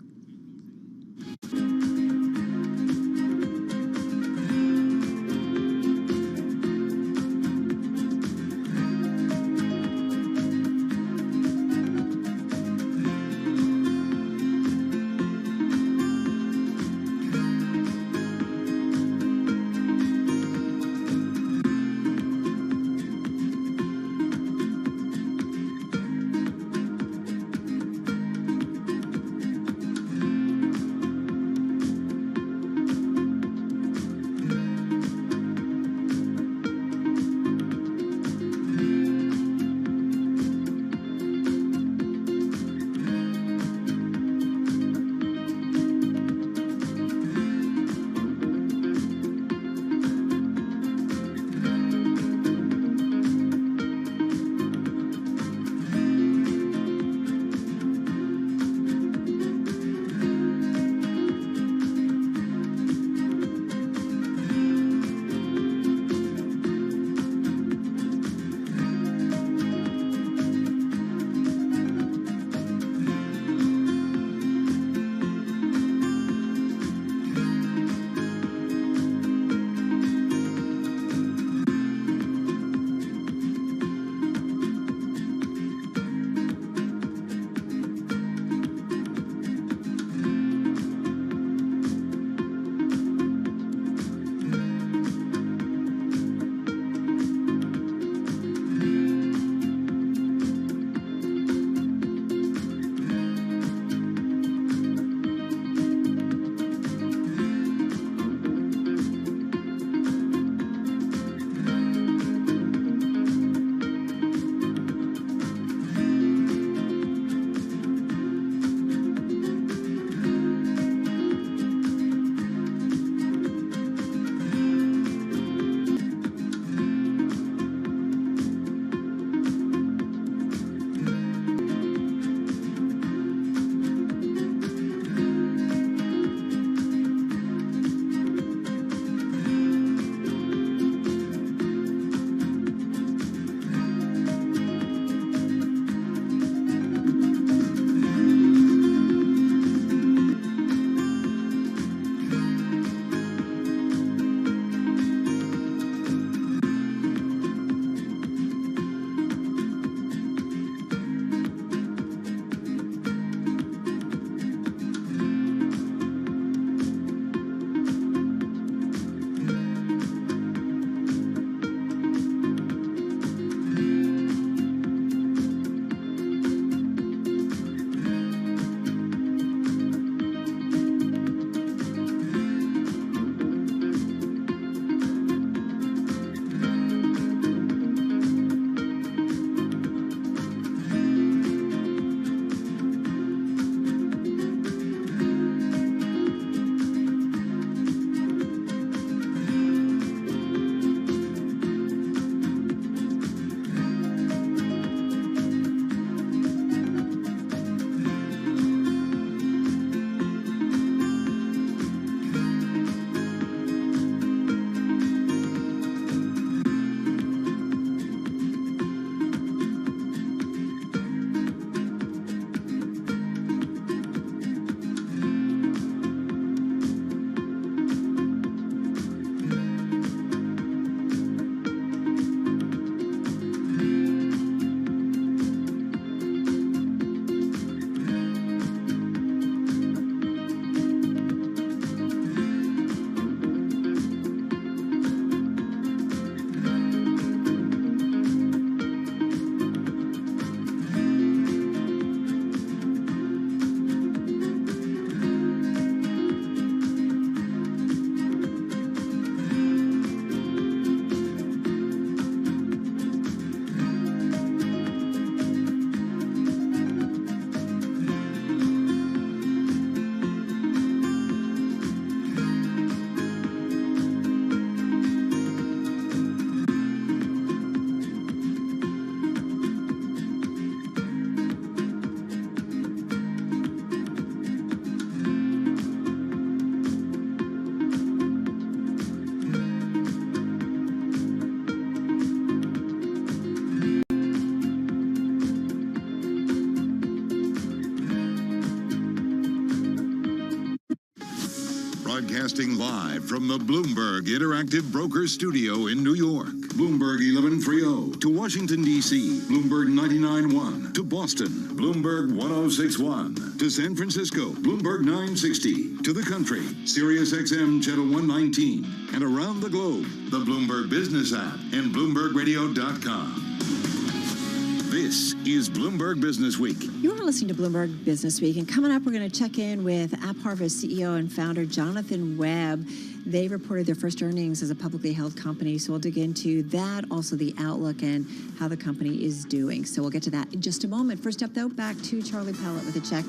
Broadcasting live from the Bloomberg Interactive Broker Studio in New York. Bloomberg 1130 to Washington, D.C. Bloomberg 99.1 to Boston. Bloomberg 106.1 to San Francisco. Bloomberg 960 to the country. Sirius XM Channel 119. And around the globe, the Bloomberg Business app and BloombergRadio.com. This is Bloomberg Business Week. You are listening to Bloomberg Business Week, and coming up, we're going to check in with AppHarvest CEO and founder Jonathan Webb. They reported their first earnings as a publicly held company, so we'll dig into that, also the outlook and how the company is doing. So we'll get to that in just a moment. First up, though, back to Charlie Pellet with a check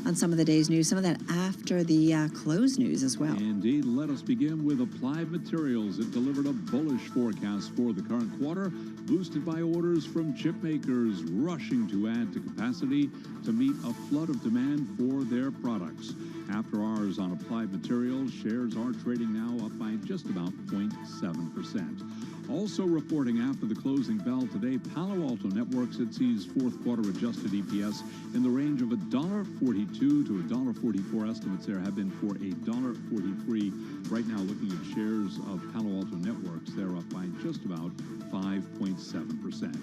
on some of the day's news, some of that after the close news as well. Indeed, let us begin with Applied Materials. It delivered a bullish forecast for the current quarter, boosted by orders from chip makers rushing to add to capacity to meet a flood of demand for their products. After hours on Applied Materials, shares are trading now up by just about 0.7%. Also reporting after the closing bell today, Palo Alto Networks, it sees fourth quarter adjusted EPS in the range of $1.42 to $1.44. Estimates there have been for $1.43. Right now, looking at shares of Palo Alto Networks, they're up by just about 5.7%.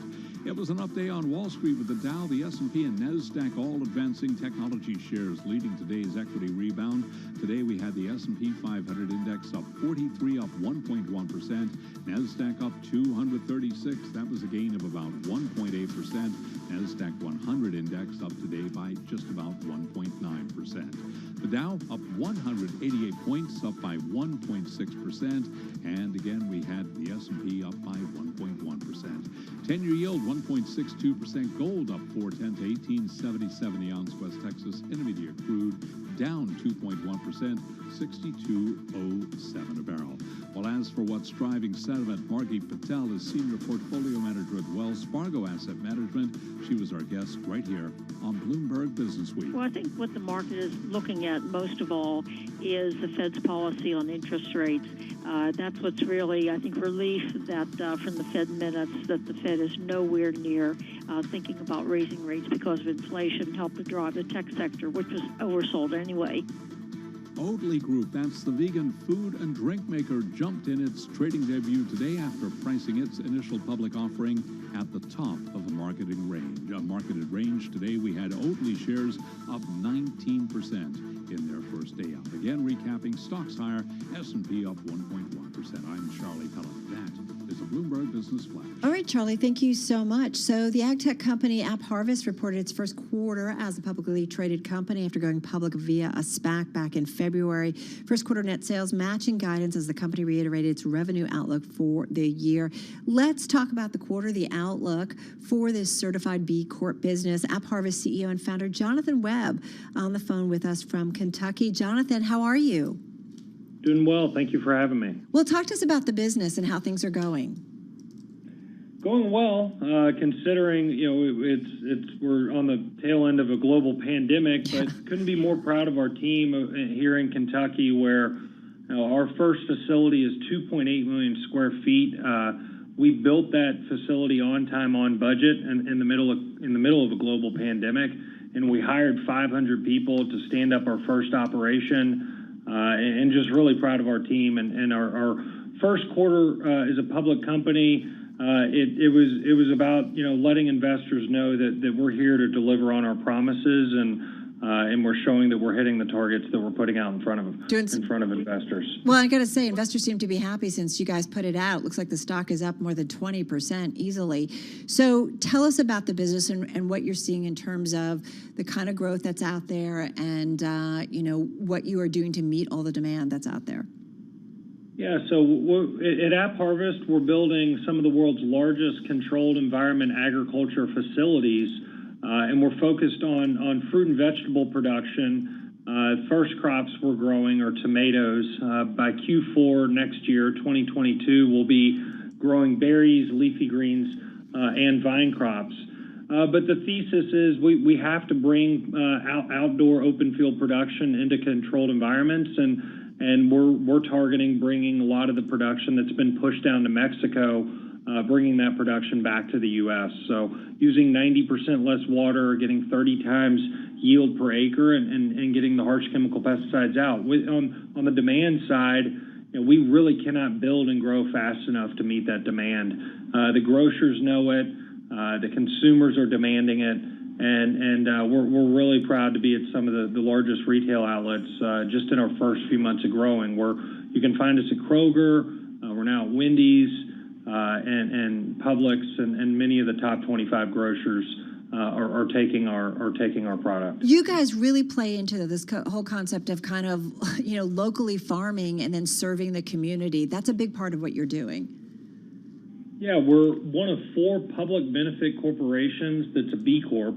It was an up day on Wall Street with the Dow, the S&P, and NASDAQ all advancing. Technology shares leading today's equity rebound. Today we had the S&P 500 index up 43, up 1.1%. NASDAQ up 236. That was a gain of about 1.8%. NASDAQ 100 index up today by just about 1.9%. The Dow up 188 points, up by 1.6%. And again, we had the S&P up by 1.1%. 10-year yield 1.62%. Gold up 4.10 to 18.77 the ounce. West Texas Intermediate crude down 2.1%, 62.07 a barrel. Well, as for what's driving sentiment, Margie Patel is Senior Portfolio Manager at Wells Fargo Asset Management. She was our guest right here on Bloomberg Business Week. Well, I think what the market is looking at most of all is the Fed's policy on interest rates. That's what's really, I think, relief that from the Fed minutes that the Fed is nowhere near thinking about raising rates because of inflation helped to drive the tech sector, which was oversold anyway. Oatly Group, that's the vegan food and drink maker, jumped in its trading debut today after pricing its initial public offering at the top of the marketed range. Today we had Oatly shares up 19% in their first day up. Again, recapping stocks higher, S&P up 1.1%. I'm Charlie Pellet. That is a Bloomberg Business Flash. All right, Charlie, thank you so much. So the ag tech company AppHarvest reported its first quarter as a publicly traded company after going public via a SPAC back in February. First quarter net sales matching guidance as the company reiterated its revenue outlook for the year. Let's talk about the quarter, the outlook for this certified B Corp business. AppHarvest CEO and founder Jonathan Webb on the phone with us from Kentucky. Jonathan, how are you? Doing well. Thank you for having me. Well, talk to us about the business and how things are going. Going well, considering we're on the tail end of a global pandemic, but couldn't be more proud of our team here in Kentucky, where our first facility is 2.8 million square feet. We built that facility on time, on budget, and in the middle of a global pandemic, and we hired 500 people to stand up our first operation. And just really proud of our team and our first quarter as a public company. It was about letting investors know that we're here to deliver on our promises and we're showing that we're hitting the targets that we're putting out in front of investors. Well, I got to say, investors seem to be happy since you guys put it out. Looks like the stock is up more than 20% easily. So tell us about the business and what you're seeing in terms of the kind of growth that's out there and what you are doing to meet all the demand that's out there. Yeah, so at AppHarvest, we're building some of the world's largest controlled environment agriculture facilities, and we're focused on fruit and vegetable production. First crops we're growing are tomatoes. By Q4 next year, 2022, we'll be growing berries, leafy greens, and vine crops. But the thesis is we have to bring outdoor open field production into controlled environments, and we're targeting bringing a lot of the production that's been pushed down to Mexico bringing that production back to the U.S. So using 90% less water, getting 30 times yield per acre, and getting the harsh chemical pesticides out. On the demand side, we really cannot build and grow fast enough to meet that demand. The grocers know it. The consumers are demanding it. And we're really proud to be at some of the largest retail outlets just in our first few months of growing. You can find us at Kroger. We're now at Wendy's and Publix, and many of the top 25 grocers are taking our product. You guys really play into this whole concept of kind of locally farming and then serving the community. That's a big part of what you're doing. Yeah, we're one of 4 public benefit corporations that's a B Corp.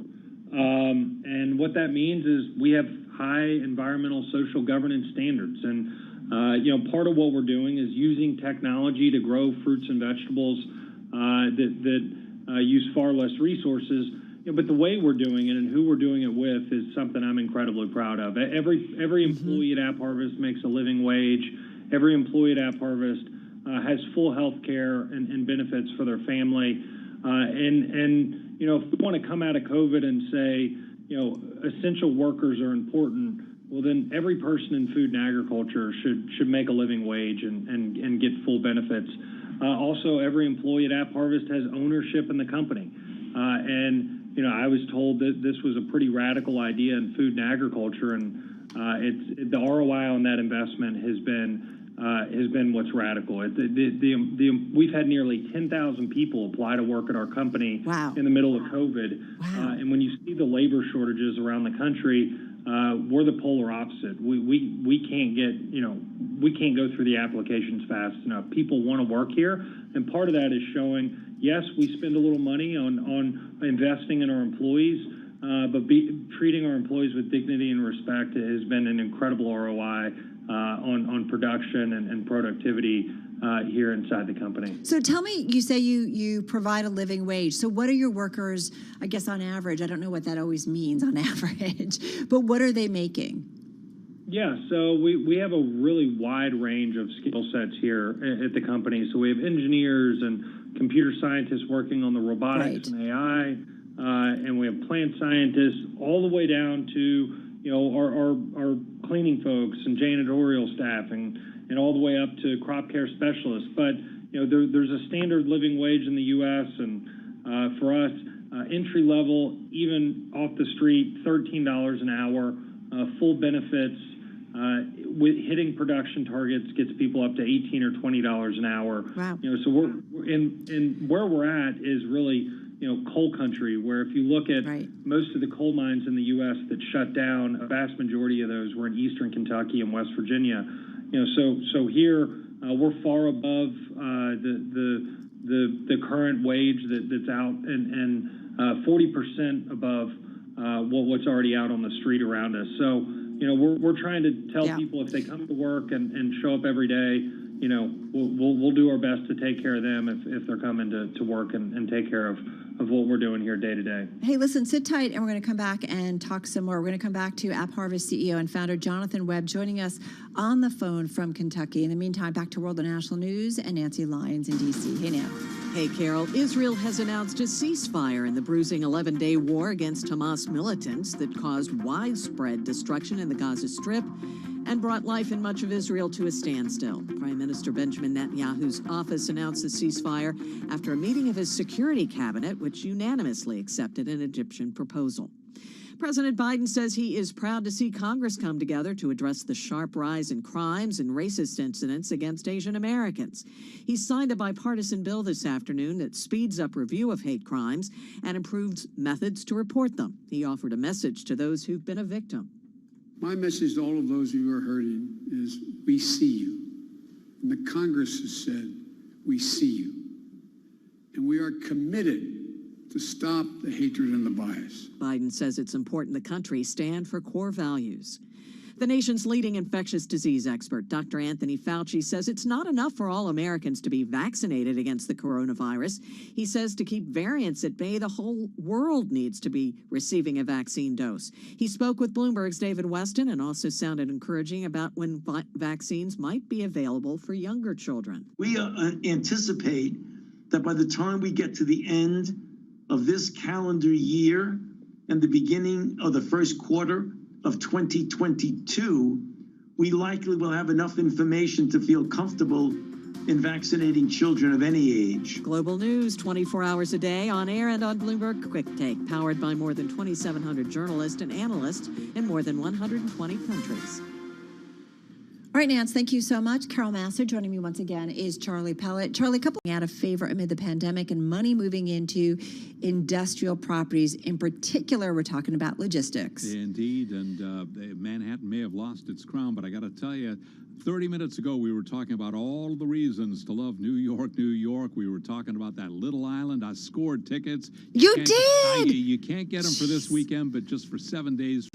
And what that means is we have high environmental social governance standards. And, part of what we're doing is using technology to grow fruits and vegetables that use far less resources. But the way we're doing it and who we're doing it with is something I'm incredibly proud of. Every employee at AppHarvest makes a living wage. Every employee at AppHarvest has full health care and benefits for their family. If we want to come out of COVID and say, essential workers are important, well, then every person in food and agriculture should make a living wage and get full benefits. Also, every employee at AppHarvest has ownership in the company. I was told that this was a pretty radical idea in food and agriculture, and the ROI on that investment has been what's radical. We've had nearly 10,000 people apply to work at our company in the middle of COVID. Wow. And when you see the labor shortages around the country, we're the polar opposite. We can't go through the applications fast enough. People want to work here, and part of that is showing, yes, we spend a little money on investing in our employees, but treating our employees with dignity and respect has been an incredible ROI on production and productivity here inside the company. So tell me, you say you provide a living wage. So what are your workers, I guess on average, I don't know what that always means on average, but what are they making? Yeah, so we have a really wide range of skill sets here at the company. So we have engineers and computer scientists working on the robotics and AI, and we have plant scientists all the way down to our cleaning folks and janitorial staff and all the way up to crop care specialists. But there's a standard living wage in the U.S. and for us, entry level, even off the street, $13 an hour, full benefits. With hitting production targets gets people up to $18 or $20 an hour. Wow. So we're in where we're at is really coal country, where if you look at most of the coal mines in the U.S. that shut down, a vast majority of those were in eastern Kentucky and West Virginia. So here we're far above the current wage that's out and 40% above what's already out on the street around us. So we're trying to tell people if they come to work and show up every day, we'll do our best to take care of them if they're coming to work and take care of what we're doing here day to day. Hey, listen, sit tight, and we're going to come back and talk some more. We're going to come back to AppHarvest CEO and founder Jonathan Webb joining us on the phone from Kentucky. In the meantime, back to World and National News and Nancy Lyons in D.C. Hey, Nan. Hey, Carol. Israel has announced a ceasefire in the bruising 11-day war against Hamas militants that caused widespread destruction in the Gaza Strip and brought life in much of Israel to a standstill. Prime Minister Benjamin Netanyahu's office announced the ceasefire after a meeting of his security cabinet, which unanimously accepted an Egyptian proposal. President Biden says he is proud to see Congress come together to address the sharp rise in crimes and racist incidents against Asian Americans. He signed a bipartisan bill this afternoon that speeds up review of hate crimes and improves methods to report them. He offered a message to those who've been a victim. My message to all of those who are hurting is we see you. And the Congress has said, we see you. And we are committed to stop the hatred and the bias. Biden says it's important the country stand for core values. The nation's leading infectious disease expert, Dr. Anthony Fauci, says it's not enough for all Americans to be vaccinated against the coronavirus. He says to keep variants at bay, the whole world needs to be receiving a vaccine dose. He spoke with Bloomberg's David Weston and also sounded encouraging about when vaccines might be available for younger children. We anticipate that by the time we get to the end of this calendar year and the beginning of the first quarter of 2022, we likely will have enough information to feel comfortable in vaccinating children of any age. Global news 24 hours a day on air and on Bloomberg Quick Take, powered by more than 2,700 journalists and analysts in more than 120 countries. All right, Nance, thank you so much. Carol Massar joining me once again is Charlie Pellet. Charlie, a couple out of favor amid the pandemic and money moving into industrial properties. In particular, we're talking about logistics. Indeed, and Manhattan may have lost its crown, but I got to tell you, 30 minutes ago, we were talking about all the reasons to love New York, New York. We were talking about that little island. I scored tickets. You did! You can't get them for this weekend, but just for 7 days.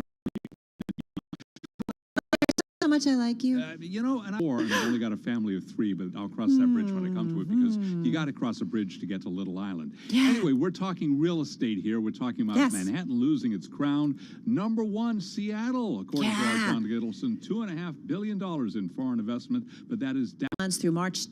How much I like you. You know, and I've only got a family of 3, but I'll cross that bridge when I come to it because you got to cross a bridge to get to Little Island. Yeah. Anyway, we're talking real estate here. We're talking about Manhattan losing its crown. Number 1, Seattle, according to our John Gittleson, $2.5 billion in foreign investment, but that is down through March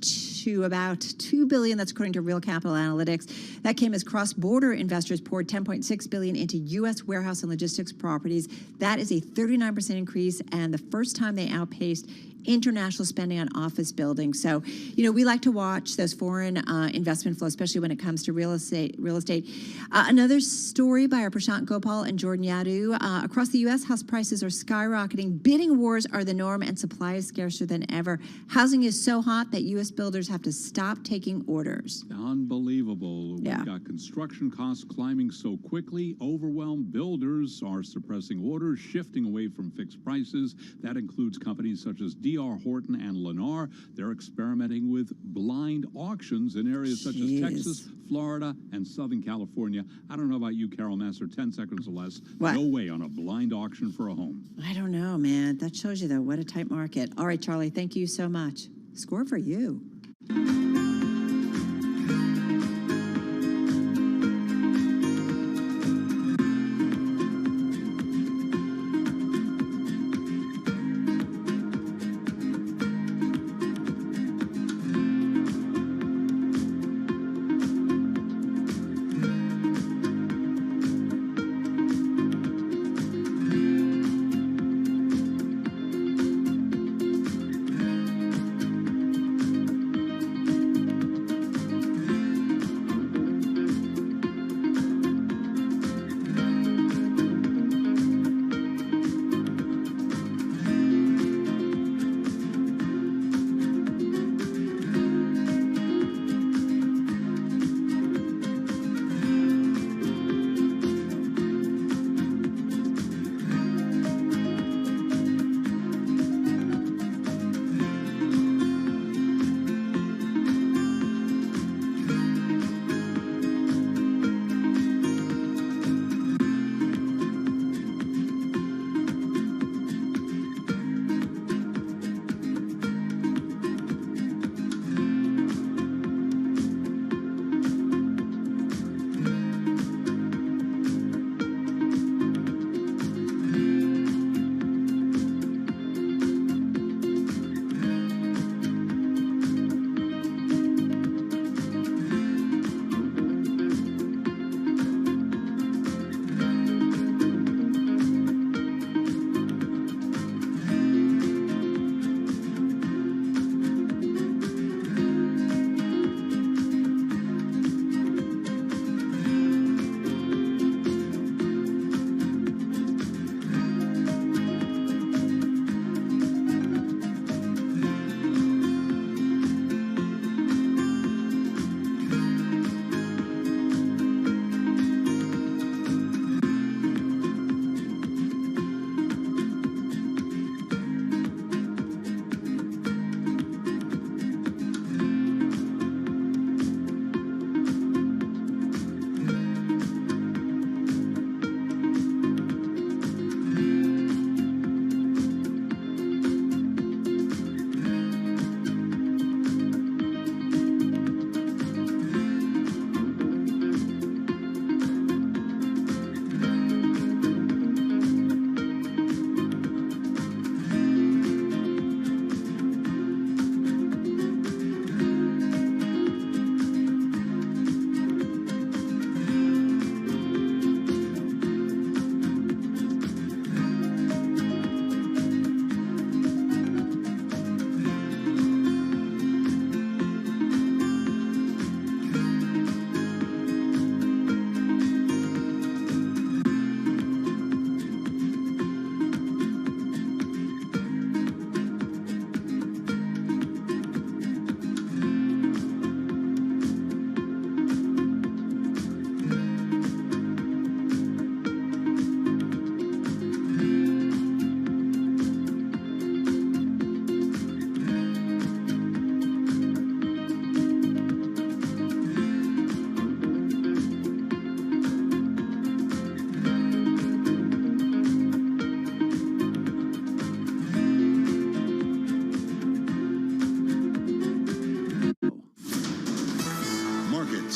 to about $2 billion. That's according to Real Capital Analytics. That came as cross-border investors poured $10.6 billion into U.S. warehouse and logistics properties. That is a 39% increase, and the first time they outpaced international spending on office buildings. So, you know, we like to watch those foreign investment flow, especially when it comes to real estate. Another story by our Prashant Gopal and Jordan Yadu. Across the U.S., house prices are skyrocketing. Bidding wars are the norm, and supply is scarcer than ever. Housing is so hot that U.S. builders have to stop taking orders. Unbelievable. Yeah. We've got construction costs climbing so quickly. Overwhelmed builders are suppressing orders, shifting away from fixed prices. That includes companies such as D.R. Horton and Lennar. They're experimenting with blind auctions in areas such as Texas, Florida, and Southern California. I don't know about you, Carol Massar, 10 seconds or less. What? No way on a blind auction for a home. I don't know, man. That shows you, though, what a tight market. All right, Charlie, thank you so much. Score for you.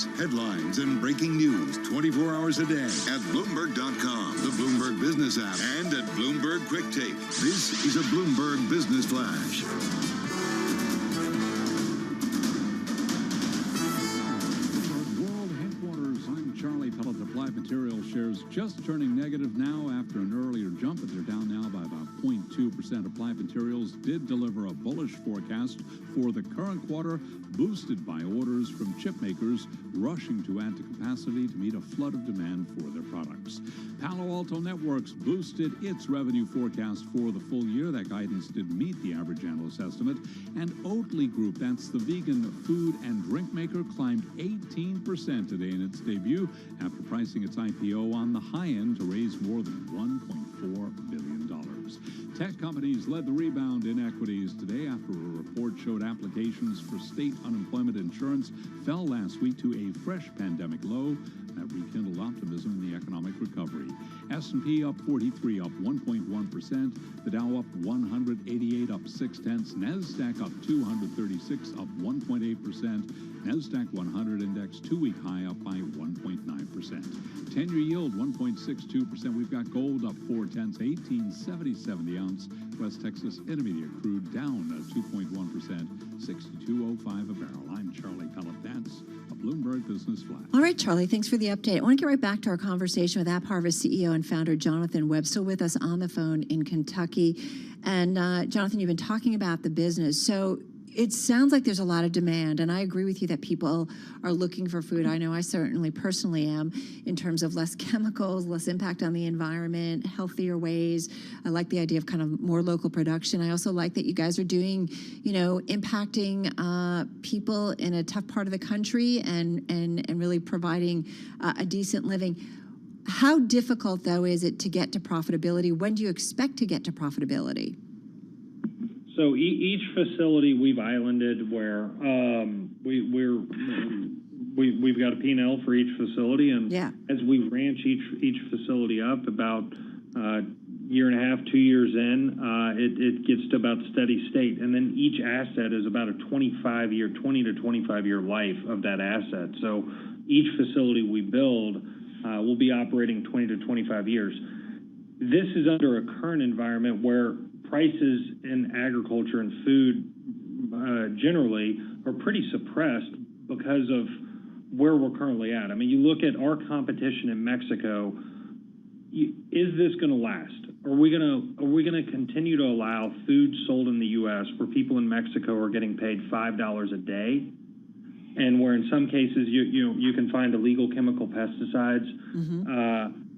developments, headlines, and breaking news 24 hours a day at Bloomberg.com, the Bloomberg Business app, and at Bloomberg Quick Take. This is a Bloomberg Business Flash. Applied Materials shares just turning negative now after an earlier jump, but they're down now by about 0.2%. Applied Materials did deliver a bullish forecast for the current quarter, boosted by orders from chip makers rushing to add to capacity to meet a flood of demand for their products. Palo Alto Networks boosted its revenue forecast for the full year. That guidance didn't meet the average analyst estimate. And Oatly Group, that's the vegan food and drink maker, climbed 18% today in its debut after pricing its IPO on the high end to raise more than $1.4 billion. Tech companies led the rebound in equities today after a report showed applications for state unemployment insurance fell last week to a fresh pandemic low that rekindled optimism in the economic recovery. S&P up 43, up 1.1%. The Dow up 188, up 0.6. NASDAQ up 236, up 1.8%. NASDAQ 100 index two-week high up by 1.9%. 10-year yield 1.62%. We've got gold up 0.4, 18.77 the ounce. West Texas Intermediate crude down 2.1%, 62.05 a barrel. I'm Charlie Pellet. That's a Bloomberg Business Flash. All right, Charlie, thanks for the update. I want to get right back to our conversation with AppHarvest CEO and founder Jonathan Webb, still with us on the phone in Kentucky. And Jonathan, you've been talking about the business. So it sounds like there's a lot of demand, and I agree with you that people are looking for food. I know I certainly personally am, in terms of less chemicals, less impact on the environment, healthier ways. I like the idea of kind of more local production. I also like that you guys are doing, impacting people in a tough part of the country and really providing a decent living. How difficult, though, is it to get to profitability? When do you expect to get to profitability? So each facility we've islanded where we've got a P&L for each facility, and as we ranch each facility up, about year and a half, 2 years in, it gets to about steady state, and then each asset is about a 20 to 25 year life of that asset. So each facility we build will be operating 20 to 25 years. This is under a current environment where prices in agriculture and food generally are pretty suppressed because of where we're currently at. I mean, you look at our competition in Mexico. Is this going to last? Are we going to continue to allow food sold in the U.S. where people in Mexico are getting paid $5 a day, and where in some cases you can find illegal chemical pesticides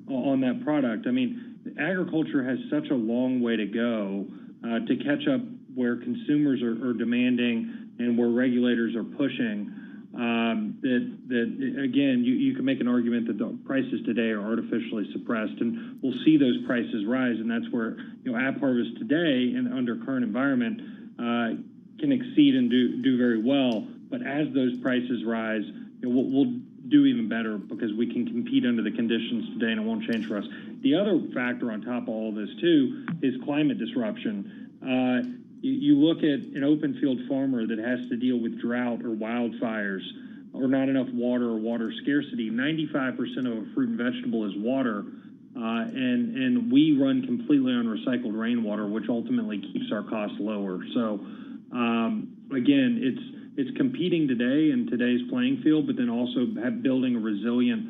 on that product? I mean, agriculture has such a long way to go to catch up where consumers are demanding and where regulators are pushing. That again, you can make an argument that the prices today are artificially suppressed, and we'll see those prices rise, and that's where AppHarvest today, and under current environment, can exceed and do very well. But as those prices rise, we'll do even better because we can compete under the conditions today, and it won't change for us. The other factor on top of all of this too is climate disruption. You look at an open field farmer that has to deal with drought or wildfires or not enough water or water scarcity. 95% of a fruit and vegetable is water, and we run completely on recycled rainwater, which ultimately keeps our costs lower. So again, it's competing today in today's playing field, but then also building a resilient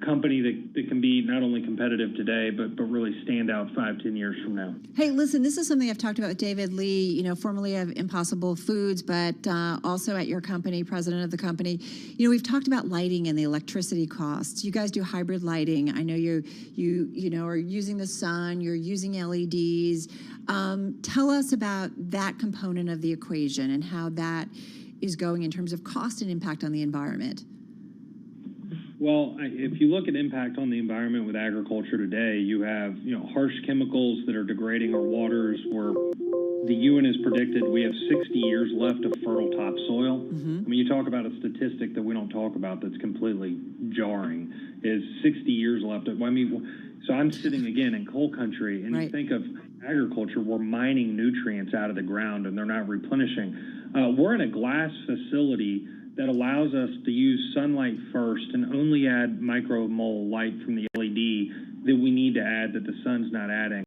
company that can be not only competitive today, but really stand out 5-10 years from now. Hey, listen, this is something I've talked about with David Lee, formerly of Impossible Foods, but also at your company, president of the company. We've talked about lighting and the electricity costs. You guys do hybrid lighting. I know you are using the sun, you're using LEDs. Tell us about that component of the equation and how that is going in terms of cost and impact on the environment. Well, if you look at impact on the environment with agriculture today, you have harsh chemicals that are degrading our waters. Where the UN has predicted we have 60 years left of fertile topsoil. I mean, you talk about a statistic that we don't talk about that's completely jarring. Is 60 years left. I mean, So I'm sitting again in coal country, and you think of agriculture, we're mining nutrients out of the ground and they're not replenishing. We're in a glass facility that allows us to use sunlight first and only add micromole light from the LED that we need to add that the sun's not adding.